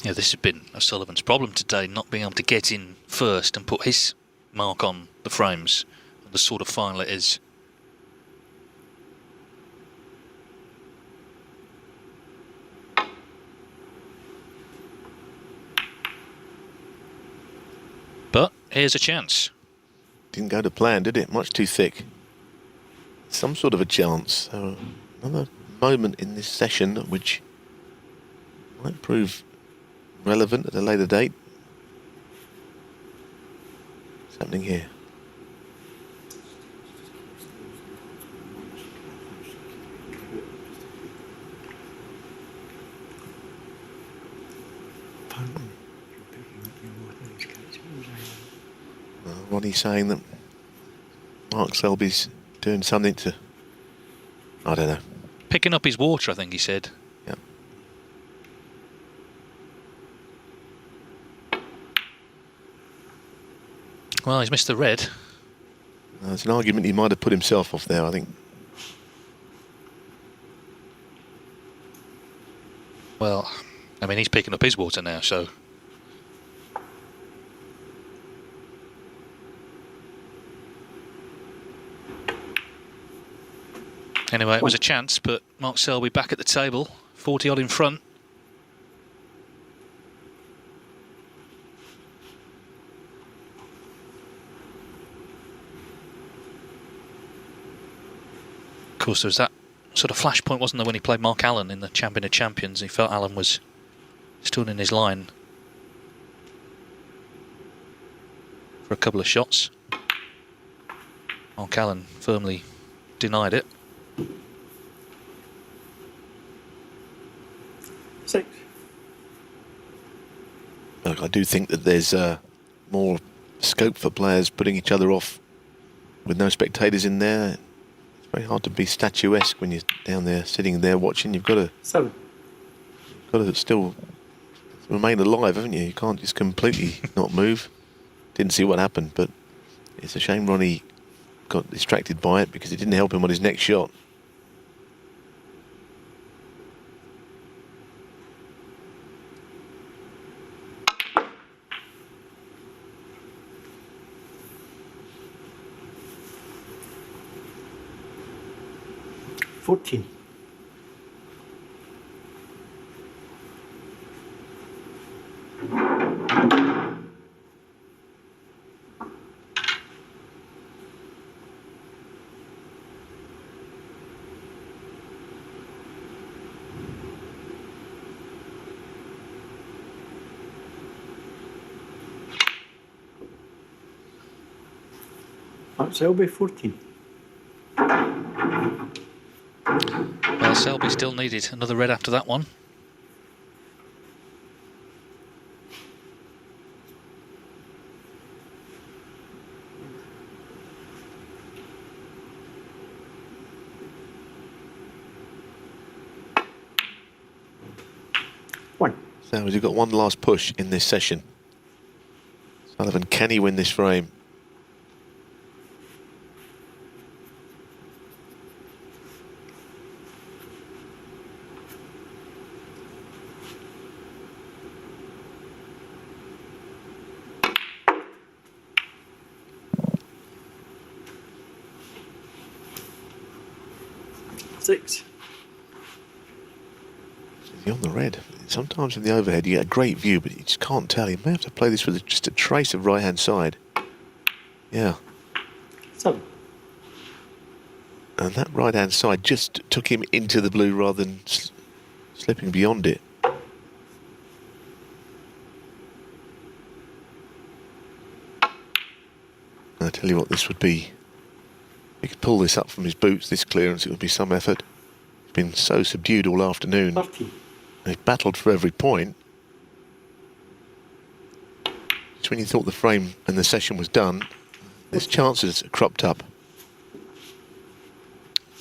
Yeah, this has been O'Sullivan's problem today, not being able to get in first and put his mark on the frames, the sort of final it is. But here's a chance. Didn't go to plan, did it? Much too thick. Some sort of a chance. So another moment in this session which might prove relevant at a later date. What's happening here? Ronnie saying that Mark Selby's doing something to, I don't know. Picking up his water, I think he said. Yeah. Well, he's missed the red. There's an argument he might have put himself off there, I think. Well, I mean, he's picking up his water now, so... Anyway, it was a chance, but Mark Selby back at the table, 40-odd in front. Of course, there was that sort of flashpoint, wasn't there, when he played Mark Allen in the Champion of Champions. He felt Allen was stood in his line for a couple of shots. Mark Allen firmly denied it. 6. Look, I do think that there's more scope for players putting each other off with no spectators in there. It's very hard to be statuesque when you're down there, sitting there watching. You've got 7. to still remain alive, haven't you? You can't just completely not move. Didn't see what happened, but it's a shame Ronnie got distracted by it because it didn't help him on his next shot. $14. Mark Selby, 14. Well, Selby still needed another red after that one. So he's got one last push in this session. Sullivan, can he win this frame? Six. Is he on the red? Sometimes in the overhead you get a great view, but you just can't tell. You may have to play this with just a trace of right-hand side. Yeah. 7. And that right-hand side just took him into the blue rather than slipping beyond it. I tell you what, this would be he could pull this up from his boots, this clearance, it would be some effort. He's been so subdued all afternoon. 30. He's battled for every point. Just when you thought the frame and the session was done, there's chances cropped up.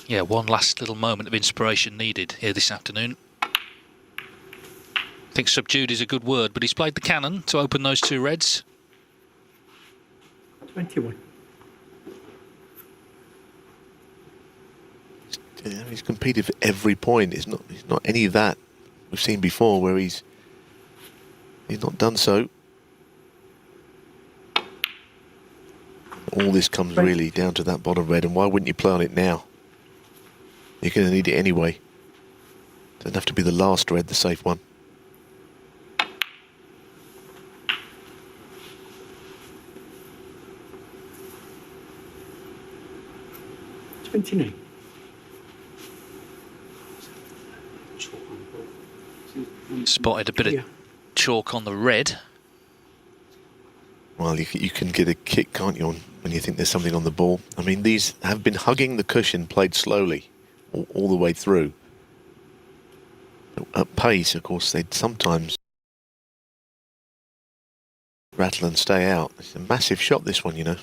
Yeah, one last little moment of inspiration needed here this afternoon. I think subdued is a good word, but he's played the cannon to open those two reds. 21. Yeah, he's competed for every point. It's not any of that we've seen before where he's not done so. All this comes really down to that bottom red, and why wouldn't you play on it now? You're going to need it anyway. Doesn't have to be the last red, the safe one. $29. Spotted a bit of chalk on the red. Well, you can get a kick, can't you, when you think there's something on the ball. I mean, these have been hugging the cushion, played slowly, all the way through. At pace, of course, they'd sometimes rattle and stay out. It's a massive shot, this one, you know.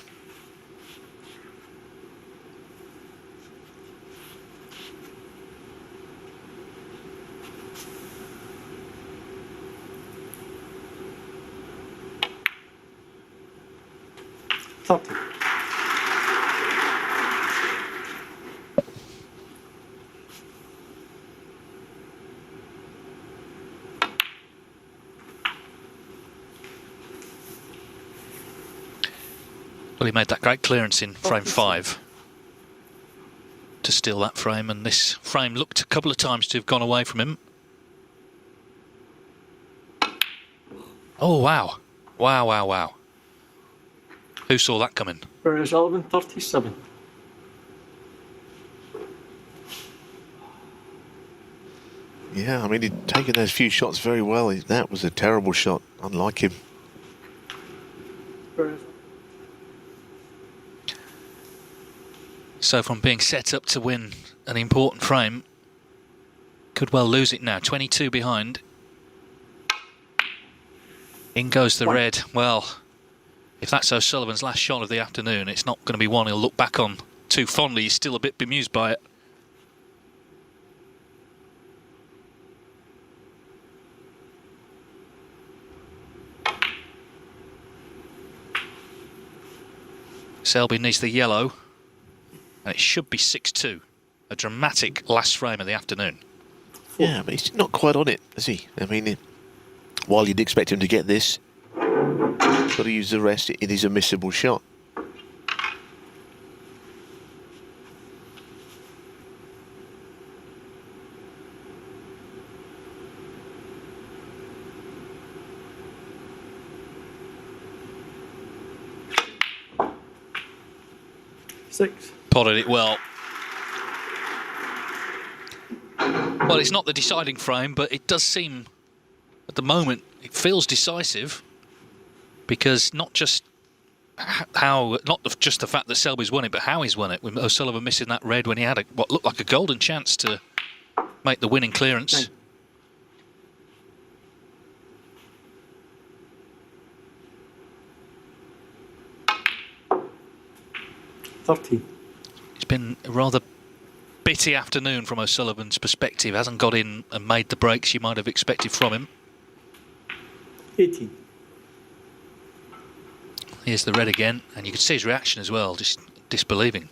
Well, he made that great clearance in frame 5 to steal that frame, and this frame looked a couple of times to have gone away from him. Oh, wow. Wow, wow, wow. Who saw that coming? Ronnie O'Sullivan, 37. Yeah, I mean, he'd taken those few shots very well. That was a terrible shot, unlike him. So from being set up to win an important frame, could well lose it now. 22 behind. In goes the red. Well, if that's O'Sullivan's last shot of the afternoon, it's not going to be one he'll look back on too fondly. He's still a bit bemused by it. Selby needs the yellow, and it should be 6-2. A dramatic last frame of the afternoon. Yeah, but he's not quite on it, is he? I mean, while you'd expect him to get this, he's got to use the rest. It is a missable shot. Potted it well. Well, it's not the deciding frame, but it does seem, at the moment, it feels decisive, because not just the fact that Selby's won it, but how he's won it. With O'Sullivan missing that red when he had what looked like a golden chance to make the winning clearance. 30. It's been a rather bitty afternoon from O'Sullivan's perspective. Hasn't got in and made the breaks you might have expected from him. 18. Here's the red again, and you can see his reaction as well, just disbelieving.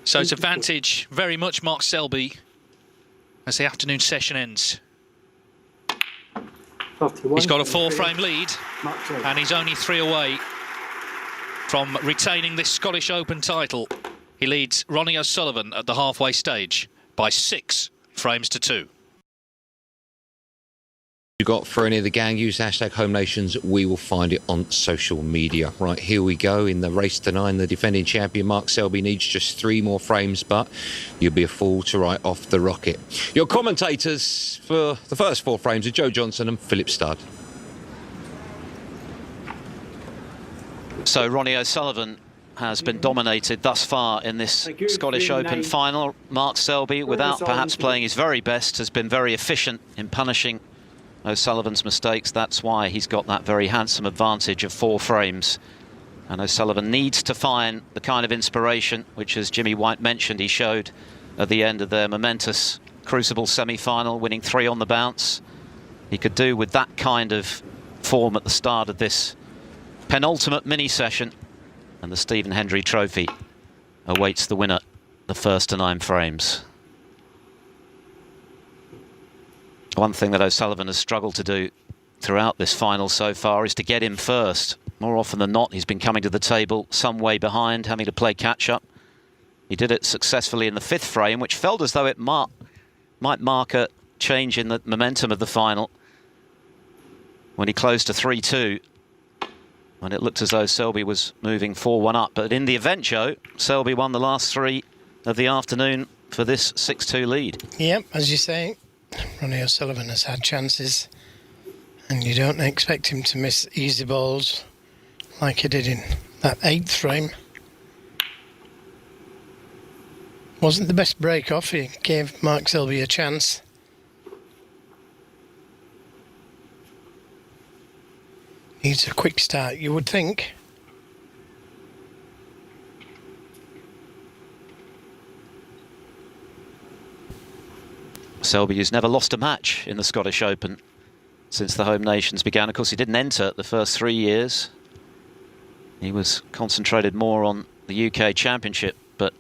So it's advantage very much Mark Selby as the afternoon session ends. 31. He's got a 4-frame lead, and he's only 3 away from retaining this Scottish Open title. He leads Ronnie O'Sullivan at the halfway stage by 6 frames to 2. You got for any of the gang, use hashtag Home Nations. We will find it on social media. Right, here we go in the race to 9. The defending champion Mark Selby needs just 3 more frames, but you'll be a fool to write off the rocket. Your commentators for the first 4 frames are Joe Johnson and Philip Studd. So Ronnie O'Sullivan has been dominated thus far in this Scottish Open final. Mark Selby, without perhaps playing his very best, has been very efficient in punishing O'Sullivan's mistakes. That's why he's got that very handsome advantage of 4 frames. And O'Sullivan needs to find the kind of inspiration which, as Jimmy White mentioned, he showed at the end of their momentous Crucible semi-final, winning 3 on the bounce. He could do with that kind of form at the start of this penultimate mini-session. And the Stephen Hendry Trophy awaits the winner, the first to 9 frames. One thing that O'Sullivan has struggled to do throughout this final so far is to get in first. More often than not, he's been coming to the table some way behind, having to play catch-up. He did it successfully in the 5th frame, which felt as though it might mark a change in the momentum of the final, when he closed to 3-2. And it looked as though Selby was moving 4-1 up. But in the event, Joe, Selby won the last 3 of the afternoon for this 6-2 lead. Yep, as you say, Ronnie O'Sullivan has had chances, and you don't expect him to miss easy balls like he did in that 8th frame. Wasn't the best break off. He gave Mark Selby a chance. Needs a quick start, you would think. Selby, who's never lost a match in the Scottish Open since the home nations began. Of course, he didn't enter the first 3 years. He was concentrated more on the UK Championship, but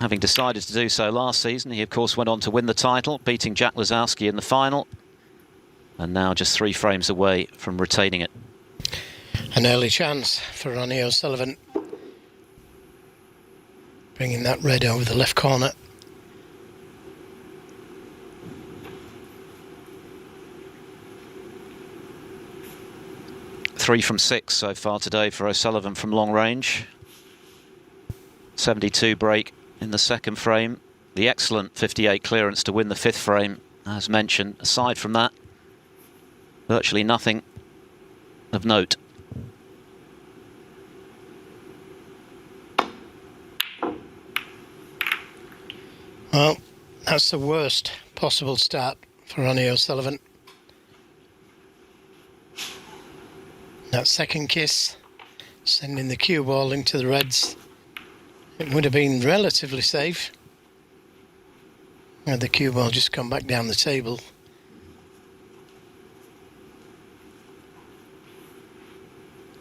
having decided to do so last season, he of course went on to win the title, beating Jack Lazowski in the final. And now just 3 frames away from retaining it. An early chance for Ronnie O'Sullivan. Bringing that red over the left corner. Three from 6 so far today for O'Sullivan from long range. 72 break in the 2nd frame. The excellent 58 clearance to win the 5th frame, as mentioned. Aside from that, virtually nothing of note. Well, that's the worst possible start for Ronnie O'Sullivan. That second kiss, sending the cue ball into the reds. It would have been relatively safe had the cue ball just come back down the table.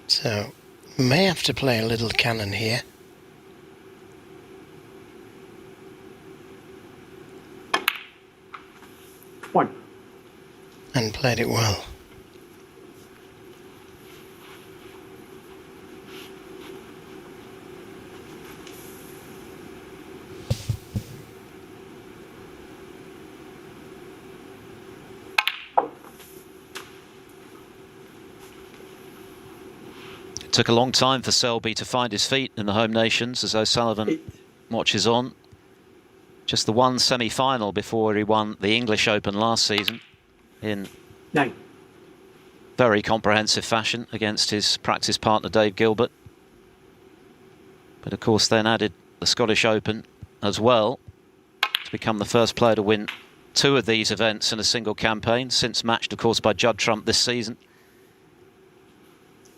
So, may have to play a little cannon here. One. And played it well. It took a long time for Selby to find his feet in the home nations as O'Sullivan watches on. Just the one semi-final before he won the English Open last season in 9. very comprehensive fashion against his practice partner Dave Gilbert. But of course then added the Scottish Open as well to become the first player to win 2 of these events in a single campaign, since matched of course by Judd Trump this season.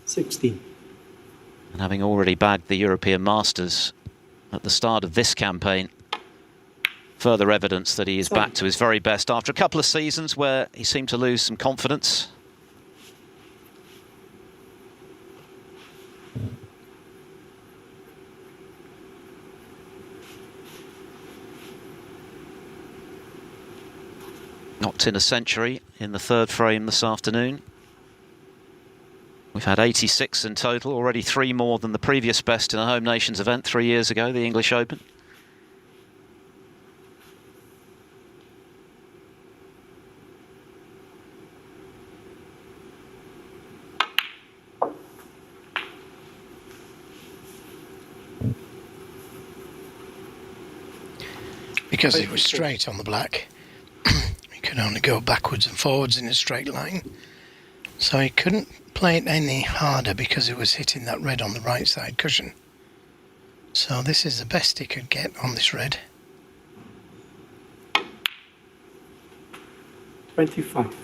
16. And having already bagged the European Masters at the start of this campaign, further evidence that he is back to his very best after a couple of seasons where he seemed to lose some confidence. Knocked in a century in the 3rd frame this afternoon. We've had 86 in total, already 3 more than the previous best in a home nations event 3 years ago, the English Open. Because it was straight on the black, he could only go backwards and forwards in a straight line. So he couldn't play it any harder because it was hitting that red on the right side cushion. So this is the best he could get on this red. 25.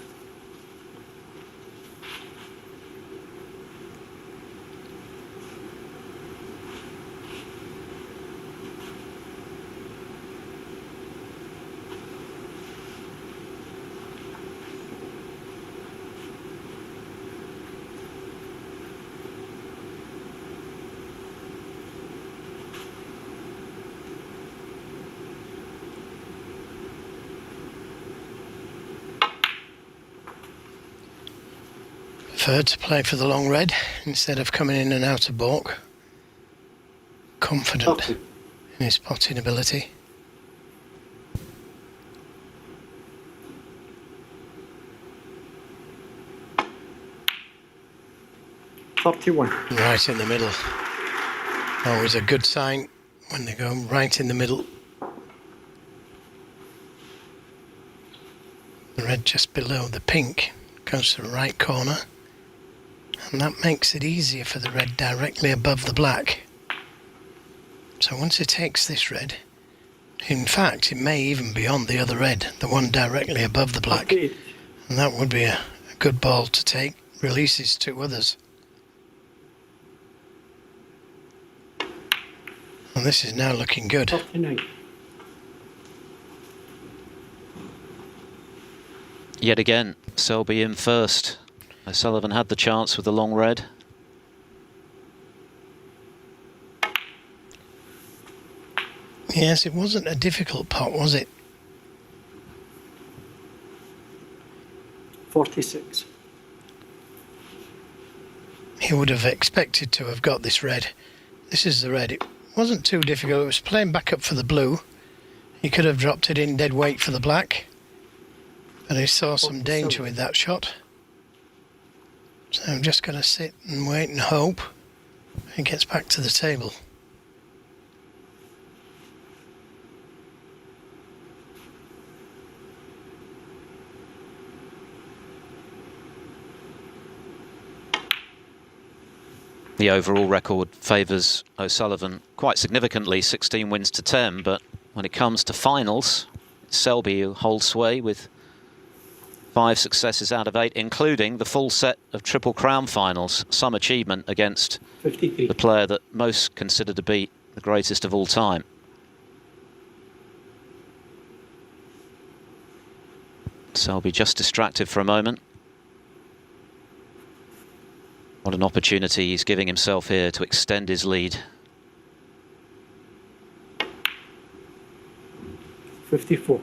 Preferred to play for the long red instead of coming in and out of balk. Confident Okay. in his potting ability. $31. Right in the middle. Always a good sign when they go right in the middle. The red just below the pink goes to the right corner, and that makes it easier for the red directly above the black. So once it takes this red, in fact it may even be on the other red, the one directly above the black, 48. and that would be a good ball to take, releases two others. And this is now looking good. 39. Yet again, Selby in first. O'Sullivan had the chance with the long red. Yes, it wasn't a difficult pot, was it? 46. He would have expected to have got this red. This is the red. It wasn't too difficult. It was playing back up for the blue. He could have dropped it in dead weight for the black, but he saw some danger with that shot. So I'm just going to sit and wait and hope he gets back to the table. The overall record favours O'Sullivan quite significantly, 16 wins to 10, but when it comes to finals, it's Selby who holds sway with 5 successes out of 8, including the full set of Triple Crown finals, some achievement against 53. the player that most consider to be the greatest of all time. Selby just distracted for a moment. What an opportunity he's giving himself here to extend his lead. 54.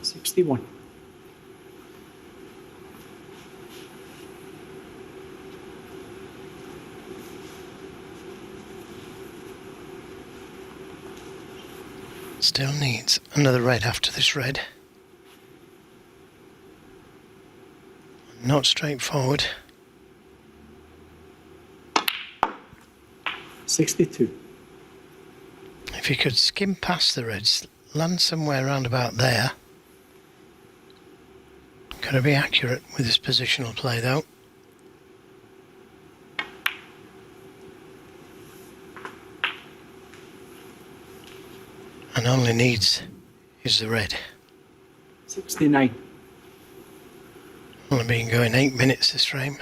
$61. Still needs another red after this red. Not straightforward. 62. If he could skim past the reds, land somewhere around about there. Got to be accurate with his positional play though. And only needs is the red. 69. Only been going 8 minutes this frame.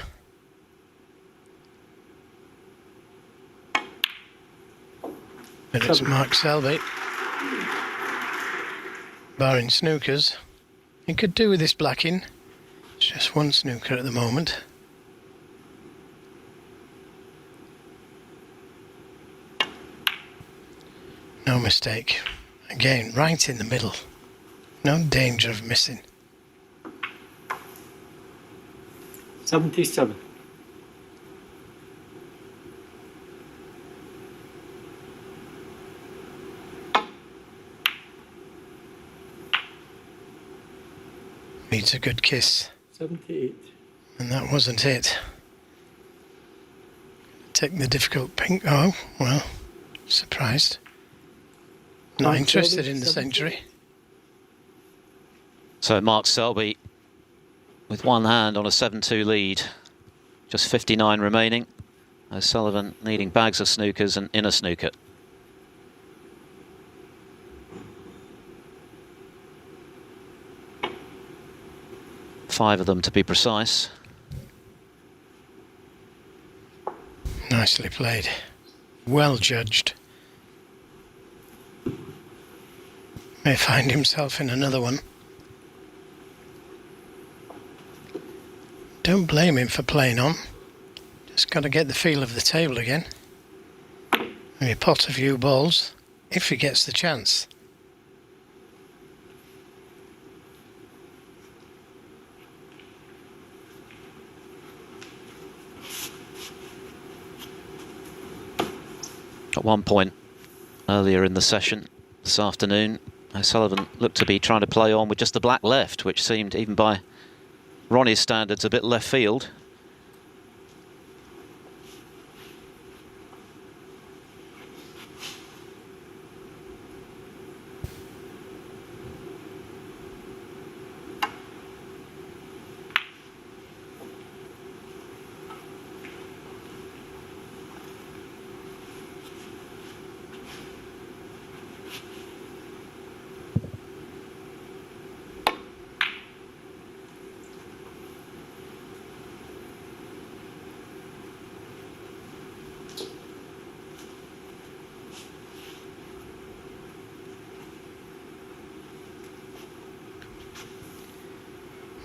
But it's Mark Selby. Barring snookers. He could do with this blacking. It's just one snooker at the moment. No mistake. Again, right in the middle. No danger of missing. 77. Needs a good kiss. 78. And that wasn't it. Take the difficult pink. Oh, well, surprised. Not Mark interested Selby, in the 78. century. So Mark Selby with one hand on a 7-2 lead. Just 59 remaining. O'Sullivan needing bags of snookers and inner snooker. Five of them to be precise. Nicely played. Well judged. May find himself in another one. Don't blame him for playing on. Just got to get the feel of the table again. Maybe pot a few balls, if he gets the chance. At one point earlier in the session this afternoon, O'Sullivan looked to be trying to play on with just the black left, which seemed, even by Ronnie's standards, a bit left field.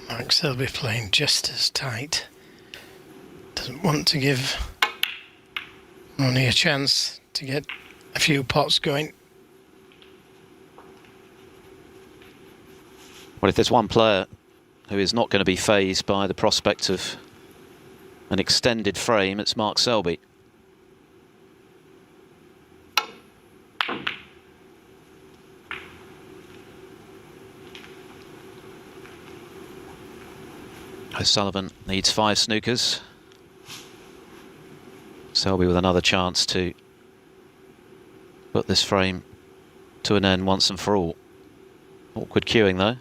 Mark Selby playing just as tight. Doesn't want to give Ronnie a chance to get a few pots going. Well, if there's one player who is not going to be fazed by the prospect of an extended frame, it's Mark Selby. O'Sullivan needs 5 snookers. Selby with another chance to put this frame to an end once and for all. Awkward queuing though.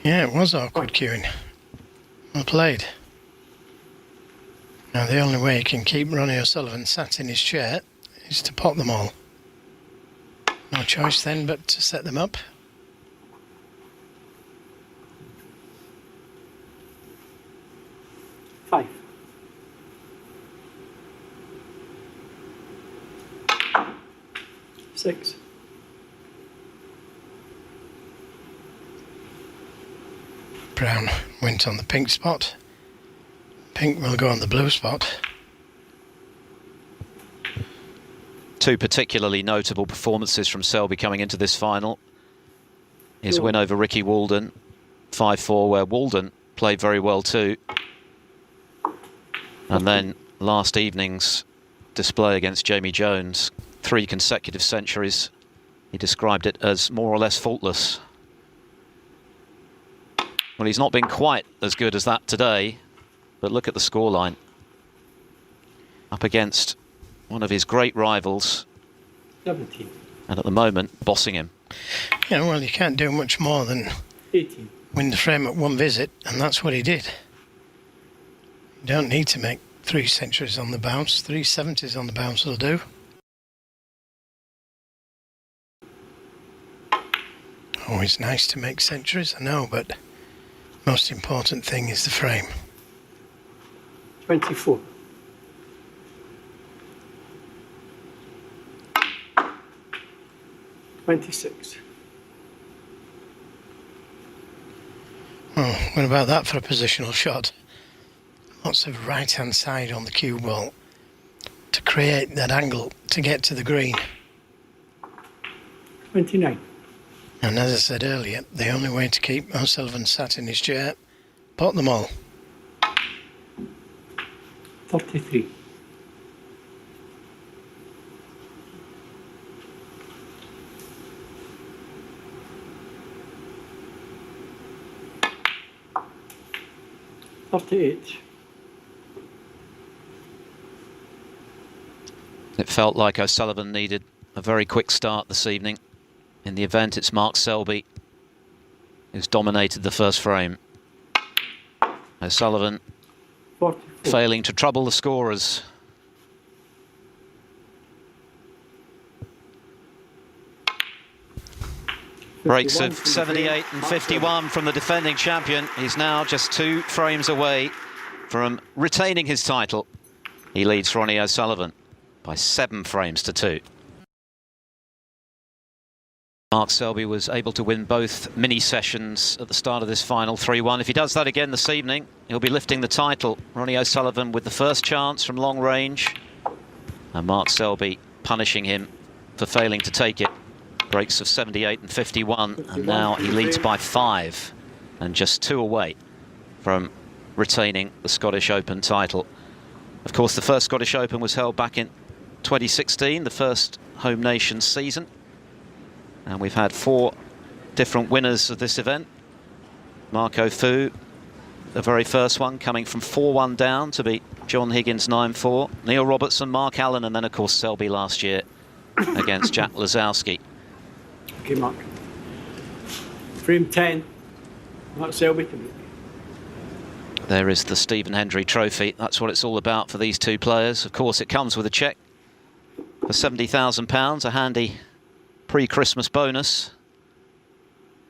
Yeah, it was awkward queuing. Well played. Now the only way he can keep Ronnie O'Sullivan sat in his chair is to pot them all. No choice then but to set them up. Five. Six. Brown went on the pink spot. Pink will go on the blue spot. Two particularly notable performances from Selby coming into this final. His win over Ricky Walden, 5-4, where Walden played very well too. And then last evening's display against Jamie Jones, 3 consecutive centuries. He described it as more or less faultless. Well, he's not been quite as good as that today, but look at the scoreline. Up against one of his great rivals. 17. And at the moment, bossing him. Yeah, well, you can't do much more than 18. win the frame at one visit, and that's what he did. You don't need to make 3 centuries on the bounce. 3 70s on the bounce will do. Always nice to make centuries, I know, but most important thing is the frame. 24. 26. Oh, what about that for a positional shot? Lots of right-hand side on the cue ball to create that angle to get to the green. 29. And as I said earlier, the only way to keep O'Sullivan sat in his chair, pot them all. 33. 38. It felt like O'Sullivan needed a very quick start this evening. In the event, it's Mark Selby who's dominated the first frame. O'Sullivan 44. failing to trouble the scorers. Breaks of 78 and 51 from the defending champion. He's now just 2 frames away from retaining his title. He leads Ronnie O'Sullivan by 7 frames to 2. Mark Selby was able to win both mini sessions at the start of this final 3-1. If he does that again this evening, he'll be lifting the title. Ronnie O'Sullivan with the first chance from long range, and Mark Selby punishing him for failing to take it. Breaks of 78 and 51, and now he leads by 5 and just 2 away from retaining the Scottish Open title. Of course, the first Scottish Open was held back in 2016, the first home nation season. And we've had 4 different winners of this event. Marco Fu, the very first one, coming from 4-1 down to beat John Higgins 9-4. Neil Robertson, Mark Allen, and then, of course, Selby last year against Jack Lazowski. Okay, Mark. Frame 10. Mark Selby to me. There is the Stephen Hendry Trophy. That's what it's all about for these 2 players. Of course, it comes with a cheque for £70,000, a handy pre-Christmas bonus.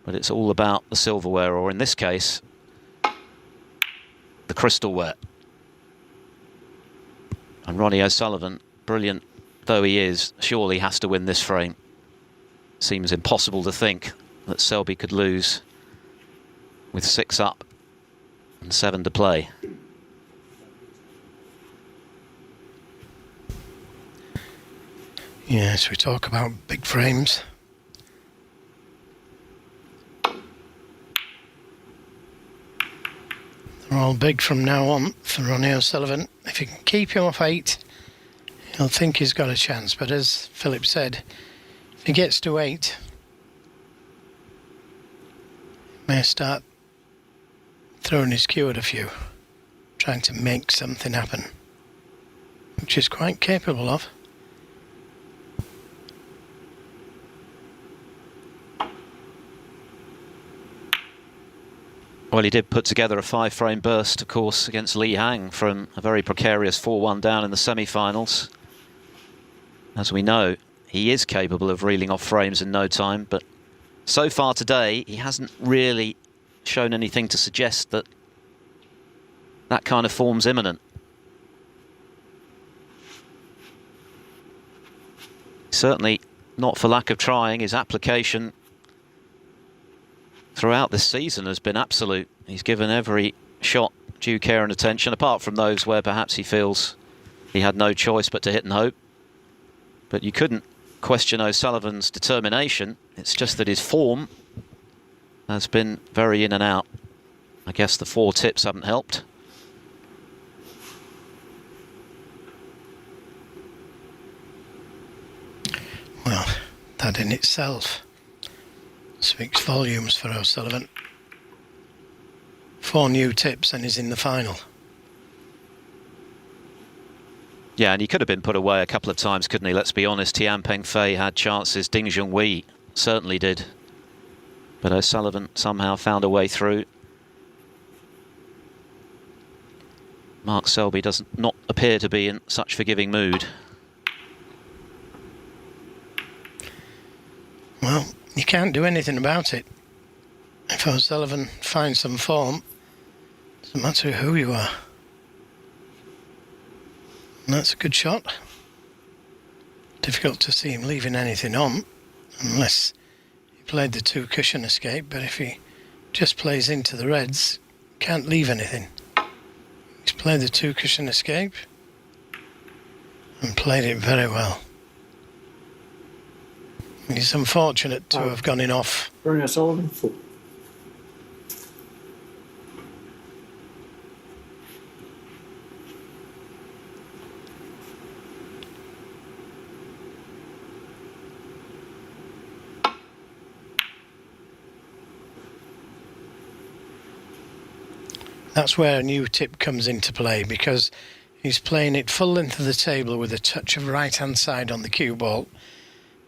But it's all about the silverware, or in this case, the crystalware. And Ronnie O'Sullivan, brilliant though he is, surely has to win this frame. Seems impossible to think that Selby could lose with 6 up and 7 to play. Yes, we talk about big frames. They're all big from now on for Ronnie O'Sullivan. If he can keep him off 8, he'll think he's got a chance. But as Philip said, if he gets to 8, he may start throwing his cue at a few, trying to make something happen, which he's quite capable of. Well, he did put together a 5-frame burst, of course, against Li Hang from a very precarious 4-1 down in the semi-finals. As we know, he is capable of reeling off frames in no time, but so far today, he hasn't really shown anything to suggest that that kind of form's imminent. Certainly not for lack of trying. His application throughout this season has been absolute. He's given every shot due care and attention, apart from those where perhaps he feels he had no choice but to hit and hope. But you couldn't question O'Sullivan's determination. It's just that his form has been very in and out. I guess the 4 tips haven't helped. Well, that in itself speaks volumes for O'Sullivan. 4 new tips and he's in the final. Yeah, and he could have been put away a couple of times, couldn't he? Let's be honest, Tian Pengfei had chances, Ding Junhui certainly did. But O'Sullivan somehow found a way through. Mark Selby does not appear to be in such forgiving mood. Well, you can't do anything about it. If O'Sullivan finds some form, doesn't matter who you are. And that's a good shot. Difficult to see him leaving anything on, unless he played the 2 cushion escape, but if he just plays into the reds, can't leave anything. He's played the 2 cushion escape and played it very well. He's unfortunate to have gone in off. Ronnie O'Sullivan 4. That's where a new tip comes into play, because he's playing it full length of the table with a touch of right-hand side on the cue ball,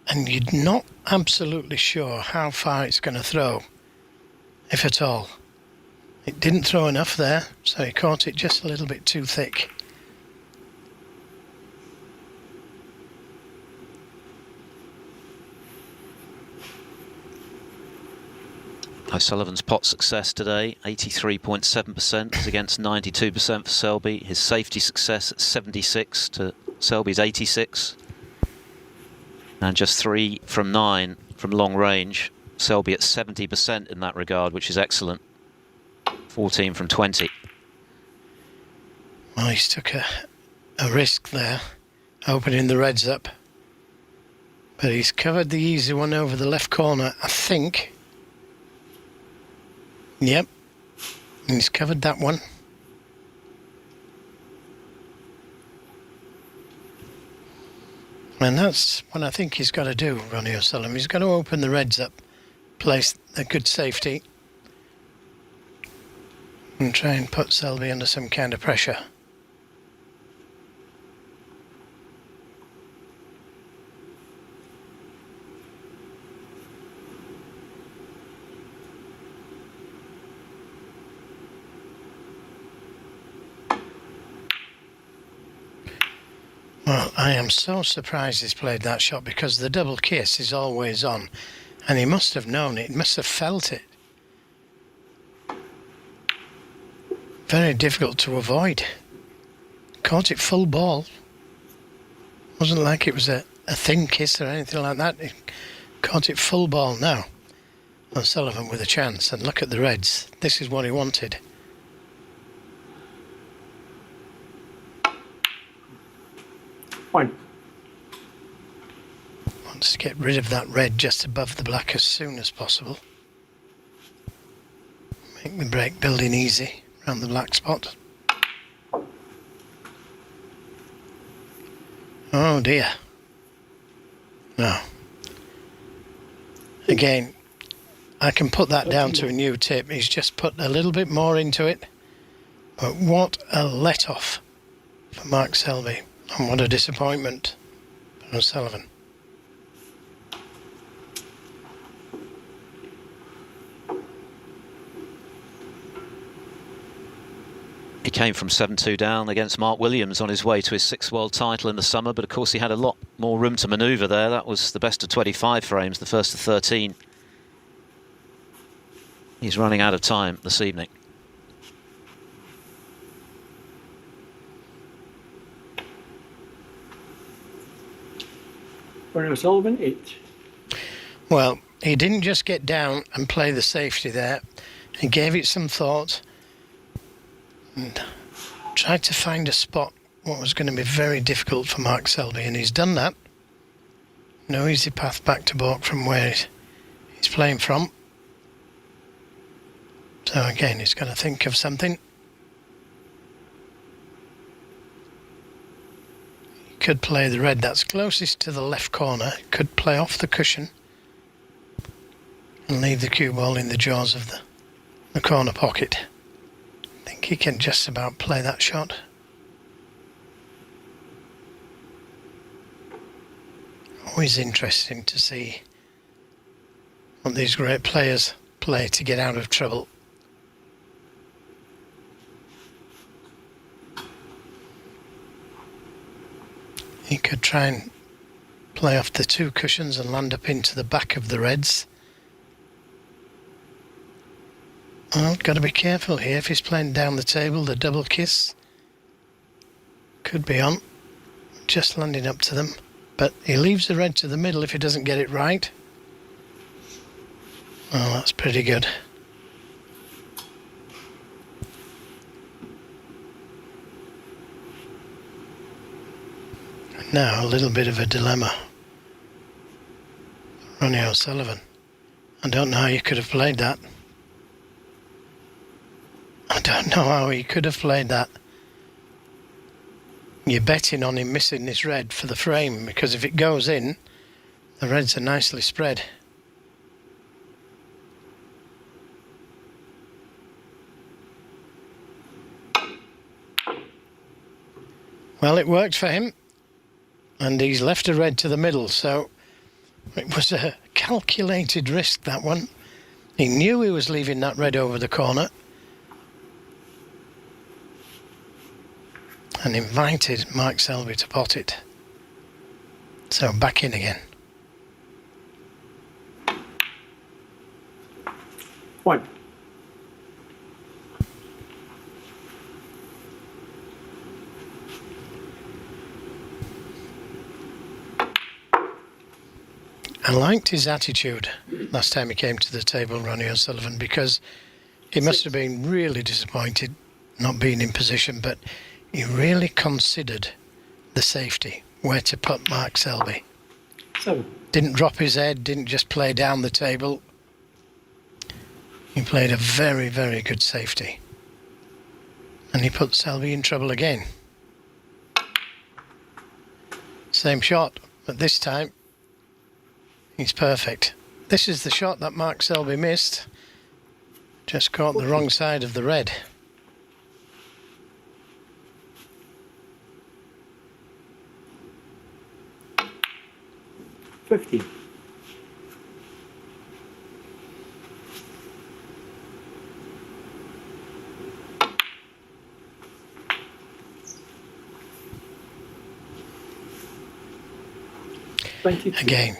and you're not absolutely sure how far it's going to throw, if at all. It didn't throw enough there, so he caught it just a little bit too thick. O'Sullivan's pot success today, 83.7%, is against 92% for Selby. His safety success at 76 to Selby's 86. And just 3 from 9 from long range. Selby at 70% in that regard, which is excellent. 14 from 20. Well, he's took a risk there, opening the reds up. But he's covered the easy one over the left corner, I think. Yep, and he's covered that one. And that's what I think he's got to do, Ronnie O'Sullivan. He's got to open the reds up, place a good safety, and try and put Selby under some kind of pressure. Well, I am so surprised he's played that shot, because the double kiss is always on, and he must have known it, he must have felt it. Very difficult to avoid. Caught it full ball. Wasn't like it was a thin kiss or anything like that. He caught it full ball now. O'Sullivan with a chance, and look at the reds. This is what he wanted. One. Wants to get rid of that red just above the black as soon as possible. Make the break building easy around the black spot. Oh dear. No. Again, I can put that down to a new tip. He's just put a little bit more into it. But what a let-off for Mark Selby. And what a disappointment for O'Sullivan. He came from 7-2 down against Mark Williams on his way to his 6th world title in the summer, but of course he had a lot more room to manoeuvre there. That was the best of 25 frames, the first of 13. He's running out of time this evening. Ronnie O'Sullivan, 8. Well, he didn't just get down and play the safety there. He gave it some thought and tried to find a spot what was going to be very difficult for Mark Selby, and he's done that. No easy path back to baulk from where he's playing from. So again, he's got to think of something. Could play the red that's closest to the left corner, could play off the cushion and leave the cue ball in the jaws of the corner pocket. I think he can just about play that shot. Always interesting to see what these great players play to get out of trouble. He could try and play off the 2 cushions and land up into the back of the reds. Well, got to be careful here. If he's playing down the table, the double kiss could be on, just landing up to them. But he leaves the red to the middle if he doesn't get it right. Well, that's pretty good. Now a little bit of a dilemma. Ronnie O'Sullivan. I don't know how you could have played that. I don't know how he could have played that. You're betting on him missing this red for the frame, because if it goes in, the reds are nicely spread. Well, it worked for him. And he's left a red to the middle, so it was a calculated risk, that one. He knew he was leaving that red over the corner. And invited Mike Selby to pot it. So back in again. 1. I liked his attitude last time he came to the table, Ronnie O'Sullivan, because he must have been really disappointed not being in position, but he really considered the safety, where to put Mark Selby. 7. Didn't drop his head, didn't just play down the table. He played a very, very good safety. And he put Selby in trouble again. Same shot, but this time he's perfect. This is the shot that Mark Selby missed. Just caught the wrong side of the red. $15. Again,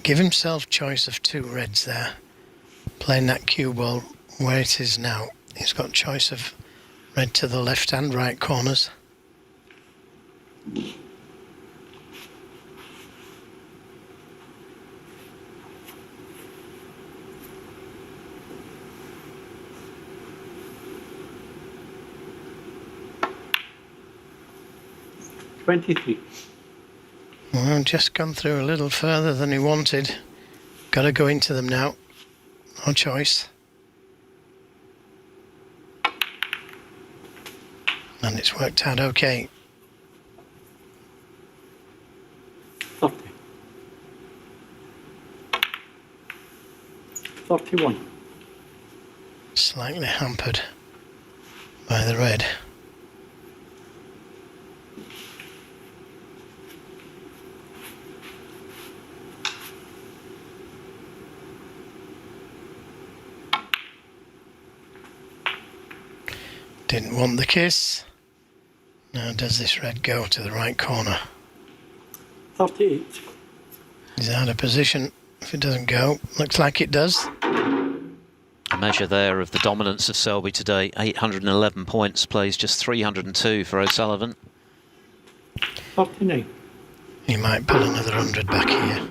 give himself choice of 2 reds there. Playing that cue ball where it is now. He's got choice of red to the left and right corners. $23. Well, just gone through a little further than he wanted. Got to go into them now. No choice. And it's worked out okay. 30. 31. Slightly hampered by the red. Didn't want the kiss. Now does this red go to the right corner? 38. He's out of position. If it doesn't go, looks like it does. A measure there of the dominance of Selby today. 811 points, plays just 302 for O'Sullivan. 39. He might pull another 100 back here.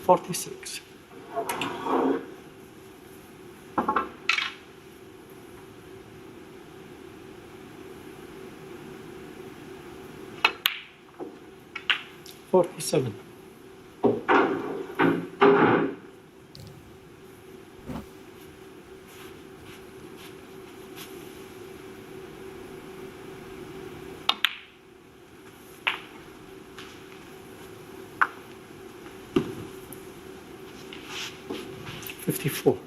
$46. $47. $54.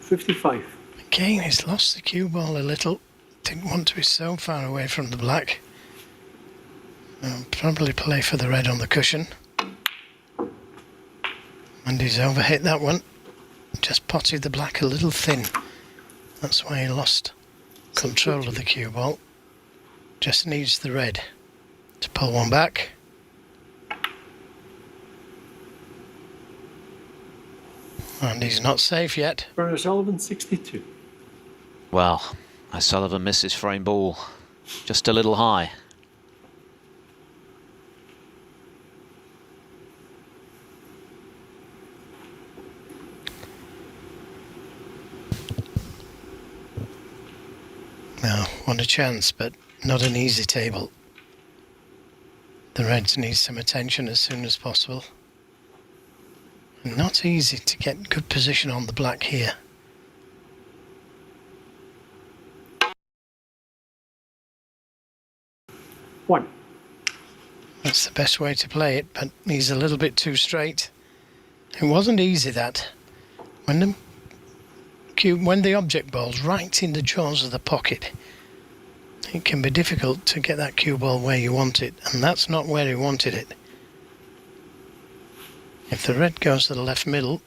$55. Again, he's lost the cue ball a little. Didn't want to be so far away from the black. Probably play for the red on the cushion. And he's overhit that one. Just potted the black a little thin. That's why he lost control of the cue ball. Just needs the red to pull one back. And he's not safe yet. For O'Sullivan, 62. Well, O'Sullivan misses frame ball. Just a little high. Now, want a chance, but not an easy table. The Reds need some attention as soon as possible. Not easy to get good position on the black here. 1. That's the best way to play it, but he's a little bit too straight. It wasn't easy, that. When the object ball's right in the jaws of the pocket, it can be difficult to get that cue ball where you want it, and that's not where he wanted it. If the red goes to the left middle,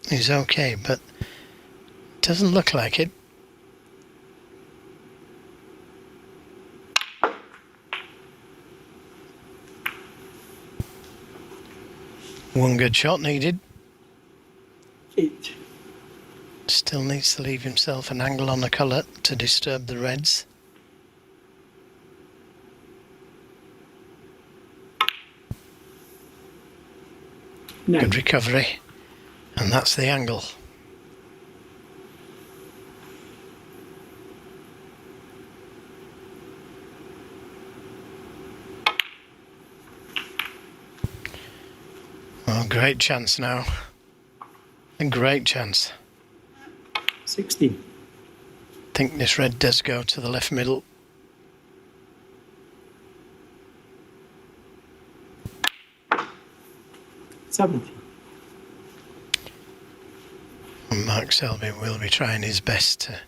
he's okay, but it doesn't look like it. One good shot needed. 8. Still needs to leave himself an angle on the colour to disturb the reds. No. Good recovery. And that's the angle. Oh, great chance now. A great chance. 16. I think this red does go to the left middle. Seventeen. And Mark Selby will be trying his best to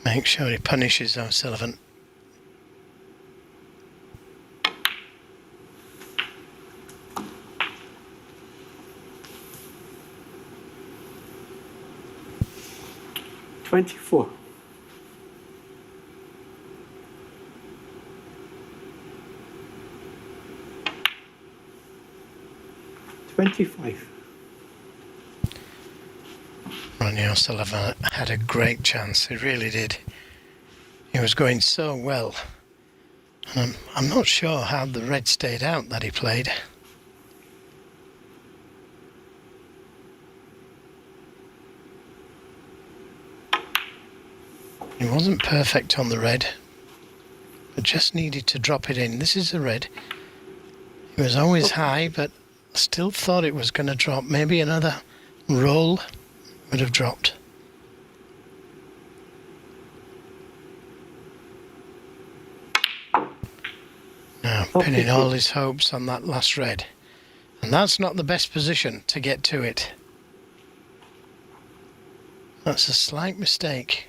make sure he punishes O'Sullivan. $24. 25. Ronnie O'Sullivan had a great chance, he really did. He was going so well. And I'm not sure how the red stayed out that he played. He wasn't perfect on the red, but just needed to drop it in. This is the red. He was always high, but still thought it was going to drop. Maybe another roll would have dropped. Now pinning all his hopes on that last red. And that's not the best position to get to it. That's a slight mistake.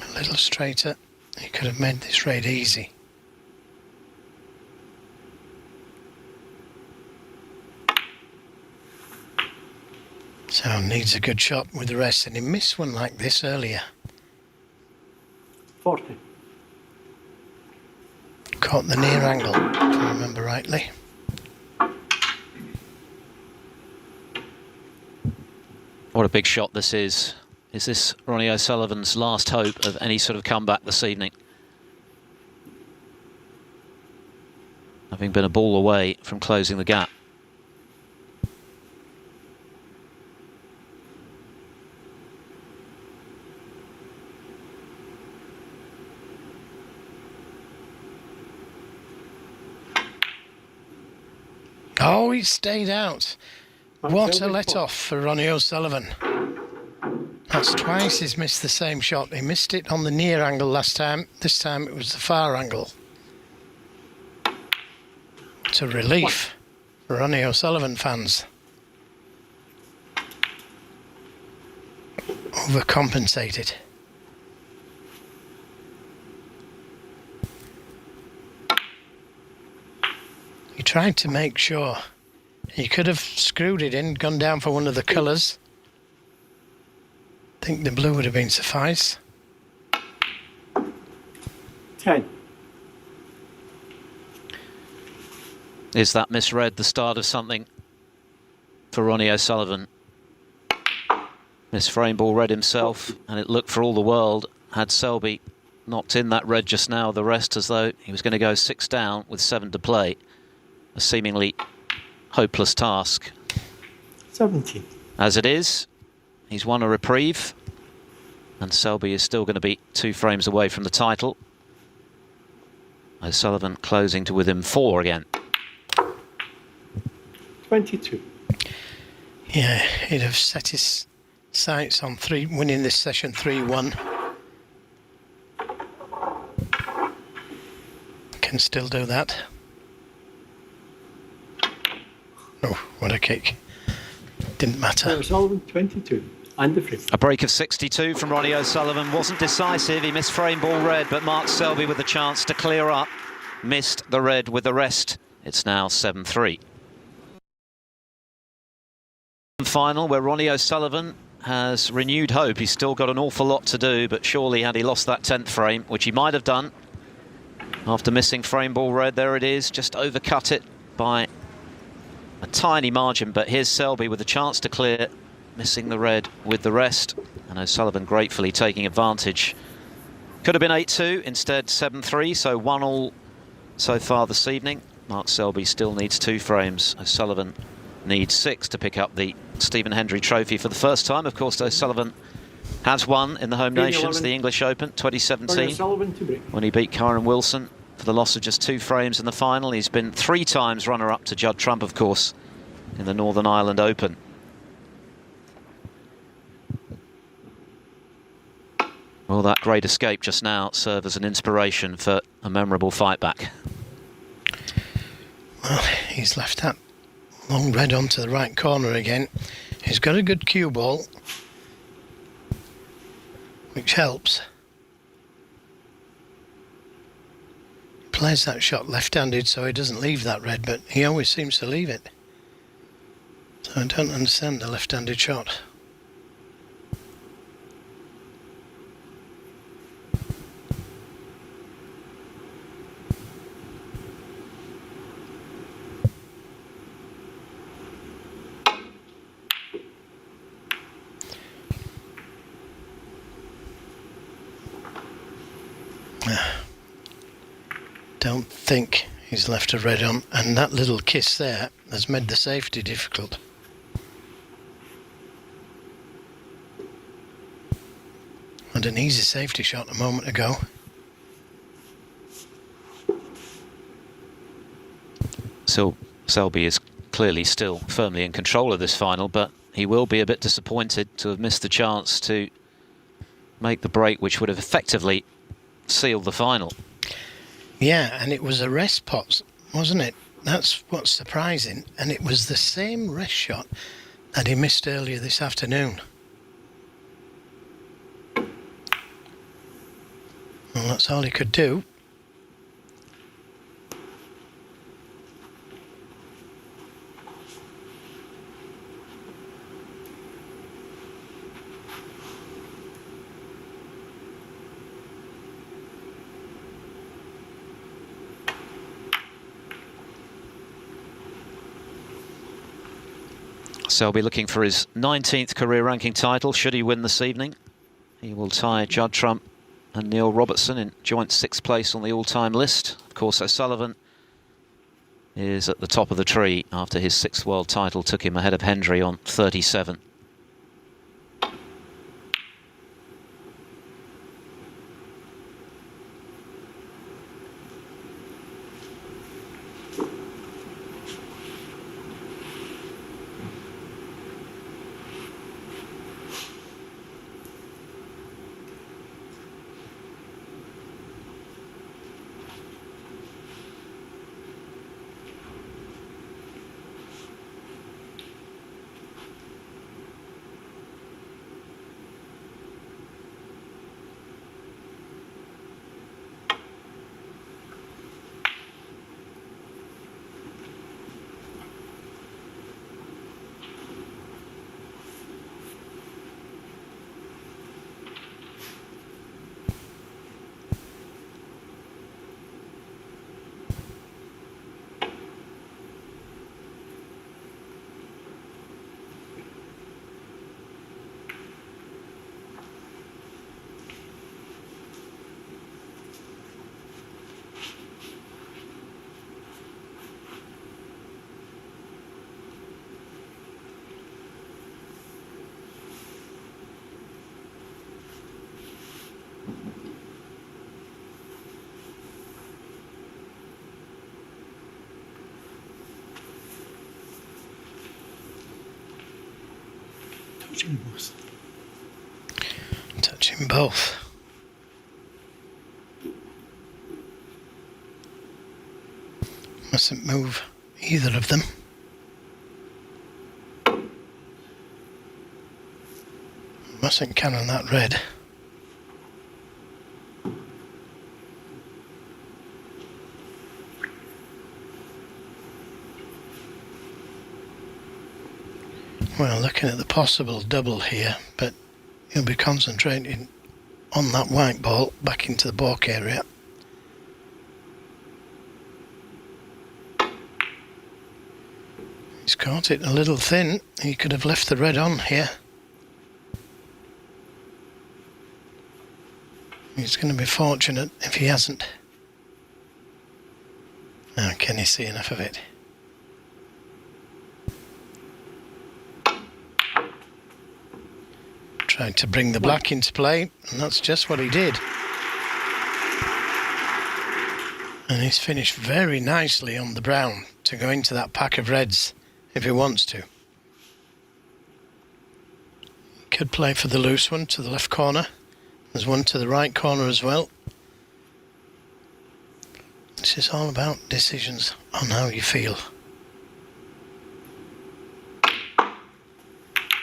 A little straighter, he could have made this raid easy. So needs a good shot with the rest, and he missed one like this earlier. 40. Caught the near angle, if I remember rightly. What a big shot this is. Is this Ronnie O'Sullivan's last hope of any sort of comeback this evening? Having been a ball away from closing the gap. Oh, he stayed out. What a let-off for Ronnie O'Sullivan. That's twice he's missed the same shot. He missed it on the near angle last time. This time it was the far angle. It's a relief for Ronnie O'Sullivan fans. Overcompensated. He tried to make sure. He could have screwed it in, gone down for one of the colours. I think the blue would have been suffice. 10. Is that misread the start of something for Ronnie O'Sullivan? Miss frame ball read himself, and it looked for all the world, had Selby knocked in that red just now, the rest as though he was going to go 6 down with 7 to play. A seemingly hopeless task. 17. As it is, he's won a reprieve, and Selby is still going to be 2 frames away from the title. O'Sullivan closing to within 4 again. 22. Yeah, he'd have set sights on winning this session 3-1. Can still do that. Oh, what a kick. Didn't matter. O'Sullivan, 22. And the free. A break of 62 from Ronnie O'Sullivan. Wasn't decisive. He missed frame ball red, but Mark Selby with the chance to clear up. Missed the red with the rest. It's now 7-3. Final where Ronnie O'Sullivan has renewed hope. He's still got an awful lot to do, but surely had he lost that 10th frame, which he might have done, after missing frame ball red, there it is, just overcut it by a tiny margin. But here's Selby with a chance to clear, missing the red with the rest, and O'Sullivan gratefully taking advantage. Could have been 8-2, instead 7-3, so 1-all so far this evening. Mark Selby still needs 2 frames. O'Sullivan needs 6 to pick up the Stephen Hendry Trophy for the first time. Of course, O'Sullivan has won in the home nations, the English Open 2017, when he beat Kyron Wilson for the loss of just 2 frames in the final. He's been 3 times runner-up to Judd Trump, of course, in the Northern Ireland Open. Will that great escape just now serve as an inspiration for a memorable fight back? Well, he's left that long red onto the right corner again. He's got a good cue ball, which helps. He plays that shot left-handed so he doesn't leave that red, but he always seems to leave it. So I don't understand the left-handed shot. Don't think he's left a red on, and that little kiss there has made the safety difficult. Had an easy safety shot a moment ago. So Selby is clearly still firmly in control of this final, but he will be a bit disappointed to have missed the chance to make the break, which would have effectively sealed the final. Yeah, and it was a rest pot, wasn't it? That's what's surprising. And it was the same rest shot that he missed earlier this afternoon. Well, that's all he could do. Selby looking for his 19th career ranking title. Should he win this evening, he will tie Judd Trump and Neil Robertson in joint 6th place on the all-time list. Of course, O'Sullivan is at the top of the tree after his 6th world title took him ahead of Hendry on 37. Touching the boss. in both. Mustn't move either of them. Mustn't cannon that red. Well, looking at the possible double here, but he'll be concentrating on that white ball back into the balk area. He's caught it a little thin. He could have left the red on here. He's going to be fortunate if he hasn't. Now, can he see enough of it? Tried to bring the black into play, and that's just what he did. And he's finished very nicely on the brown to go into that pack of reds if he wants to. He could play for the loose one to the left corner. There's one to the right corner as well. This is all about decisions on how you feel.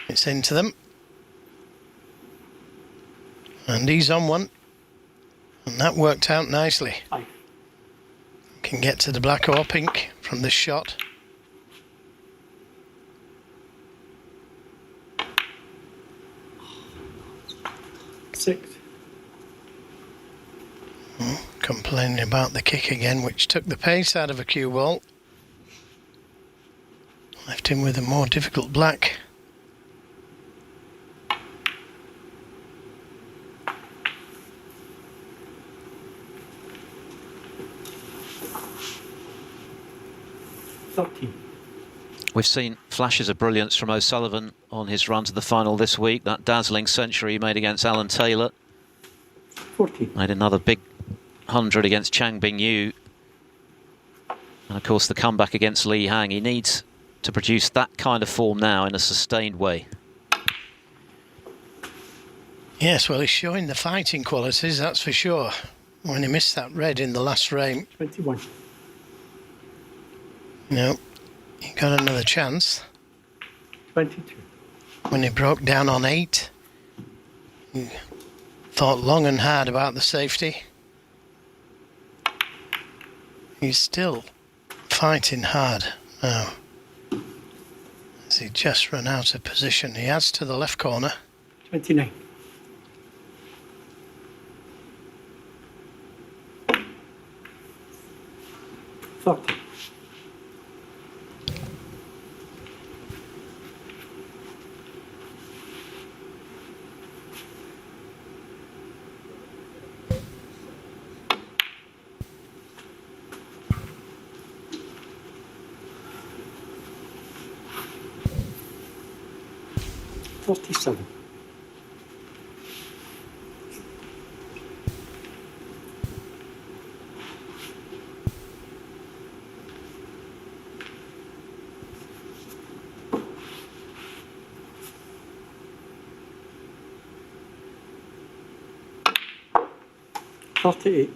It's into them. And he's on one. And that worked out nicely. Can get to the black or pink from this shot. Six. Complaining about the kick again, which took the pace out of a cue ball. Left him with a more difficult black. We've seen flashes of brilliance from O'Sullivan on his run to the final this week. That dazzling century he made against Alan Taylor. 14. Made another big 100 against Chang Bing-yu. And of course the comeback against Li Hang. He needs to produce that kind of form now in a sustained way. Yes, well, he's showing the fighting qualities, that's for sure. When he missed that red in the last frame. 21. No, he got another chance. 22. When he broke down on 8, he thought long and hard about the safety. He's still fighting hard now. As he just run out of position. He adds to the left corner. 29. Thirty. $47. $38.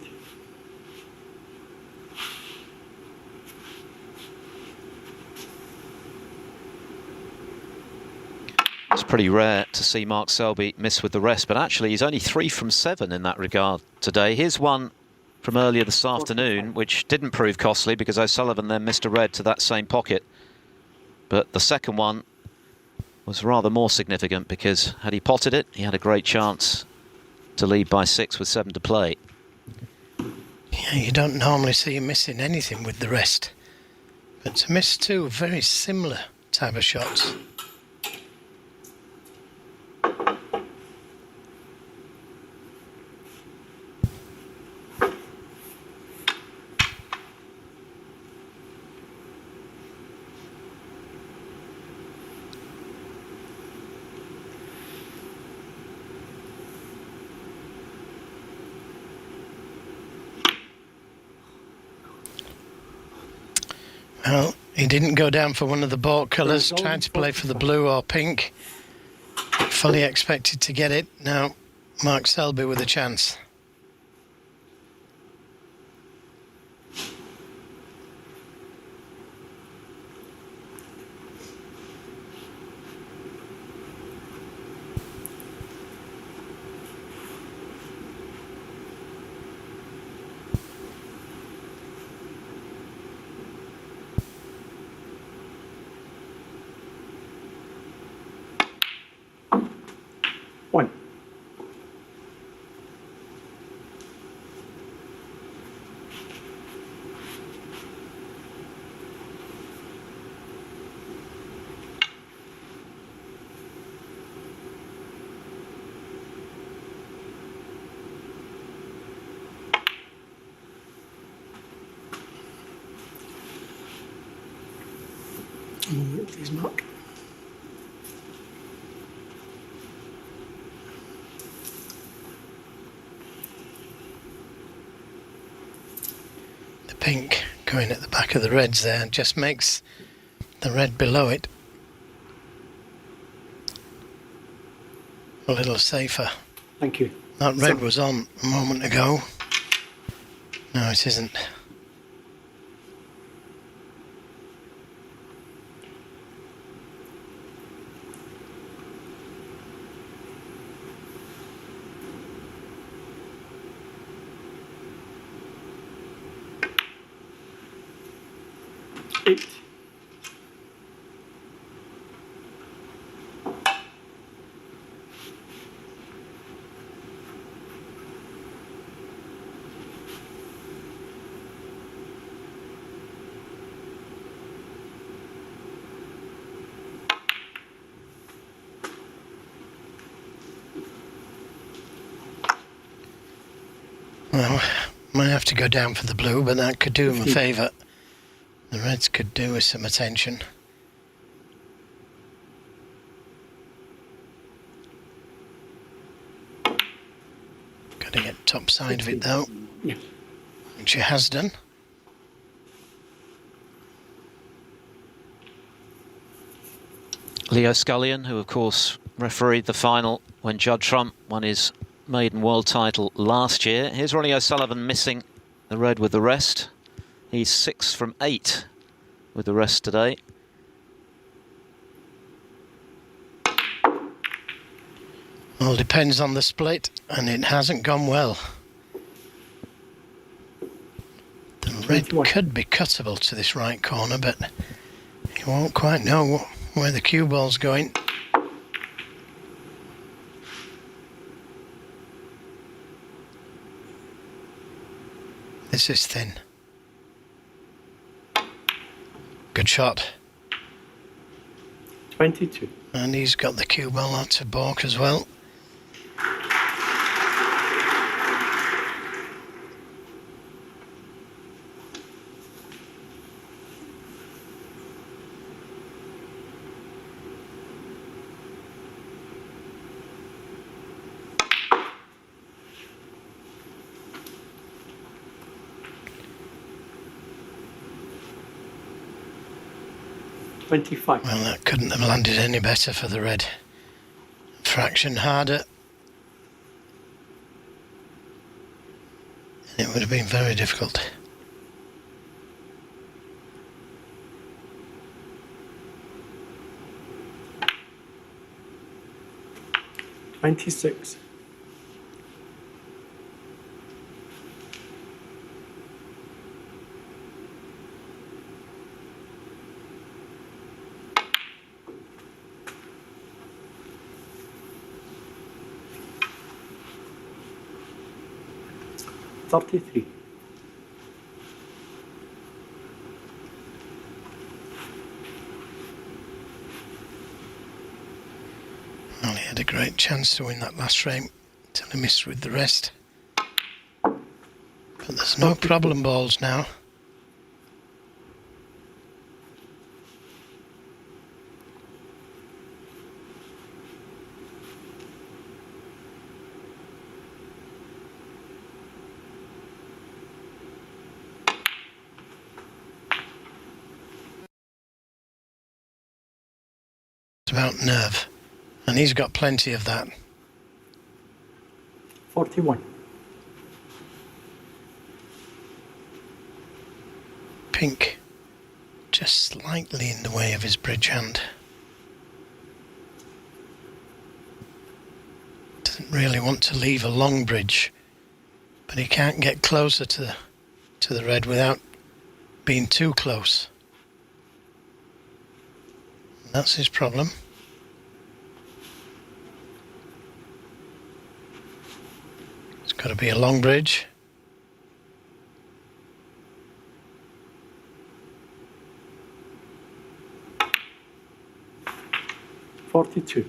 It's pretty rare to see Mark Selby miss with the rest, but actually he's only 3 from 7 in that regard today. Here's one from earlier this afternoon, which didn't prove costly because O'Sullivan then missed a red to that same pocket. But the second one was rather more significant because had he potted it, he had a great chance to lead by 6 with 7 to play. Yeah, you don't normally see him missing anything with the rest. But to miss 2 very similar type of shots. Well, he didn't go down for one of the balk colours, tried to play for the blue or pink. Fully expected to get it. Now, Mark Selby with a chance. One. Please, Mark. The pink going at the back of the reds there just makes the red below it a little safer. Thank you. That red was on a moment ago. No, it isn't. Eight. Well, might have to go down for the blue, but that could do him a favour. The reds could do with some attention. Got to get top side of it though, Yeah. which he has done. Leo Scullion, who of course refereed the final when Judd Trump won his maiden world title last year. Here's Ronnie O'Sullivan missing the red with the rest. He's 6 from 8 with the rest today. All depends on the split, and it hasn't gone well. The red could be cuttable to this right corner, but you won't quite know where the cue ball's going. This is thin. Good shot. 22. And he's got the cue ball out to balk as well. Well, that couldn't have landed any better for the red. Fraction harder. It would have been very difficult. $26. $33. Well, he had a great chance to win that last frame till he missed with the rest. But there's no problem balls now. It's about nerve, and he's got plenty of that. 41. Pink just slightly in the way of his bridge hand. Doesn't really want to leave a long bridge, but he can't get closer to the red without being too close. And that's his problem. It's got to be a long bridge. $42.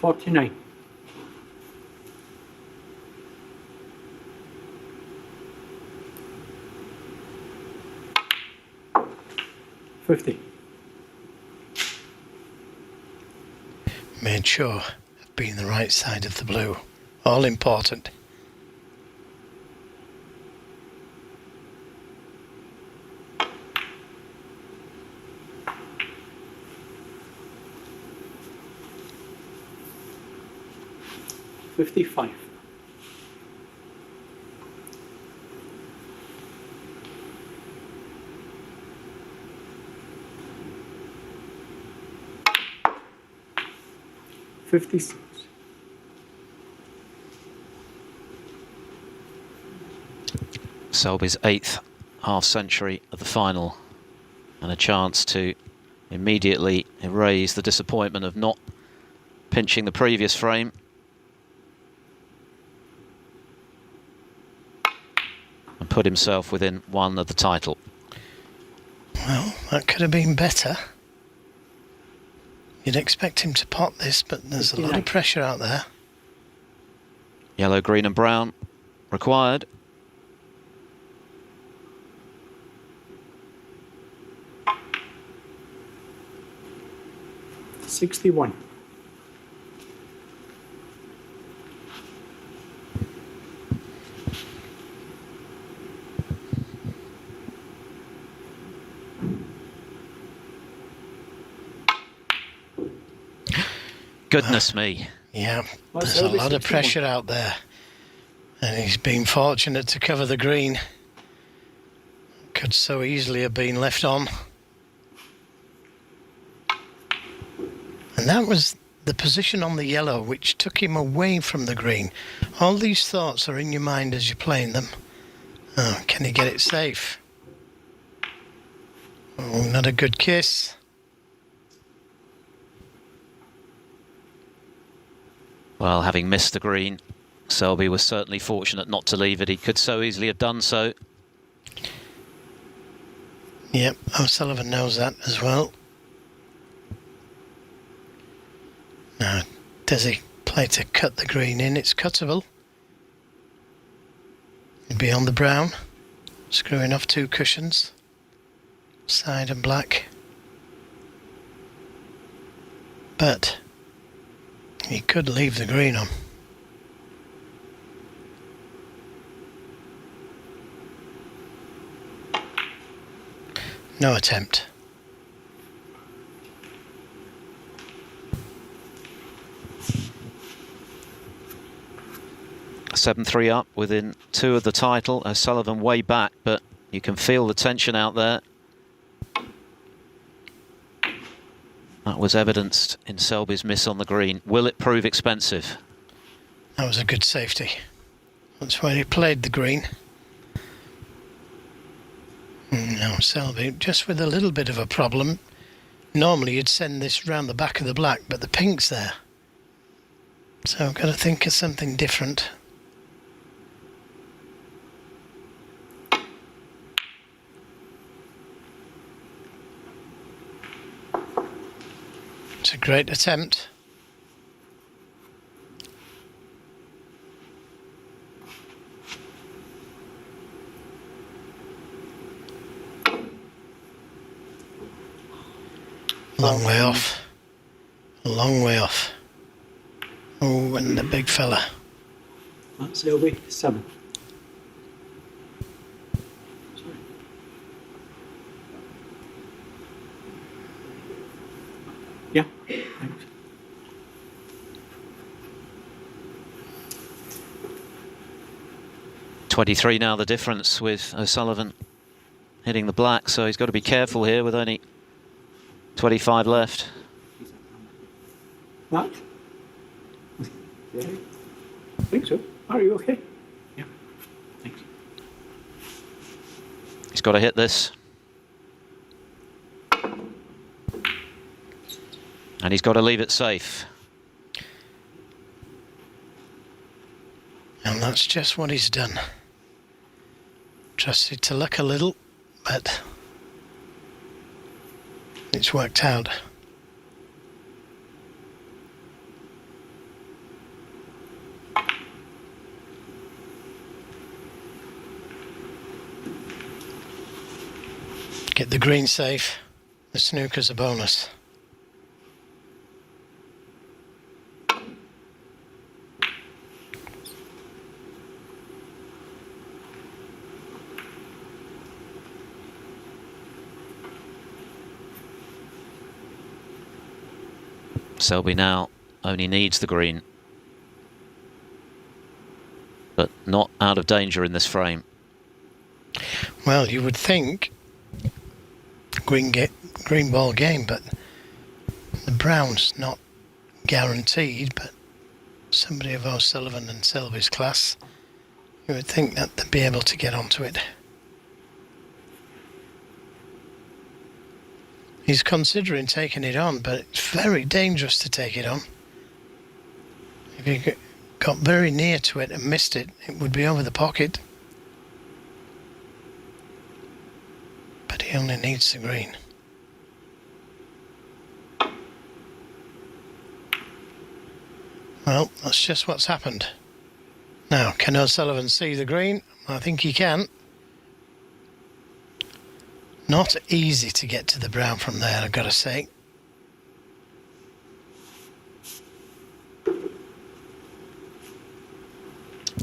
$49. $50. Made sure of being the right side of the blue. All important. $55. $56. Selby's 8th half century of the final, and a chance to immediately erase the disappointment of not pinching the previous frame. And put himself within one of the title. Well, that could have been better. You'd expect him to pot this, but there's a lot of pressure out there. Yellow, green and brown required. $61. Goodness me. Yeah, there's a lot of pressure out there. And he's been fortunate to cover the green. Could so easily have been left on. And that was the position on the yellow which took him away from the green. All these thoughts are in your mind as you're playing them. Oh, can he get it safe? Oh, not a good kiss. Well, having missed the green, Selby was certainly fortunate not to leave it. He could so easily have done so. Yep, O'Sullivan knows that as well. Now, does he play to cut the green in? It's cuttable. It'd be on the brown, screwing off 2 cushions, side and black. But he could leave the green on. No attempt. A 7-3 up within 2 of the title. O'Sullivan way back, but you can feel the tension out there. That was evidenced in Selby's miss on the green. Will it prove expensive? That was a good safety. That's where he played the green. Now Selby, just with a little bit of a problem. Normally you'd send this round the back of the black, but the pink's there. So I've got to think of something different. It's a great attempt. A long way off. A long way off. Oh, and the big fella. Mark Selby, 7. Sorry. Yeah, thanks. .23 now the difference with O'Sullivan hitting the black, so he's got to be careful here with only 25 left. Mark? Yeah. I think so. Are you okay? Yeah. Thanks. He's got to hit this. And he's got to leave it safe. And that's just what he's done. Trusted to luck a little, but it's worked out. Get the green safe, the snooker's a bonus. Selby now only needs the green, but not out of danger in this frame. Well, you would think green ball game, but the brown's not guaranteed, but somebody of O'Sullivan and Selby's class, you would think that they'd be able to get onto it. He's considering taking it on, but it's very dangerous to take it on. If you got very near to it and missed it, it would be over the pocket. But he only needs the green. Well, that's just what's happened. Now, can O'Sullivan see the green? I think he can. Not easy to get to the brown from there, I've got to say.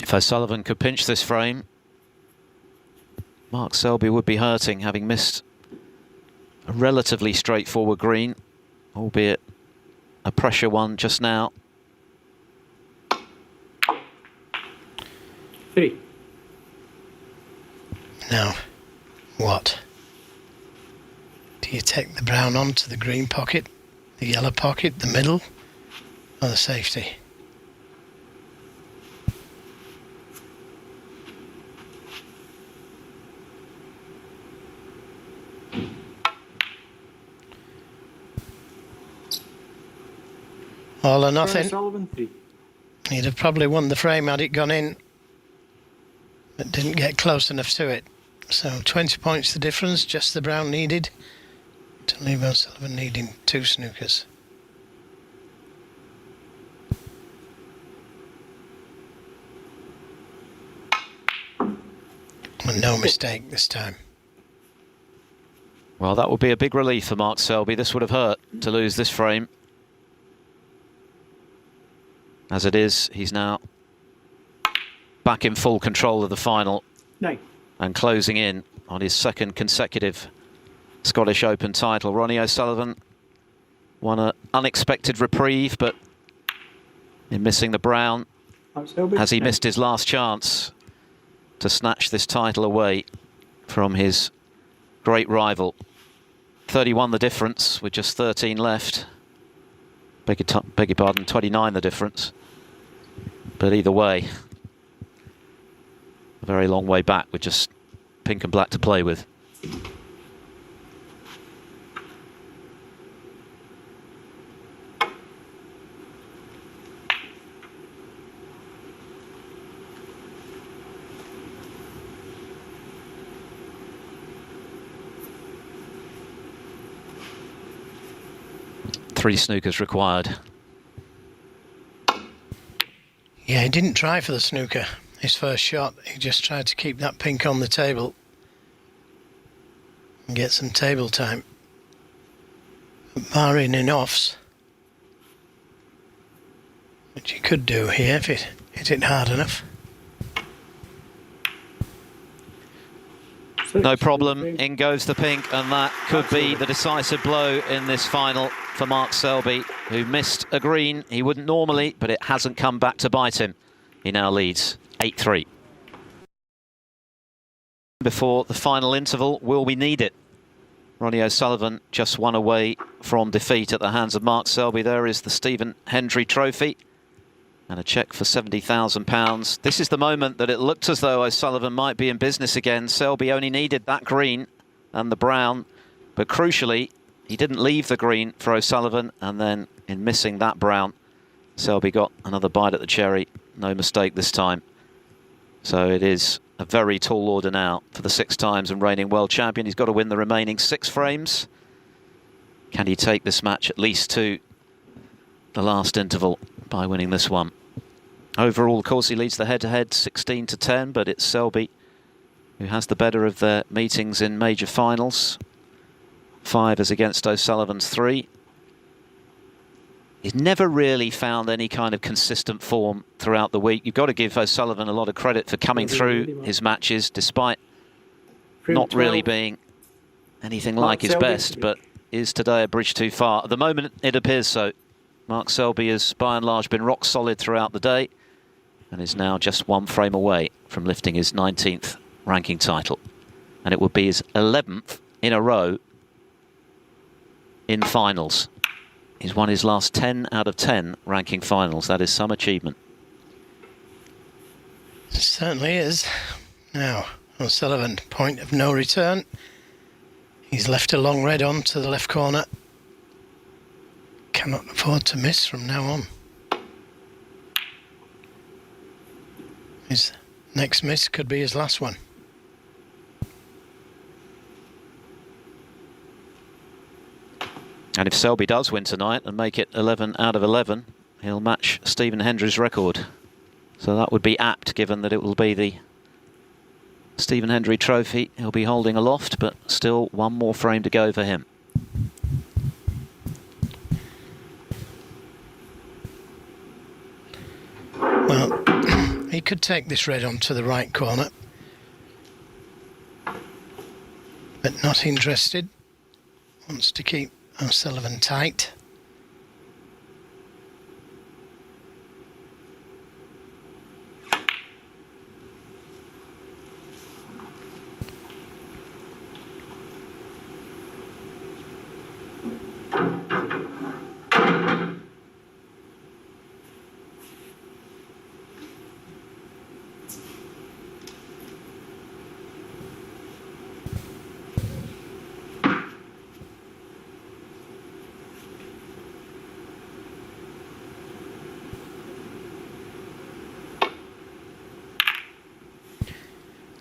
If O'Sullivan could pinch this frame, Mark Selby would be hurting, having missed a relatively straightforward green, albeit a pressure one just now. 3. Now, what? Do you take the brown onto the green pocket, the yellow pocket, the middle, or the safety? All or nothing. Sullivan, 3. He'd have probably won the frame had it gone in, but didn't get close enough to it. So 20 points the difference, just the brown needed to leave O'Sullivan needing 2 snookers. And no mistake this time. Well, that would be a big relief for Mark Selby. This would have hurt to lose this frame. As it is, he's now back in full control of the final 9. and closing in on his second consecutive Scottish Open title. Ronnie O'Sullivan won an unexpected reprieve, but in missing the brown, Mark Selby, has he 9. missed his last chance to snatch this title away from his great rival. 31 the difference with just 13 left. Beg your pardon, 29 the difference. But either way, a very long way back with just pink and black to play with. Three snookers required. Yeah, he didn't try for the snooker. His first shot, he just tried to keep that pink on the table and get some table time. barring in offs, which you could do here if it hit it hard enough. No problem, in goes the pink, and that could be the decisive blow in this final for Mark Selby, who missed a green. He wouldn't normally, but it hasn't come back to bite him. He now leads 8-3. Before the final interval, will we need it? Ronnie O'Sullivan just one away from defeat at the hands of Mark Selby. There is the Stephen Hendry Trophy and a cheque for £70,000. This is the moment that it looked as though O'Sullivan might be in business again. Selby only needed that green and the brown, but crucially, he didn't leave the green for O'Sullivan, and then in missing that brown, Selby got another bite at the cherry. No mistake this time. So it is a very tall order now for the 6 times and reigning world champion. He's got to win the remaining 6 frames. Can he take this match at least to the last interval by winning this one? Overall, of course, he leads the head-to-head 16-10, but it's Selby who has the better of their meetings in major finals. 5 is against O'Sullivan's 3. He's never really found any kind of consistent form throughout the week. You've got to give O'Sullivan a lot of credit for coming through his matches, despite not really being anything like his best, but is today a bridge too far? At the moment, it appears so. Mark Selby has, by and large, been rock solid throughout the day and is now just 1 frame away from lifting his 19th ranking title. And it would be his 11th in a row in finals. He's won his last 10 out of 10 ranking finals. That is some achievement. It certainly is. Now, O'Sullivan, point of no return. He's left a long red on to the left corner. Cannot afford to miss from now on. His next miss could be his last one. And if Selby does win tonight and make it 11 out of 11, he'll match Stephen Hendry's record. So that would be apt, given that it will be the Stephen Hendry Trophy he'll be holding aloft, but still 1 more frame to go for him. Well, he could take this red on to the right corner, but not interested. Wants to keep O'Sullivan tight.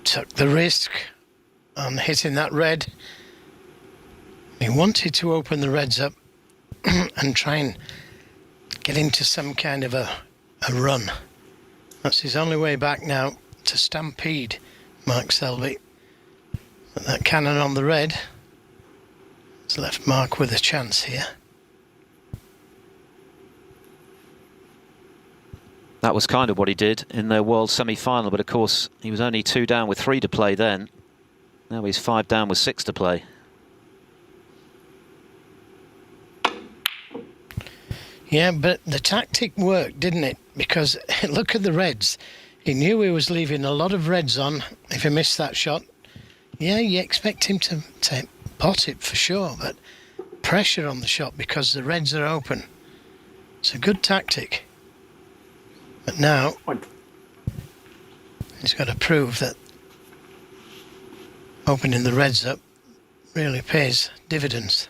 Took the risk on hitting that red. He wanted to open the reds up and try and get into some kind of a run. That's his only way back now to stampede Mark Selby. But that cannon on the red has left Mark with a chance here. That was kind of what he did in their world semi-final, but of course he was only 2 down with 3 to play then. Now he's 5 down with 6 to play. Yeah, but the tactic worked, didn't it? Because look at the reds. He knew he was leaving a lot of reds on if he missed that shot. Yeah, you expect him to pot it for sure, but pressure on the shot because the reds are open. It's a good tactic. But now he's got to prove that opening the reds up really pays dividends.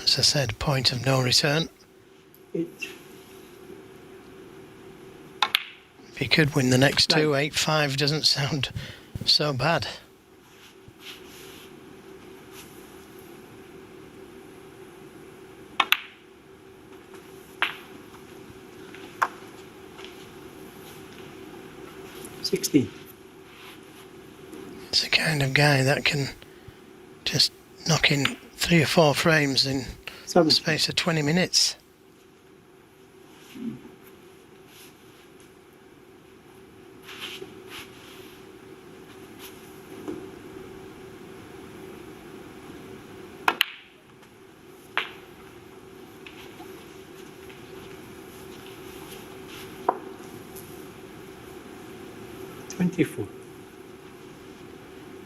As I said, point of no return. If he could win the next 2, 8-5 doesn't sound so bad. He's the kind of guy that can just knock in 3 or 4 frames in the space of 20 minutes.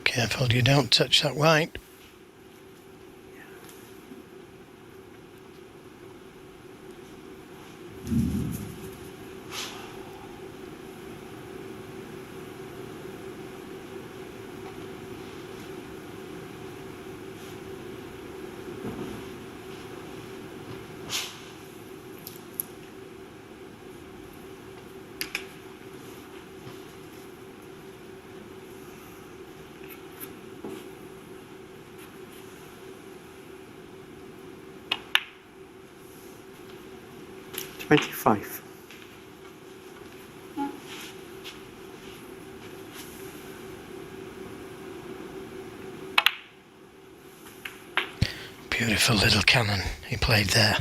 Careful you don't touch that white. Beautiful little cannon he played there.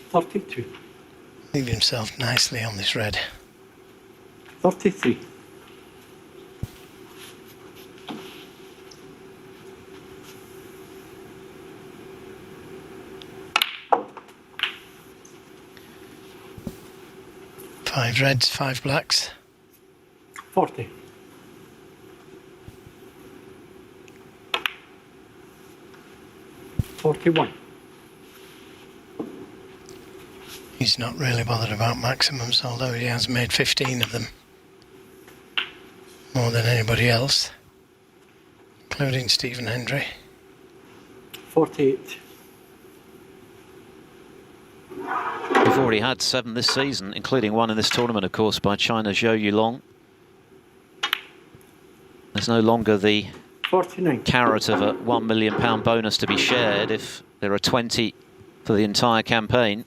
32. Leave himself nicely on this red. 33. Five reds, 5 blacks. 40. 41. He's not really bothered about maximums, although he has made 15 of them. More than anybody else, including Stephen Hendry. 48. We've already had 7 this season, including 1 in this tournament, of course, by China's Zhou Yulong. There's no longer the 49. carrot of a £1 million bonus to be shared if there are 20 for the entire campaign.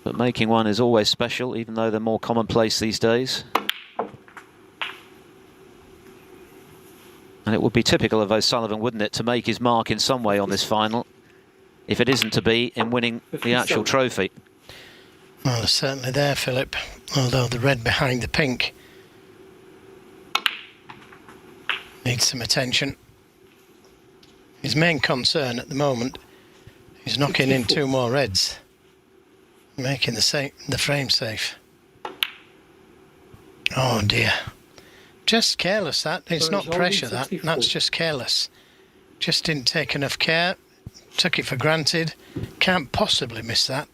But making one is always special, even though they're more commonplace these days. And it would be typical of O'Sullivan, wouldn't it, to make his mark in some way on this final, if it isn't to be in winning the actual trophy. Well, it's certainly there, Philip, although the red behind the pink needs some attention. His main concern at the moment is knocking in 2 more reds, making the frame safe. Oh dear. Just careless, that. It's not pressure, that. That's just careless. Just didn't take enough care. Took it for granted. Can't possibly miss that.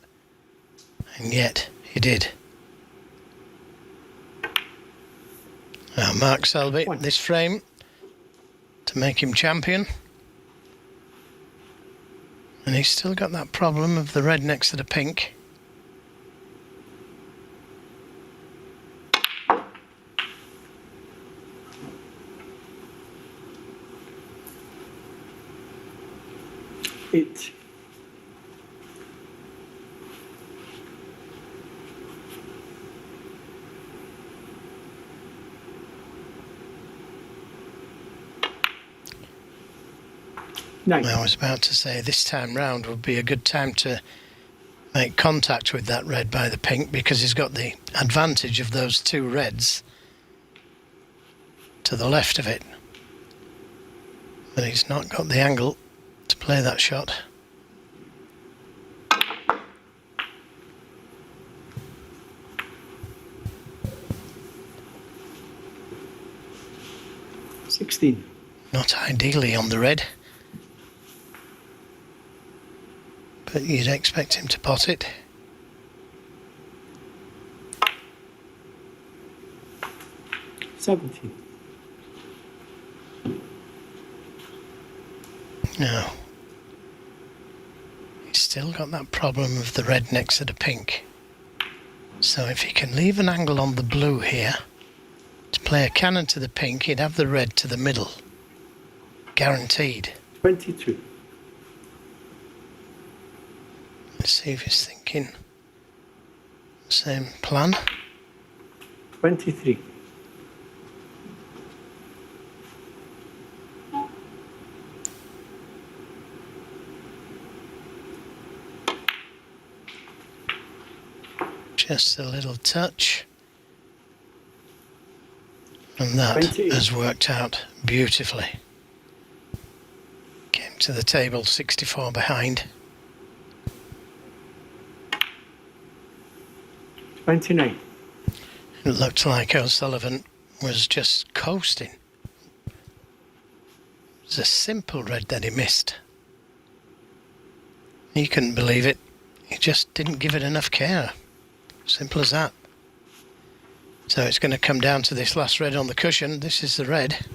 And yet, he did. Now, Mark Selby, this frame to make him champion. And he's still got that problem of the red next to the pink. Eight. Nine. I was about to say this time round would be a good time to make contact with that red by the pink, because he's got the advantage of those 2 reds to the left of it. But he's not got the angle to play that shot. Not ideally on the red, but you'd expect him to pot it. No. He's still got that problem of the red next to the pink. So if he can leave an angle on the blue here to play a cannon to the pink, he'd have the red to the middle. Guaranteed. 22. Let's see if he's thinking same plan. 23. Just a little touch. And that 20. has worked out beautifully. Came to the table 64 behind. 29. It looked like O'Sullivan was just coasting. It was a simple red that he missed. He couldn't believe it. He just didn't give it enough care. Simple as that. So it's going to come down to this last red on the cushion. This is the red.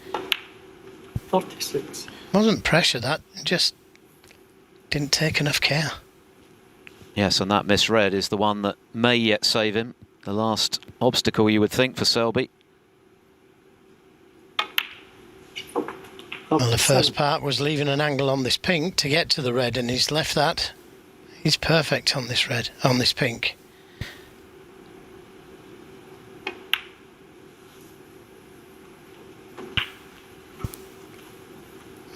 36. Wasn't pressure, that. It just didn't take enough care. Yes, and that misread is the one that may yet save him. The last obstacle, you would think, for Selby. Well, the first part was leaving an angle on this pink to get to the red, and he's left that. He's perfect on this red, on this pink.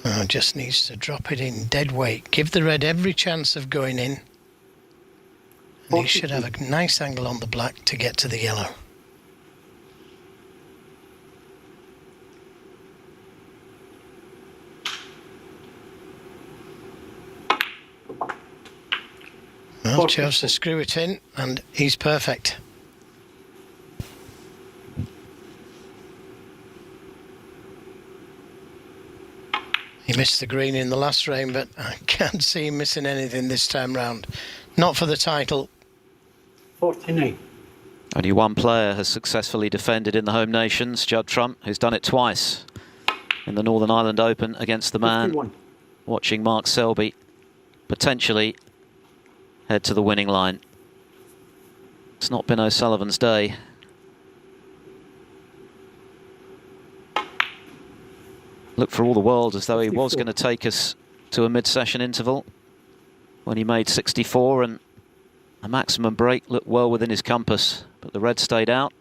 Oh, just needs to drop it in dead weight. Give the red every chance of going in. And he should have a nice angle on the black to get to the yellow. Well, chose to screw it in, and he's perfect. He missed the green in the last frame, but I can't see him missing anything this time round. Not for the title. 49. Only one player has successfully defended in the home nations, Judd Trump, who's done it twice in the Northern Ireland Open against the man. 51. Watching Mark Selby potentially head to the winning line. It's not been O'Sullivan's day. Looked for all the world as though he was going to take us to a mid-session interval when he made 64, and a maximum break looked well within his compass, but the red stayed out.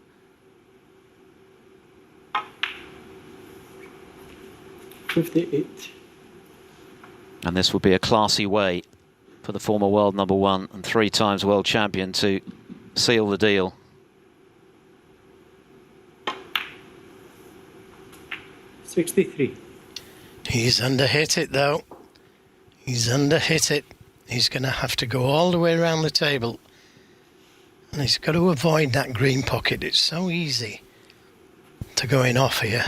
$58. And this would be a classy way for the former world #1 and 3 times world champion to seal the deal. $63. He's underhit it though. He's underhit it. He's going to have to go all the way around the table. And he's got to avoid that green pocket. It's so easy to go in off here.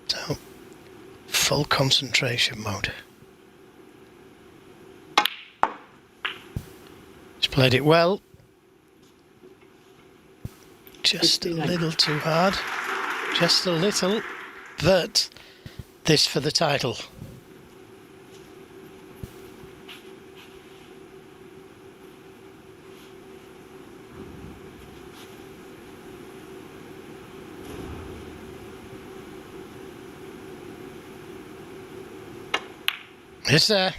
So, full concentration mode. He's played it well. Just a little too hard. Just a little. But this for the title. Yes, sir.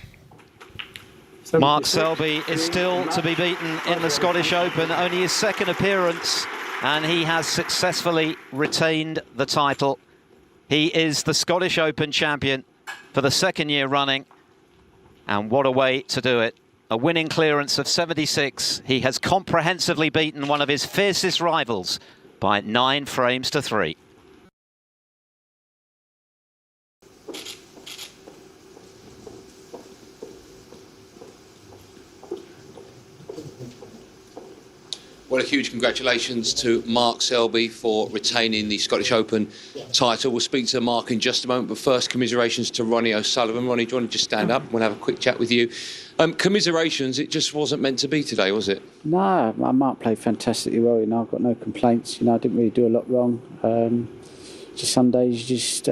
Mark Selby is still to be beaten in the Scottish Open, only his second appearance, and he has successfully retained the title. He is the Scottish Open champion for the second year running, and what a way to do it. A winning clearance of 76. He has comprehensively beaten one of his fiercest rivals by 9 frames to 3. Well, a huge congratulations to Mark Selby for retaining the Scottish Open title. We'll speak to Mark in just a moment, but first, commiserations to Ronnie O'Sullivan. Ronnie, do you want to just stand up? We'll have a quick chat with you. Commiserations, it just wasn't meant to be today, was it? No, Mark played fantastically well, you know, I've got no complaints, you know, I didn't really do a lot wrong. Just some days you just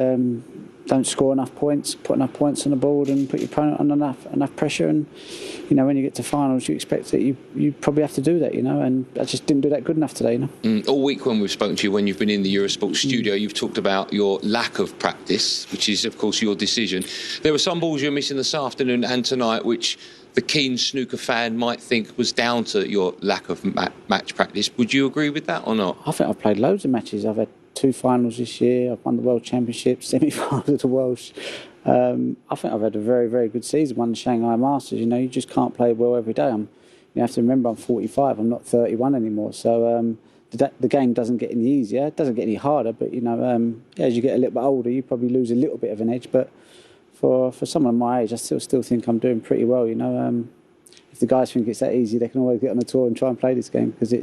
don't score enough points, put enough points on the board and put your opponent under enough pressure, and you know, when you get to finals you expect that you probably have to do that, you know, and I just didn't do that good enough today, you know. All week when we've spoken to you, when you've been in the Eurosport studio, you've talked about your lack of practice, which is of course your decision. There were some balls you were missing this afternoon and tonight which the keen snooker fan might think was down to your lack of match practice. Would you agree with that or not? I think I've played loads of matches. I've had 2 finals this year. I've won the World Championship, semi-final of the Welsh. I think I've had a very, very good season. Won the Shanghai Masters. You know, you just can't play well every day. I'm You have to remember I'm 45. I'm not 31 anymore. So the game doesn't get any easier. It doesn't get any harder. But as you get a little bit older, you probably lose a little bit of an edge. But for someone my age, I still think I'm doing pretty well. If the guys think it's that easy, they can always get on the tour and try and play this game, because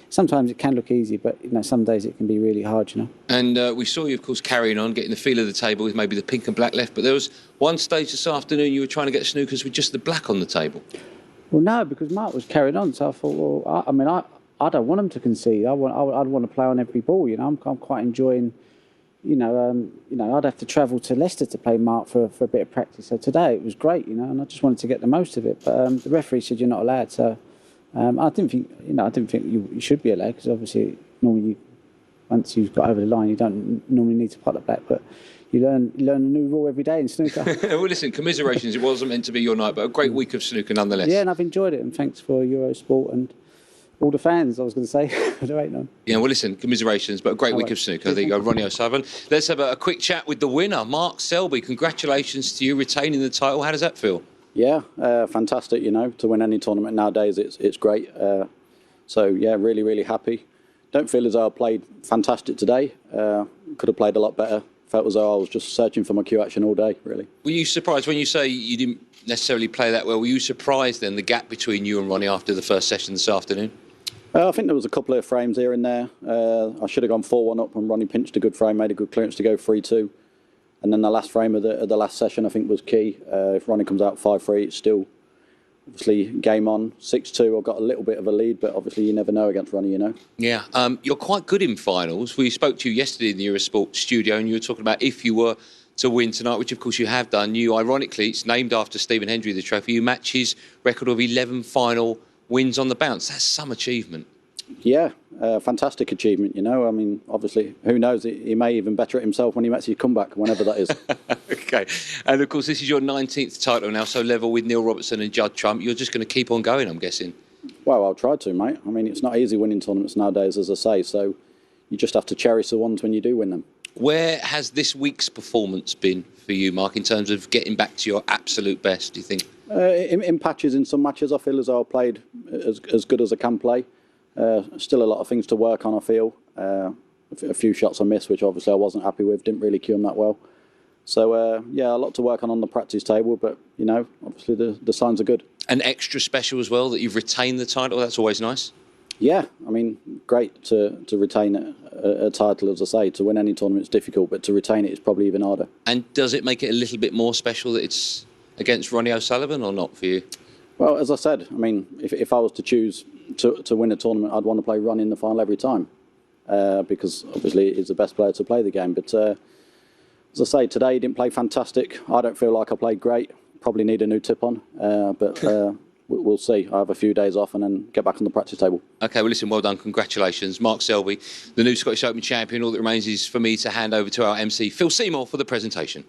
sometimes it can look easy, but some days it can be really hard. And we saw you, of course, carrying on, getting the feel of the table with maybe the pink and black left. But there was one stage this afternoon you were trying to get snookers with just the black on the table. Well, no, because Mark was carrying on, so I thought, well, I don't want him to concede. I'd want to play on every ball. I'm quite enjoying. I'd have to travel to Leicester to play Mark for a bit of practice. So today it was great, and I just wanted to get the most of it. But the referee said you're not allowed. So I didn't think you should be allowed, because obviously normally once you've got over the line, you don't normally need to pot the black. But you learn a new rule every day in snooker. Well, listen, commiserations. It wasn't meant to be your night, but a great week of snooker nonetheless. Yeah, and I've enjoyed it, and thanks for Eurosport and all the fans, I was going to say. There ain't none. Yeah, well, listen, commiserations, but a great week of snooker. There you go, Ronnie O'Sullivan. Let's have a quick chat with the winner, Mark Selby. Congratulations to you retaining the title. How does that feel? Yeah, fantastic, to win any tournament nowadays, it's great. So, yeah, really, really happy. Don't feel as though I played fantastic today. Could have played a lot better. Felt as though I was just searching for my cue action all day, really. Were you surprised when you say you didn't necessarily play that well? Were you surprised then, the gap between you and Ronnie after the first session this afternoon? I think there was a couple of frames here and there. I should have gone 4-1 up, and Ronnie pinched a good frame, made a good clearance to go 3-2. And then the last frame of the last session, I think, was key. If Ronnie comes out 5-3, it's still obviously game on. 6-2, I've got a little bit of a lead, but obviously you never know against Ronnie, Yeah, you're quite good in finals. We spoke to you yesterday in the Eurosport studio, and you were talking about if you were to win tonight, which of course you have done. You, ironically, it's named after Stephen Hendry, the trophy. You match his record of 11 final wins on the bounce. That's some achievement. Yeah, fantastic achievement, I mean, obviously, who knows, he may even better it himself when he makes his comeback, whenever that is. OK, and of course this is your 19th title now, so level with Neil Robertson and Judd Trump. You're just going to keep on going, I'm guessing. Well, I'll try to, mate. I mean, it's not easy winning tournaments nowadays, as I say, so you just have to cherish the ones when you do win them. Where has this week's performance been for you, Mark, in terms of getting back to your absolute best, do you think? In patches, in some matches, I feel as though I played as good as I can play. Still a lot of things to work on, I feel. A few shots I missed, which obviously I wasn't happy with, didn't really cue them that well. So, yeah, a lot to work on the practice table, but, obviously the signs are good. And extra special as well, that you've retained the title, that's always nice? Yeah, I mean, great to retain a title, as I say. To win any tournament is difficult, but to retain it is probably even harder. And does it make it a little bit more special that it's against Ronnie O'Sullivan or not for you? Well, as I said, I mean, if I was to choose to win a tournament, I'd want to play Ronnie in the final every time, because obviously he's the best player to play the game. But as I say, today he didn't play fantastic. I don't feel like I played great. Probably need a new tip on, but we'll see. I have a few days off and then get back on the practice table. OK, well, listen, well done. Congratulations. Mark Selby, the new Scottish Open champion. All that remains is for me to hand over to our MC, Phil Seymour, for the presentation.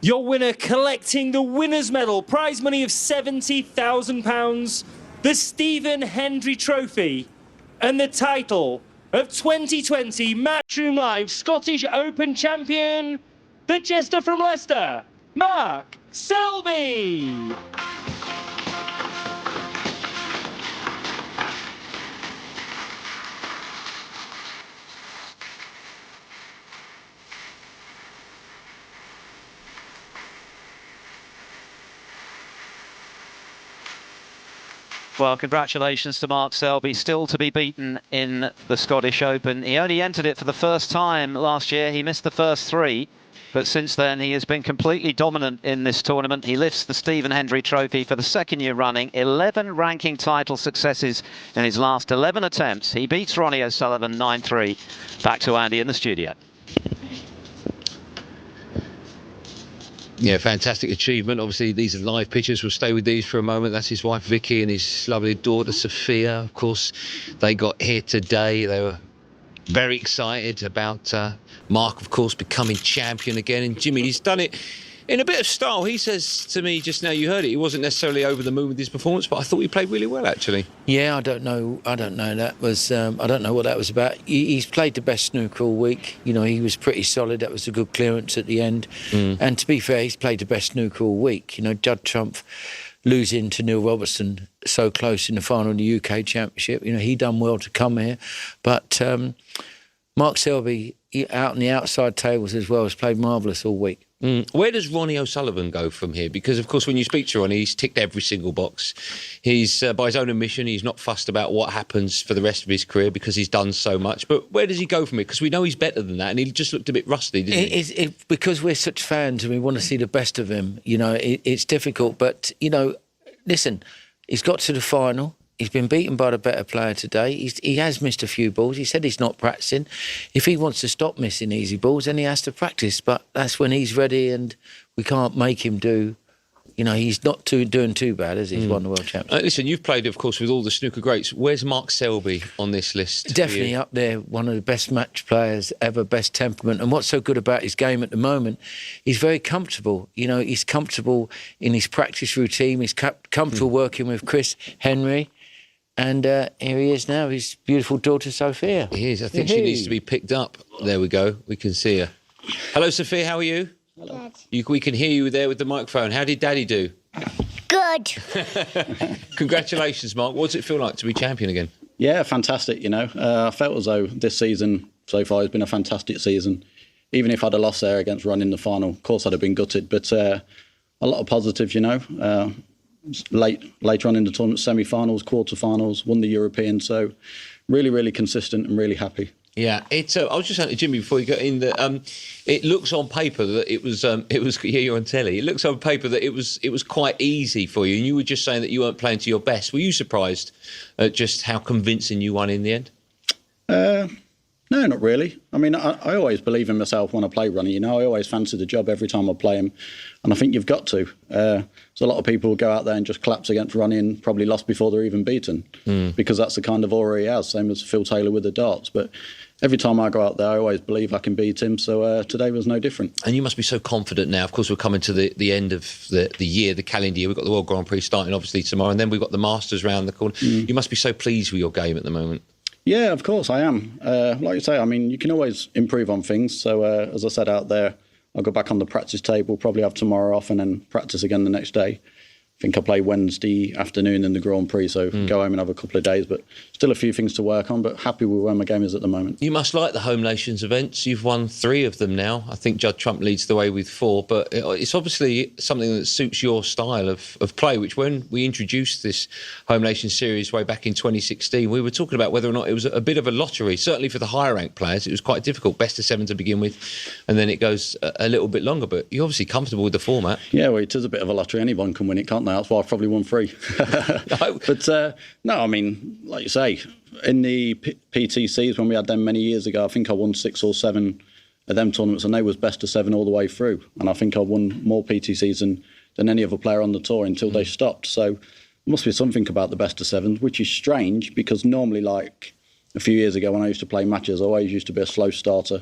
Your winner collecting the winner's medal, prize money of £70,000, the Stephen Hendry Trophy, and the title of 2020 Matchroom Live Scottish Open champion, the jester from Leicester, Mark Selby. Well, congratulations to Mark Selby, still to be beaten in the Scottish Open. He only entered it for the first time last year. He missed the first three, but since then he has been completely dominant in this tournament. He lifts the Stephen Hendry Trophy for the second year running, 11 ranking title successes in his last 11 attempts. He beats Ronnie O'Sullivan 9-3. Back to Andy in the studio. Yeah, fantastic achievement. Obviously, these are live pictures. We'll stay with these for a moment. That's his wife, Vicky, and his lovely daughter, Sophia. Of course, they got here today. They were very excited about Mark, of course, becoming champion again. And Jimmy, he's done it In a bit of style, he says to me just now, you heard it, he wasn't necessarily over the moon with his performance, but I thought he played really well, actually. Yeah, I don't know. That was I don't know what that was about. He's played the best snooker all week. You know, he was pretty solid. That was a good clearance at the end. And to be fair, he's played the best snooker all week. You know, Judd Trump losing to Neil Robertson so close in the final in the UK Championship. You know, he done well to come here. But Mark Selby, out on the outside tables as well, has played marvellous all week. Where does Ronnie O'Sullivan go from here? Because, of course, when you speak to Ronnie, he's ticked every single box. He's, by his own admission, he's not fussed about what happens for the rest of his career because he's done so much. But where does he go from here? Because we know he's better than that, and he just looked a bit rusty, didn't he? Because we're such fans and we want to see the best of him, you know, it's difficult. But, you know, listen, he's got to the final. He's been beaten by the better player today. He has missed a few balls. He said he's not practicing. If he wants to stop missing easy balls, then he has to practice. But that's when he's ready, and we can't make him do. You know, he's not doing too bad as he's won the World Championship. Listen, you've played, of course, with all the snooker greats. Where's Mark Selby on this list? Definitely up there, one of the best match players ever, best temperament. And what's so good about his game at the moment, he's very comfortable. You know, he's comfortable in his practice routine. He's comfortable working with Chris Henry. And here he is now, his beautiful daughter, Sophia. He is. I think she needs to be picked up. There we go. We can see her. Hello, Sophia. How are you? Good. We can hear you there with the microphone. How did Daddy do? Good. Congratulations, Mark. What does it feel like to be champion again? Yeah, fantastic, you know. I felt as though this season so far has been a fantastic season. Even if I'd have lost there against Ronnie in the final, of course I'd have been gutted. But a lot of positives, you know. Later on in the tournament, semi-finals, quarter-finals, won the European. So really, really consistent and really happy. Yeah, it's. I was just saying to Jimmy before you got in that it looks on paper that it was. Yeah, you're on telly. It looks on paper that it was quite easy for you, and you were just saying that you weren't playing to your best. Were you surprised at just how convincing you won in the end? No, not really. I mean, I always believe in myself when I play Ronnie. You know, I always fancy the job every time I play him, and I think you've got to. So a lot of people will go out there and just collapse against Ronnie and probably lost before they're even beaten, because that's the kind of aura he has. Same as Phil Taylor with the darts, but. Every time I go out there, I always believe I can beat him. So today was no different. And you must be so confident now. Of course, we're coming to the end of the year, the calendar year. We've got the World Grand Prix starting, obviously, tomorrow. And then we've got the Masters round the corner. You must be so pleased with your game at the moment. Yeah, of course I am. Like you say, I mean, you can always improve on things. So as I said out there, I'll go back on the practice table, probably have tomorrow off and then practice again the next day. I think I play Wednesday afternoon in the Grand Prix, so go home and have a couple of days. But still a few things to work on, but happy with where my game is at the moment. You must like the Home Nations events. You've won 3 of them now. I think Judd Trump leads the way with 4, but it's obviously something that suits your style of play, which when we introduced this Home Nations series way back in 2016, we were talking about whether or not it was a bit of a lottery. Certainly for the higher ranked players, it was quite difficult. Best of 7 to begin with, and then it goes a little bit longer. But you're obviously comfortable with the format. Yeah, well, it is a bit of a lottery. Anyone can win it, can't they? That's why I've probably won 3. But no, I mean, like you say, in the PTCs when we had them many years ago, I think I won 6 or 7 of them tournaments, and they was best of 7 all the way through. And I think I won more PTCs than any other player on the tour until they stopped. So there must be something about the best of 7s, which is strange because normally, like a few years ago when I used to play matches, I always used to be a slow starter,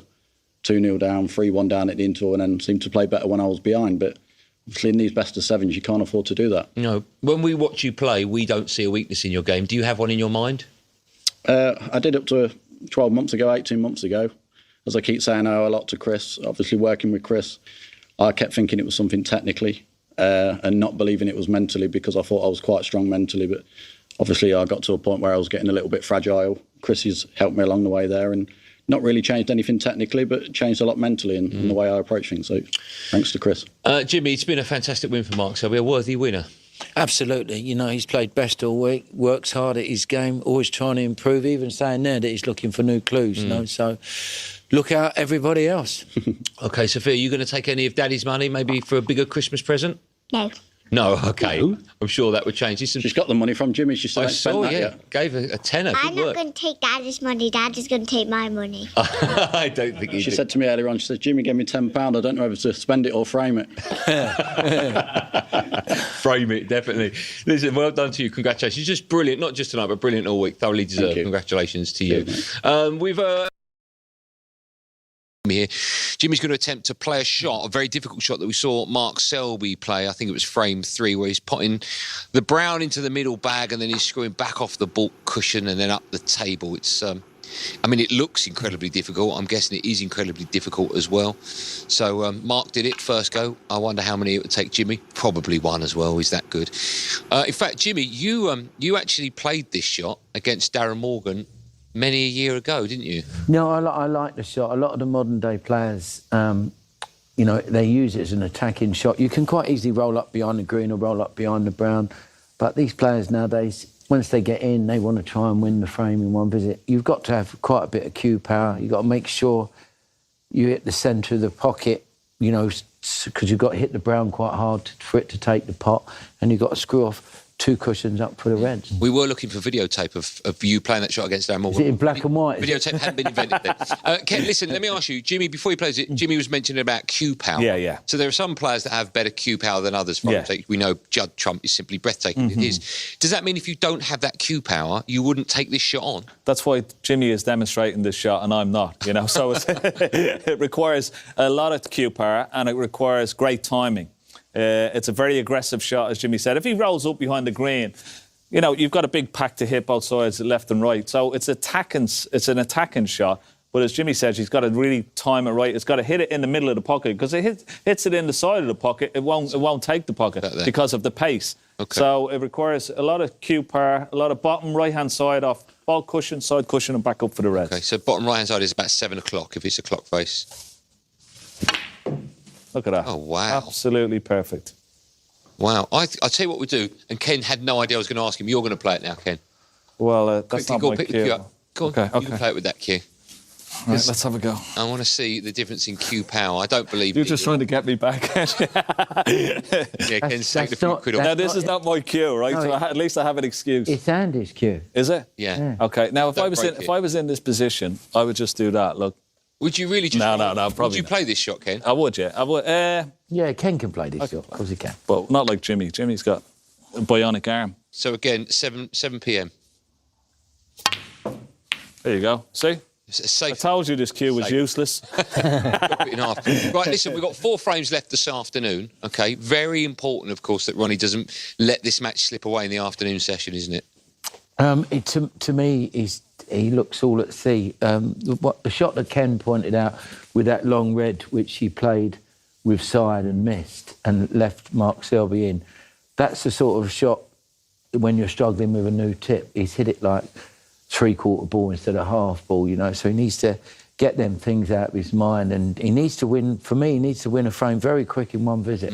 2-0 down, 3-1 down at the interval, and then seemed to play better when I was behind. But obviously in these best of 7s, you can't afford to do that. No. When we watch you play, we don't see a weakness in your game. Do you have one in your mind? I did up to 12 months ago, 18 months ago. As I keep saying, I owe a lot to Chris. Obviously working with Chris, I kept thinking it was something technically and not believing it was mentally because I thought I was quite strong mentally. But obviously I got to a point where I was getting a little bit fragile. Chris has helped me along the way there and not really changed anything technically, but changed a lot mentally in the way I approach things. So thanks to Chris. Jimmy, it's been a fantastic win for Mark Selby, a worthy winner. Absolutely. You know, he's played best all week, works hard at his game, always trying to improve, even saying there that he's looking for new clues, you know, so look out everybody else. OK, Sophia, are you going to take any of Daddy's money, maybe for a bigger Christmas present? No. No, OK. No. I'm sure that would change. She's got the money from Jimmy. She still ain't spent that yet. Gave a tenner. I'm not going to take Daddy's money. Daddy's going to take my money. I don't think She said to me earlier on, she said, Jimmy gave me £10. I don't know whether to spend it or frame it. Frame it, definitely. Listen, well done to you. Congratulations. Just brilliant, not just tonight, but brilliant all week. Thoroughly deserved. Congratulations to you. We've... here. Jimmy's going to attempt to play a shot, a very difficult shot that we saw Mark Selby play. I think it was frame 3, where he's putting the brown into the middle bag and then he's screwing back off the baulk cushion and then up the table. It's, I mean, it looks incredibly difficult. I'm guessing it is incredibly difficult as well. So Mark did it first go. I wonder how many it would take Jimmy. Probably 1 as well. He's that good. In fact, Jimmy, you actually played this shot against Darren Morgan many a year ago, didn't you? No, I like the shot. A lot of the modern day players, you know, they use it as an attacking shot. You can quite easily roll up behind the green or roll up behind the brown. But these players nowadays, once they get in, they want to try and win the frame in one visit. You've got to have quite a bit of cue power. You've got to make sure you hit the centre of the pocket, you know, because you've got to hit the brown quite hard for it to take the pot, and you've got to screw off 2 cushions up for the reds. We were looking for videotape of you playing that shot against Darren Morgan. Is it in black and white? Videotape hadn't been invented then. Ken, listen, let me ask you, Jimmy, before he plays it, Jimmy was mentioning about cue power. Yeah, yeah. So there are some players that have better cue power than others. We know Judd Trump is simply breathtaking. It is. Does that mean if you don't have that cue power, you wouldn't take this shot on? That's why Jimmy is demonstrating this shot and I'm not, you know. So it requires a lot of cue power and it requires great timing. It's a very aggressive shot, as Jimmy said. If he rolls up behind the green, you know, you've got a big pack to hit both sides, left and right. So it's an attacking shot. But as Jimmy says, he's got to really time it right. It's got to hit it in the middle of the pocket, because it hits it in the side of the pocket, it won't take the pocket because of the pace. Okay. So it requires a lot of cue power, a lot of bottom right-hand side off, ball cushion, side cushion, and back up for the reds. Okay, so bottom right-hand side is about 7 o'clock if it's a clock face. Look at that. Oh, wow. Absolutely perfect. Wow. I'll tell you what we do, and Ken had no idea I was going to ask him. You're going to play it now, Ken. Well, that's Quickly, not my pick cue. the cue up. Go on, Okay. you can play it with that cue. Right, let's have a go. I want to see the difference in cue power. I don't believe You're just trying to get me back. Yeah, Ken's taking a few quid off. Now, this is not my cue, right? No, So at least I have an excuse. It's Andy's cue. Is it? Yeah. Okay. Now, if Don't I was in this position, I would just do that. Look. Would you really just... No, probably Would you play this shot, Ken? I would, yeah. I would. Yeah, Ken can play this shot. Of course he can. But not like Jimmy. Jimmy's got a bionic arm. So again, 7 p.m. There you go. See? Safe. I told you this cue was useless. Drop it in half. Right, listen, we've got 4 frames left this afternoon, OK? Very important, of course, that Ronnie doesn't let this match slip away in the afternoon session, isn't it? To me, he looks all at sea. The shot that Ken pointed out with that long red, which he played with side and missed and left Mark Selby in, that's the sort of shot when you're struggling with a new tip. He's hit it like 3/4 ball instead of half ball, you know, so he needs to get them things out of his mind, and he needs to win, for me, he needs to win a frame very quick in one visit.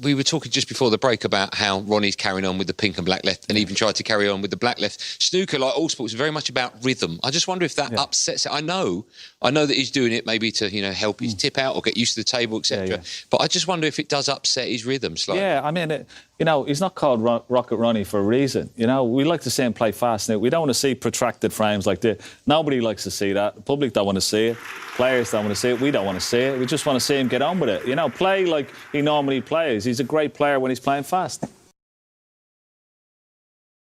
We were talking just before the break about how Ronnie's carrying on with the pink and black left and even tried to carry on with the black left. Snooker, like all sports, is very much about rhythm. I just wonder if that upsets it. I know that he's doing it maybe to, you know, help his tip out or get used to the table, etc. But I just wonder if it does upset his rhythm slightly. Yeah, I mean, you know, he's not called Rocket Ronnie for a reason. You know, we like to see him play fast now. We don't want to see protracted frames like this. Nobody likes to see that. The public don't want to see it. Players don't want to see it. We don't want to see it. We just want to see him get on with it. You know, play like he normally plays. He's a great player when he's playing fast.